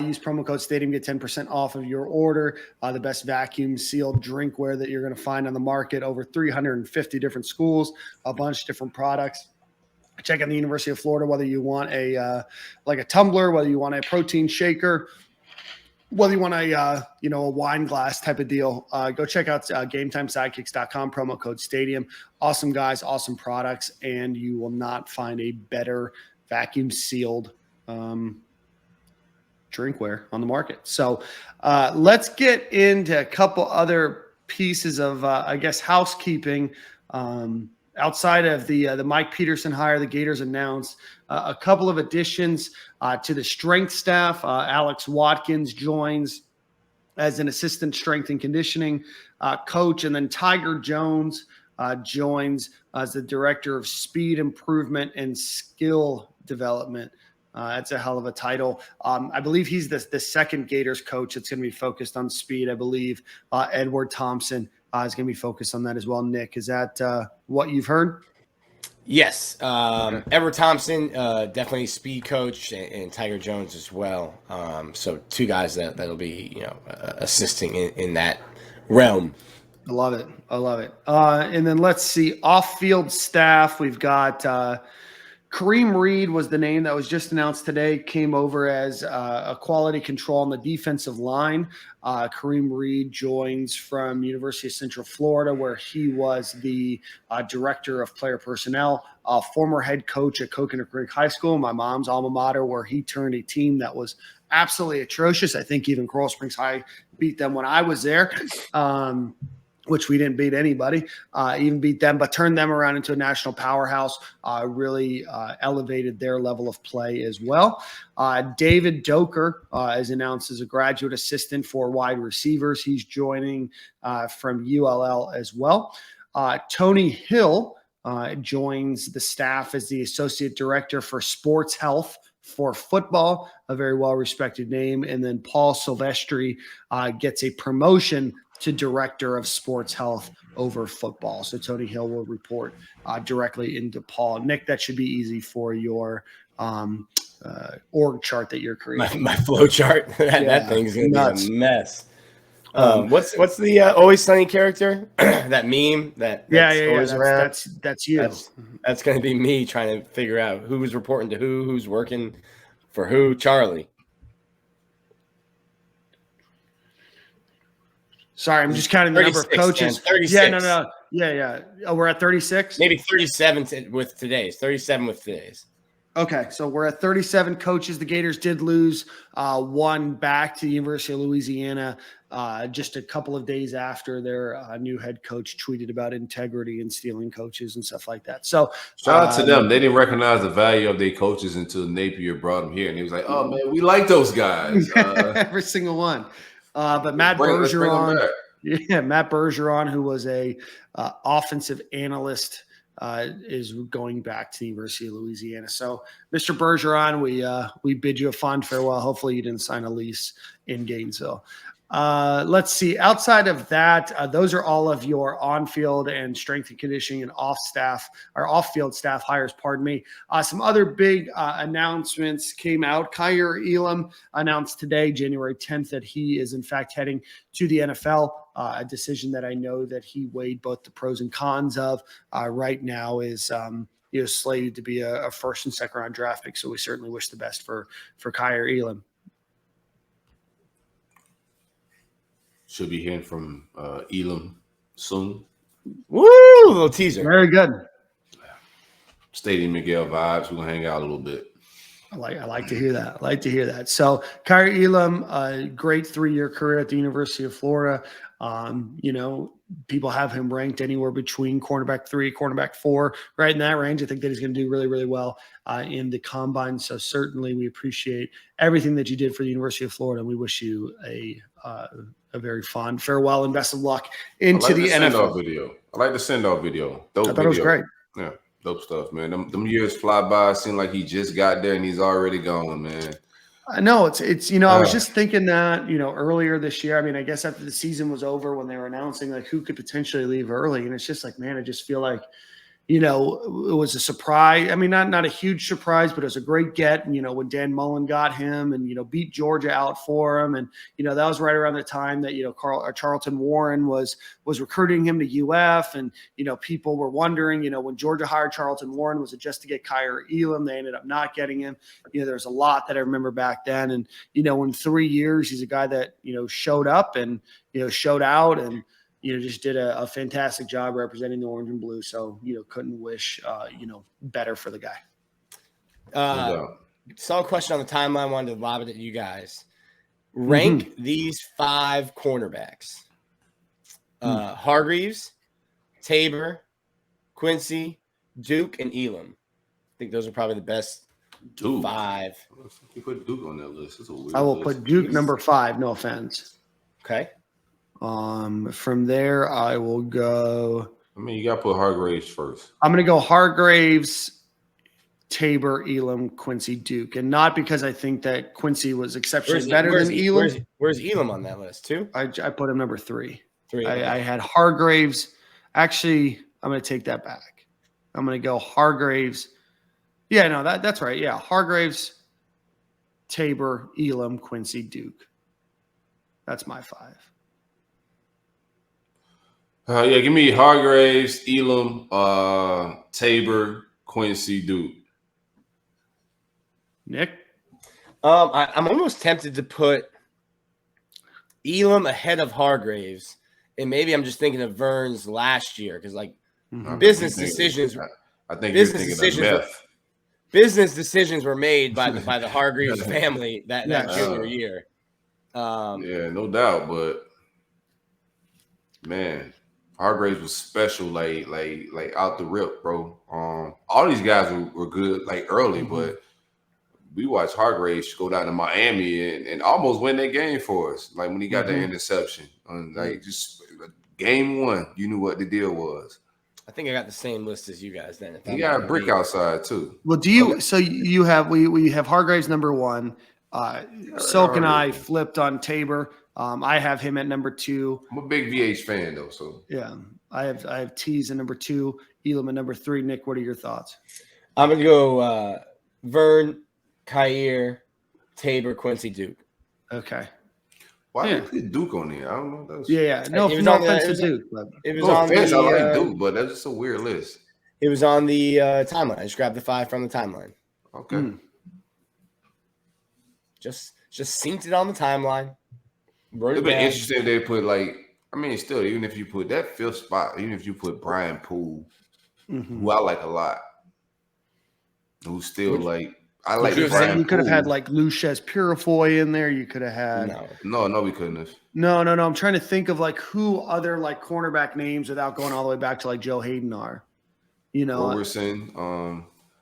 Use promo code Stadium, get 10% off of your order. The best vacuum sealed drinkware that you're going to find on the market. Over 350 different schools, a bunch of different products. Check out the University of Florida, whether you want a tumbler, whether you want a protein shaker, whether you want a wine glass type of deal. Go check out GameTimeSidekicks.com, promo code Stadium. Awesome guys, awesome products, and you will not find a better vacuum sealed drinkware on the market. So let's get into a couple other pieces of, housekeeping. Outside of the Mike Peterson hire, the Gators announced a couple of additions to the strength staff. Alex Watkins joins as an assistant strength and conditioning coach, and then Tiger Jones joins as the director of speed improvement and skill development. That's a hell of a title. I believe he's the second Gators coach that's going to be focused on speed. I believe Edward Thompson is going to be focused on that as well. Nick, is that what you've heard? Yes. Edward Thompson, definitely speed coach, and Tiger Jones as well. So two guys that'll be, assisting in that realm. I love it. And then let's see, off-field staff. We've got Kareem Reed was the name that was just announced today, came over as a quality control on the defensive line. Kareem Reed joins from University of Central Florida, where he was the director of player personnel, former head coach at Coconut Creek High School, my mom's alma mater, where he turned a team that was absolutely atrocious. I think even Coral Springs High beat them when I was there. Which we didn't beat anybody, even beat them, but turned them around into a national powerhouse, really elevated their level of play as well. David Doker is announced as a graduate assistant for wide receivers. He's joining from ULL as well. Tony Hill joins the staff as the associate director for sports health for football, a very well-respected name. And then Paul Silvestri gets a promotion to Director of Sports Health over football. So Tony Hill will report directly into Paul. Nick, that should be easy for your org chart that you're creating. My flow chart. That thing's going to be a mess. What's the Always Sunny character? That meme that's around? That's you. That's going to be me trying to figure out who's reporting to who's working for who. Charlie. Sorry, I'm just counting the number of coaches. 36. Yeah, no. Yeah. Oh, we're at 36? Maybe 37 with today's. 37 with today's. Okay, so we're at 37 coaches. The Gators did lose one back to the University of Louisiana just a couple of days after their new head coach tweeted about integrity and stealing coaches and stuff like that. So shout out to them. They didn't recognize the value of their coaches until Napier brought them here. And he was like, oh, man, we like those guys. Every single one. But Matt Bergeron, Matt Bergeron, who was a offensive analyst, is going back to the University of Louisiana. So, Mr. Bergeron, we bid you a fond farewell. Hopefully, you didn't sign a lease in Gainesville. Let's see. Outside of that, those are all of your on-field and strength and conditioning and off-field staff hires. Pardon me. Some other big announcements came out. Kyer Elam announced today, January 10th, that he is in fact heading to the NFL. A decision that I know that he weighed both the pros and cons of. Right now is slated to be a first and second round draft pick. So we certainly wish the best for Kyer Elam. Should be hearing from Elam soon. Woo! A little teaser. Very good. Stadium Miguel vibes. We're going to hang out a little bit. I like to hear that. So Kyer Elam, a great 3-year career at the University of Florida. People have him ranked anywhere between cornerback 3, cornerback 4, right in that range. I think that he's going to do really, really well in the combine. So certainly we appreciate everything that you did for the University of Florida. And we wish you a very fond farewell and best of luck into the NFL video. I like the send-off video. I thought it was great. Yeah, dope stuff, man. Them years fly by. It seemed like he just got there and he's already gone, man. I know it's I was just thinking that, earlier this year. I mean, I guess after the season was over when they were announcing like who could potentially leave early. And it's just like, man, I just feel like, it was a surprise. I mean, not a huge surprise, but it was a great get. When Dan Mullen got him and, beat Georgia out for him. And, that was right around the time that, Charlton Warren was recruiting him to UF. And, people were wondering, when Georgia hired Charlton Warren, was it just to get Kyer Elam? They ended up not getting him. There's a lot that I remember back then. And, in 3 years, he's a guy that, showed up and, showed out and, just did a fantastic job representing the orange and blue. So, couldn't wish, better for the guy. Saw a question on the timeline, wanted to lob it at you guys. Rank these 5 cornerbacks. Hargreaves, Tabor, Quincy, Duke, and Elam. I think those are probably the best 5. You put Duke on that list. That's a weird I will list. put Duke number 5, no offense. Okay. From there, I will go. I mean, you got to put Hargraves first. I'm going to go Hargraves, Tabor, Elam, Quincy, Duke. And not because I think that Quincy was exceptionally better than Elam. Where's Elam on that list, too? I put him number 3. 3. I had Hargraves. Actually, I'm going to take that back. I'm going to go Hargraves. Yeah, no, that's right. Yeah, Hargraves, Tabor, Elam, Quincy, Duke. That's my 5. Give me Hargraves, Elam, Tabor, Quincy, Duke. Nick? I'm almost tempted to put Elam ahead of Hargraves, and maybe I'm just thinking of Vern's last year because, business decisions. I think you're thinking of meth. Business decisions were made by the Hargreaves family that junior year. Yeah, no doubt, but man. Hargraves was special, like out the rip, bro. All these guys were good, early, but we watched Hargraves go down to Miami and almost win that game for us. When he got that interception, just game 1, you knew what the deal was. I think I got the same list as you guys then. He got a brick outside too. Well, do you? So you have we have Hargraves number 1. Silk and I flipped on Tabor. I have him at number 2. I'm a big VH fan though, so yeah. I have Tease at number 2, Elam at number 3. Nick, what are your thoughts? I'm gonna go Vern, Kyer, Tabor, Quincy, Duke. Okay. Why did you put Duke on there? I don't know. That's, No offense to Duke. But it was no on offense, the, I like Duke, but that's just a weird list. It was on the timeline. I just grabbed the 5 from the timeline. Okay. Just synced it on the timeline. It'd be interesting if they put still, even if you put that 5th spot, even if you put Brian Poole, who I like a lot, who's still I like Brian. You could have had like Lucius Purifoy in there. You could have had No, we couldn't have. No. I'm trying to think of like who other like cornerback names without going all the way back to like Joe Hayden are. Morrison.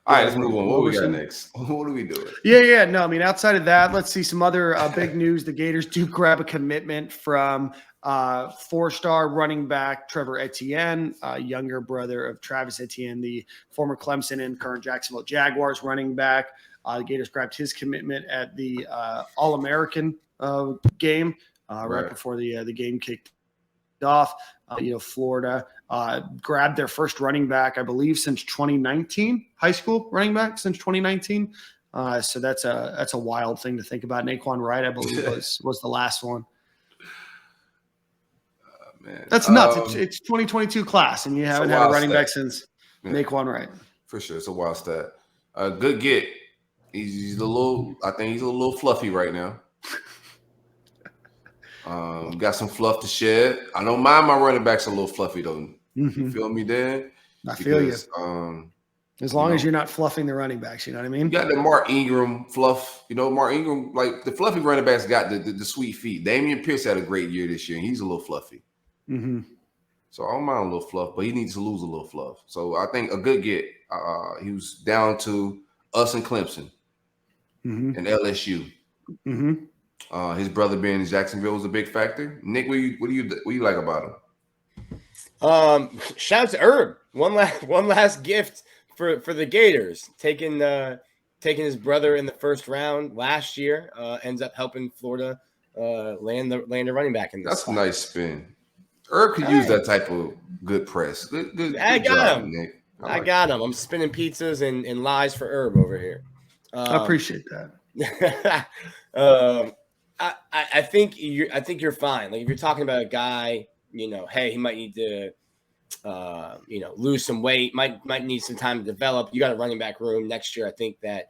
All right, let's move on. What we got next? What are we doing? Yeah. No, I mean, outside of that, let's see some other big news. The Gators do grab a commitment from 4-star running back Trevor Etienne, younger brother of Travis Etienne, the former Clemson and current Jacksonville Jaguars running back. The Gators grabbed his commitment at the All-American game right before the game kicked off. Florida grabbed their first running back, I believe, since 2019, high school running back since 2019. So that's a wild thing to think about. Naquan Wright, I believe, was the last one. Man. That's nuts. It's 2022 class, and you haven't had a running back since Naquan Wright. For sure, it's a wild stat. Good get. He's a little fluffy right now. Got some fluff to shed. I know my running back's a little fluffy though. You feel me, Dan? I feel you. As long as you're not fluffing the running backs, you know what I mean? You got the Mark Ingram fluff. Mark Ingram, like the fluffy running backs got the sweet feet. Damian Pierce had a great year this year, and he's a little fluffy. So I don't mind a little fluff, but he needs to lose a little fluff. So I think a good get. He was down to us and Clemson and LSU. His brother being in Jacksonville was a big factor. Nick, what do you like about him? Shout out to Herb. One last gift for the Gators. Taking his brother in the first round last year, ends up helping Florida land a running back in this. That's a nice spin. Herb could use that type of good press. Good I got job, him. Nick. I got him. I'm spinning pizzas and lies for Herb over here. I appreciate that. I think you're fine. Like if you're talking about a guy, hey, he might need to, lose some weight, might need some time to develop. You got a running back room next year. I think that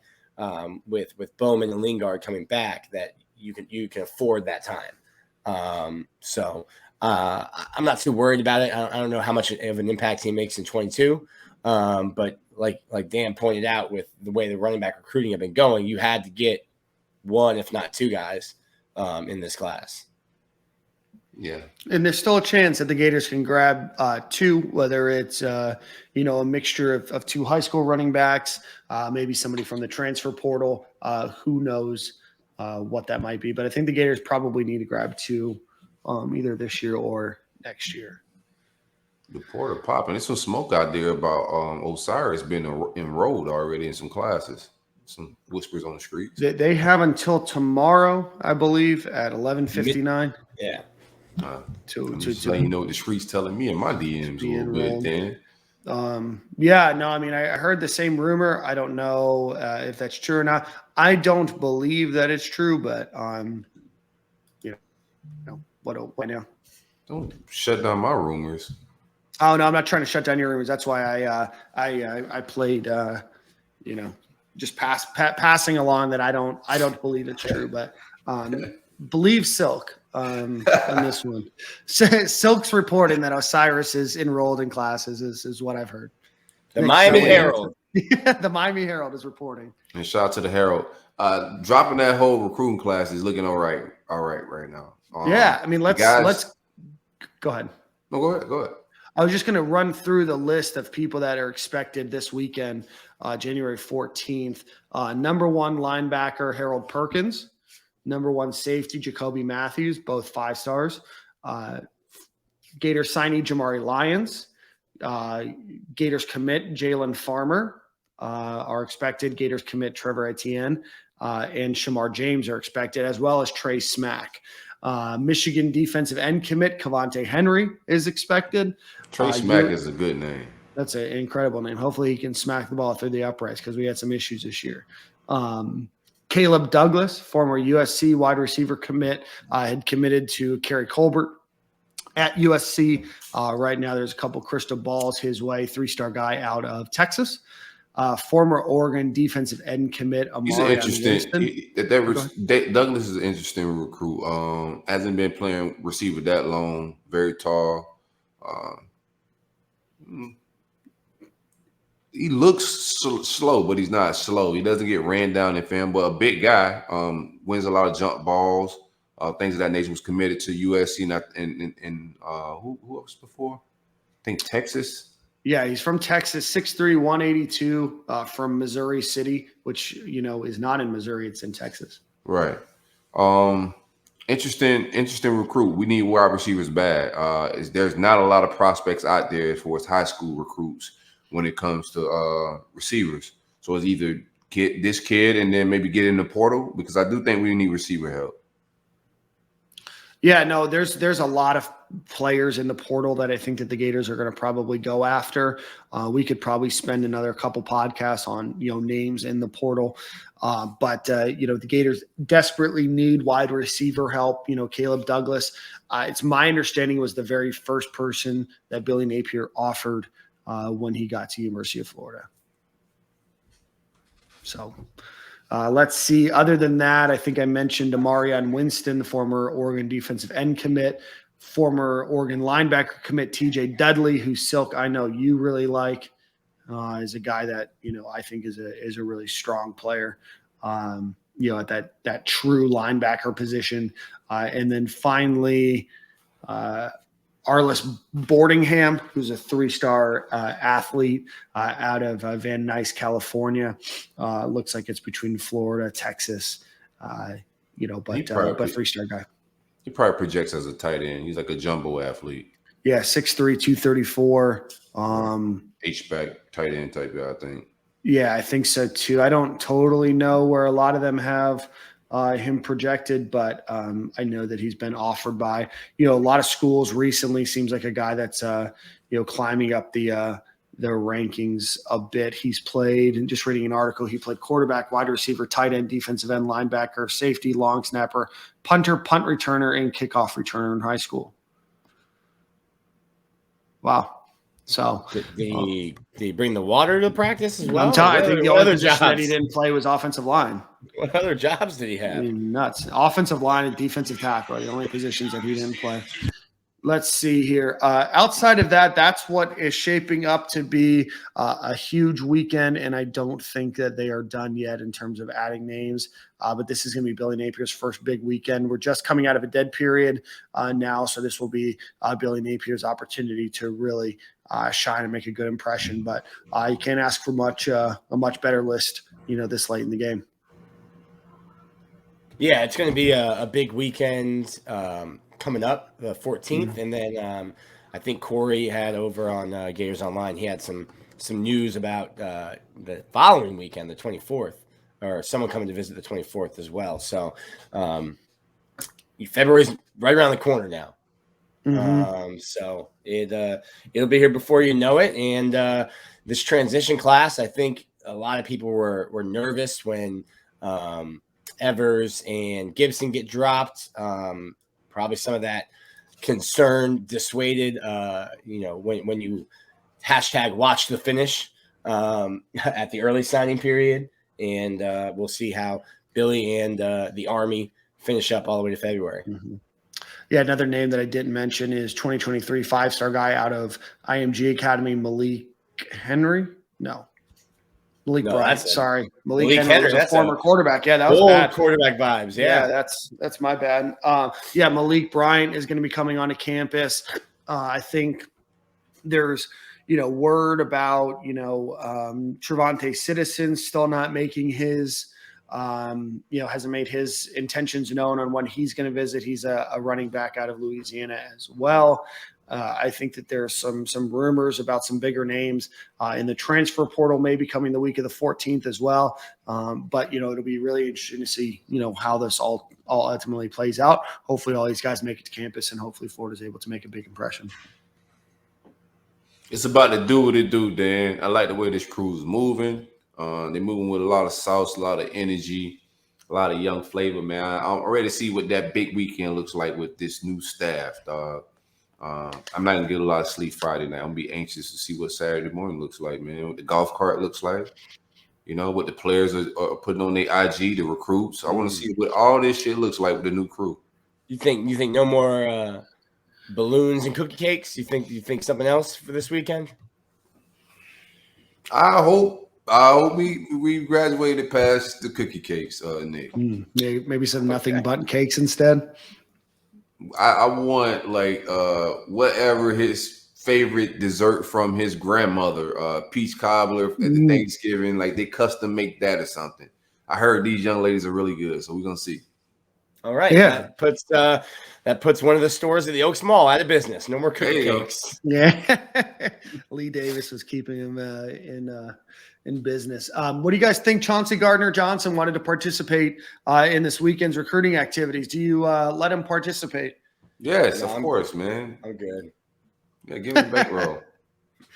with Bowman and Lingard coming back, that you can afford that time. So I'm not too worried about it. I don't know how much of an impact he makes in 22. But like Dan pointed out, with the way the running back recruiting have been going, you had to get one, if not two guys in this class. Yeah. And there's still a chance that the Gators can grab two, whether it's, a mixture of two high school running backs, maybe somebody from the transfer portal. Who knows what that might be. But I think the Gators probably need to grab two either this year or next year. The portal popping. There's some smoke out there about Osiris being enrolled already in some classes. Some whispers on the streets. They have until tomorrow, I believe, at 11:59. Yeah. To let you know what the streets telling me in my DMs a little bit, Dan. I heard the same rumor. I don't know if that's true or not. I don't believe that it's true, but what now? Don't shut down my rumors. Oh no, I'm not trying to shut down your rumors. That's why I played just passing along that I don't believe it's true, but believe Silk on this one. Silk's reporting that Osiris is enrolled in classes is what I've heard. The Miami Herald. The Miami Herald is reporting. And shout out to the Herald. Dropping that whole recruiting class is looking all right right now. Let's go ahead. No, go ahead. I was just going to run through the list of people that are expected this weekend, January 14th. Number one linebacker, Harold Perkins. Number one safety, Jacoby Matthews, both 5 stars. Gator signee, Jamari Lyons. Gators commit Jalen Farmer are expected. Gators commit Trevor Etienne and Shamar James are expected, as well as Trey Smack. Michigan defensive end commit Cavante Henry is expected. Trey Smack is a good name. That's an incredible name. Hopefully he can smack the ball through the uprights because we had some issues this year. Caleb Douglas, former USC wide receiver commit, had committed to Kerry Colbert at USC. Right now there's a couple crystal balls his way, 3-star guy out of Texas. Former Oregon defensive end commit. He's an interesting. Douglas is an interesting recruit. Hasn't been playing receiver that long. Very tall. He looks slow, but he's not slow. He doesn't get ran down in film, but a big guy. Wins a lot of jump balls, things of that nature. Was committed to USC and who else before? I think Texas. Yeah, he's from Texas, 6'3", 182, from Missouri City, which is not in Missouri; it's in Texas. Right. Interesting recruit. We need wide receivers bad. There's not a lot of prospects out there as far as high school recruits when it comes to receivers. So it's either get this kid and then maybe get in the portal, because I do think we need receiver help. Yeah, no, there's a lot of players in the portal that I think that the Gators are going to probably go after. We could probably spend another couple podcasts on, names in the portal. But the Gators desperately need wide receiver help. Caleb Douglas, it's my understanding, was the very first person that Billy Napier offered when he got to University of Florida. So let's see. Other than that, I think I mentioned Amarion Winston, the former Oregon defensive end commit, former Oregon linebacker commit TJ Dudley, who Silk I know you really like, is a guy that I think is a really strong player. At that true linebacker position, and then finally. Arliss Boardingham, who's a 3-star athlete out of Van Nuys, California. Looks like it's between Florida, Texas, but 3-star guy. He probably projects as a tight end. He's like a jumbo athlete. Yeah, 6'3", 234. H-back tight end type guy, I think. Yeah, I think so too. I don't totally know where a lot of them have him projected, but I know that he's been offered by a lot of schools recently. Seems like a guy that's climbing up the rankings a bit. He's played, and just reading an article, he played quarterback, wide receiver, tight end, defensive end, linebacker, safety, long snapper, punter, punt returner, and kickoff returner in high school. Wow. So did he bring the water to practice as well? I think the only position that he didn't play was offensive line. What other jobs did he have? Nuts. Offensive line and defensive tackle are the only positions that he didn't play. Let's see here. Outside of that, that's what is shaping up to be a huge weekend, and I don't think that they are done yet in terms of adding names. But this is going to be Billy Napier's first big weekend. We're just coming out of a dead period now, so this will be Billy Napier's opportunity to really shine and make a good impression. But you can't ask for a much better list, this late in the game. Yeah, it's going to be a big weekend coming up, the 14th, and then I think Corey had over on Gators Online. He had some news about the following weekend, the 24th, or someone coming to visit the 24th as well. So February's right around the corner now. So it'll be here before you know it. And this transition class, I think a lot of people were nervous when Evers and Gibson get dropped. Probably some of that concern dissuaded, when you #watch the finish at the early signing period. And we'll see how Billy and the Army finish up all the way to February. Yeah, another name that I didn't mention is 2023 5-star guy out of IMG Academy, Malik Henry. No. Malik Bryant. Sorry. Malik Henry was a former quarterback. Yeah, that was bad. Quarterback vibes. Yeah, that's my bad. Malik Bryant is going to be coming onto campus. I think there's, word about, Trevante Citizen still not making his, hasn't made his intentions known on when he's going to visit. He's a running back out of Louisiana as well. I think that there's some rumors about some bigger names in the transfer portal, maybe coming the week of the 14th as well. But it'll be really interesting to see how this all ultimately plays out. Hopefully, all these guys make it to campus, and hopefully, Florida's able to make a big impression. It's about to do what it do, Dan. I like the way this crew's moving. They're moving with a lot of sauce, a lot of energy, a lot of young flavor, man. I'm ready to see what that big weekend looks like with this new staff, dog. I'm not gonna get a lot of sleep Friday night. I'm gonna be anxious to see what Saturday morning looks like, man. What the golf cart looks like, what the players are putting on their IG, the recruits. I want to see what all this shit looks like with the new crew. You think no more balloons and cookie cakes? You think something else for this weekend? I hope we graduated past the cookie cakes, Nick. Maybe some nothing but cakes instead. I want whatever his favorite dessert from his grandmother, peach cobbler at the Thanksgiving, like they custom make that or something. I heard these young ladies are really good, so we're gonna see. All right, yeah. That puts one of the stores at the Oaks Mall out of business. No more cookie cakes. Yeah, Lee Davis was keeping him in business. What do you guys think? Chauncey Gardner-Johnson wanted to participate in this weekend's recruiting activities. Do you let him participate? Yes, of course, man. I'm good. Yeah, give him a bankroll.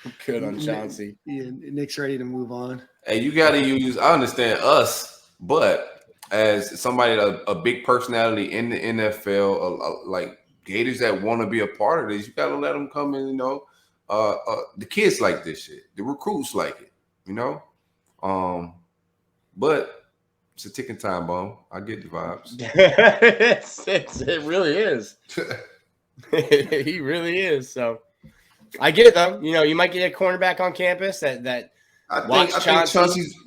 I'm good on Chauncey. Yeah, Nick's ready to move on. Hey, you got to use. I understand us, but as somebody, a big personality in the NFL, like Gators that want to be a part of this, you got to let them come in. The kids like this shit. The recruits like it. But it's a ticking time bomb. I get the vibes. It really is. He really is. So I get it though. You might get a cornerback on campus that. I think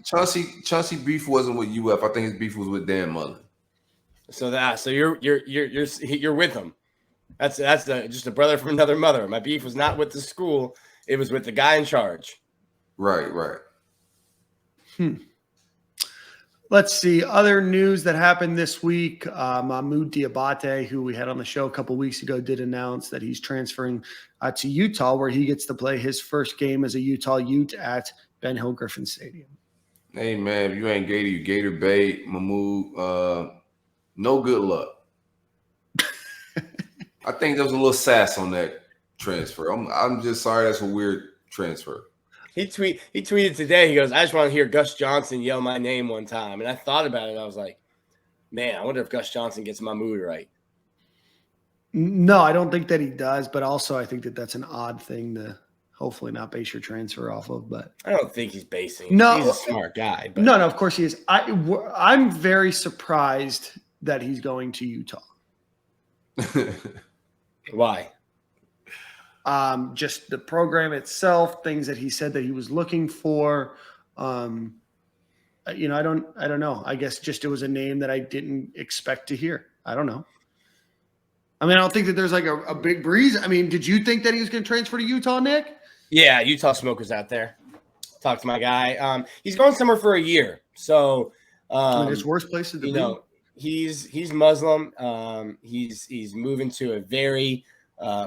Chauncey beef wasn't with UF. I think his beef was with Dan Mullen. So you're with him. That's just a brother from another mother. My beef was not with the school. It was with the guy in charge. Right. Let's see. Other news that happened this week. Mahmoud Diabate, who we had on the show a couple weeks ago, did announce that he's transferring to Utah, where he gets to play his first game as a Utah Ute at Ben Hill Griffin Stadium. Hey, man, if you ain't Gator, you Gator Bay, Mahmoud. No good luck. I think there was a little sass on that transfer. I'm just sorry. That's a weird transfer. He tweeted today. He goes, "I just want to hear Gus Johnson yell my name one time." And I thought about it. I was like, man, I wonder if Gus Johnson gets Mahmoud right. No, I don't think that he does. But also, I think that that's an odd thing to hopefully not base your transfer off of. But I don't think he's basing. No, he's a smart guy. But. No, of course he is. I'm very surprised that he's going to Utah. Why? Just the program itself, things that he said that he was looking for. I don't know. I guess just it was a name that I didn't expect to hear. I don't know. I mean, I don't think that there's like a big breeze. I mean, did you think that he was going to transfer to Utah, Nick? Yeah, Utah Smoke was out there. Talked to my guy. He's going somewhere for a year. So there's worse places to be. He's Muslim. He's moving to a very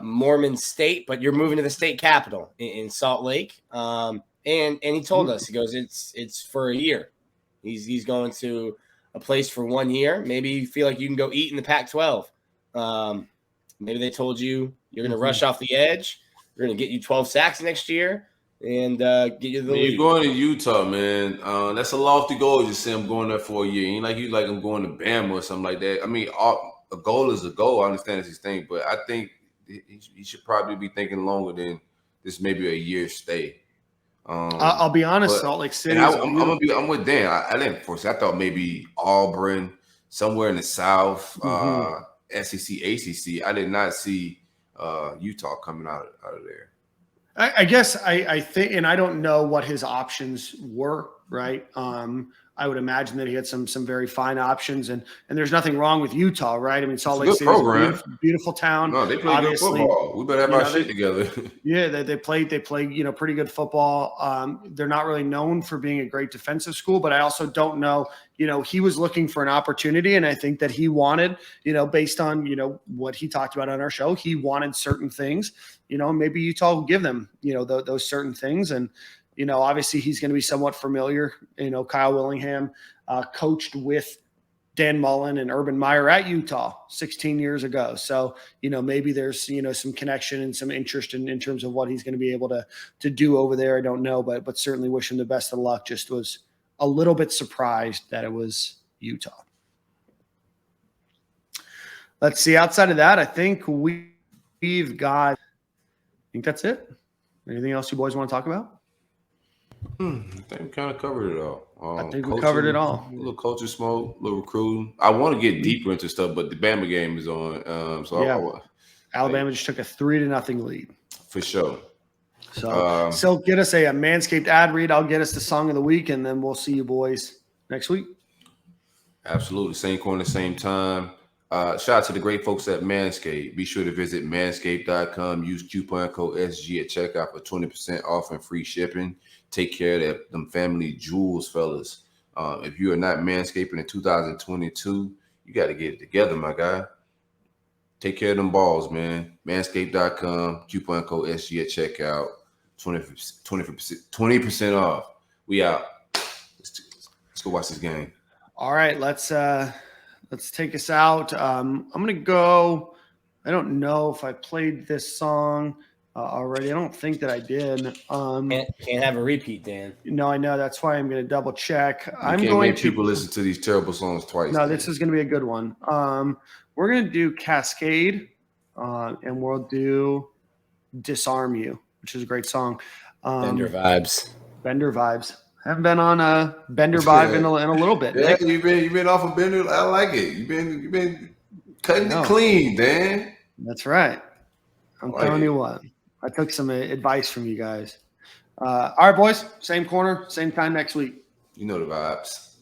Mormon state, but you're moving to the state capital in Salt Lake. And he told us, he goes, it's for a year. He's going to a place for 1 year. Maybe you feel like you can go eat in the Pac-12. Maybe they told you you're going to rush off the edge. We're going to get you 12 sacks next year and get you the league. You're going to Utah, man. That's a lofty goal. Just say I'm going there for a year. Ain't like you like I'm going to Bama or something like that. I mean, a goal is a goal. I understand it's his thing, but I think he should probably be thinking longer than this. Maybe a year stay. I'll be honest, Salt Lake City. I'm with Dan. I didn't force it. I thought maybe Auburn, somewhere in the South, SEC, ACC. I did not see Utah coming out of there. I guess I think, and I don't know what his options were, right? I would imagine that he had some very fine options, and there's nothing wrong with Utah, right? I mean, Salt Lake good City is a program. beautiful town. No, they play good football. We better have our shit together. Yeah, they play pretty good football. They're not really known for being a great defensive school, but I also don't know, he was looking for an opportunity, and I think that he wanted, based on, what he talked about on our show, he wanted certain things, maybe Utah will give them, those certain things. And, obviously he's going to be somewhat familiar. Kyle Willingham coached with Dan Mullen and Urban Meyer at Utah 16 years ago. So, maybe there's, some connection and some interest in terms of what he's going to be able to do over there. I don't know, but certainly wish him the best of luck. Just was a little bit surprised that it was Utah. Let's see. Outside of that, I think we've got, I think that's it. Anything else you boys want to talk about? I think we kind of covered it all. I think we covered it all. A little culture smoke, a little recruiting. I want to get deeper into stuff, but the Bama game is on. Alabama just took a 3-0 lead. For sure. So, get us a Manscaped ad read. I'll get us the song of the week, and then we'll see you boys next week. Absolutely. Same corner, same time. Shout out to the great folks at Manscaped. Be sure to visit manscaped.com. Use coupon code SG at checkout for 20% off and free shipping. Take care of them family jewels, fellas. If you are not manscaping in 2022, you got to get it together, my guy. Take care of them balls, man. Manscaped.com. Coupon code SG at checkout. 20% off. We out. Let's go watch this game. All right, let's take us out. I'm gonna go. I don't know if I played this song already. I don't think that I did. Can't have a repeat, Dan. No, I know. That's why I'm gonna double check. You can't make people listen to these terrible songs twice. No, this is gonna be a good one. We're gonna do Cascade, and we'll do Disarm You, which is a great song. Bender vibes. Haven't been on a Bender vibe in a little bit. Yeah, you've been off of Bender. I like it. You've been cutting it clean, Dan. That's right. I'm telling you what. I took some advice from you guys. All right, boys. Same corner, same time next week. You know the vibes.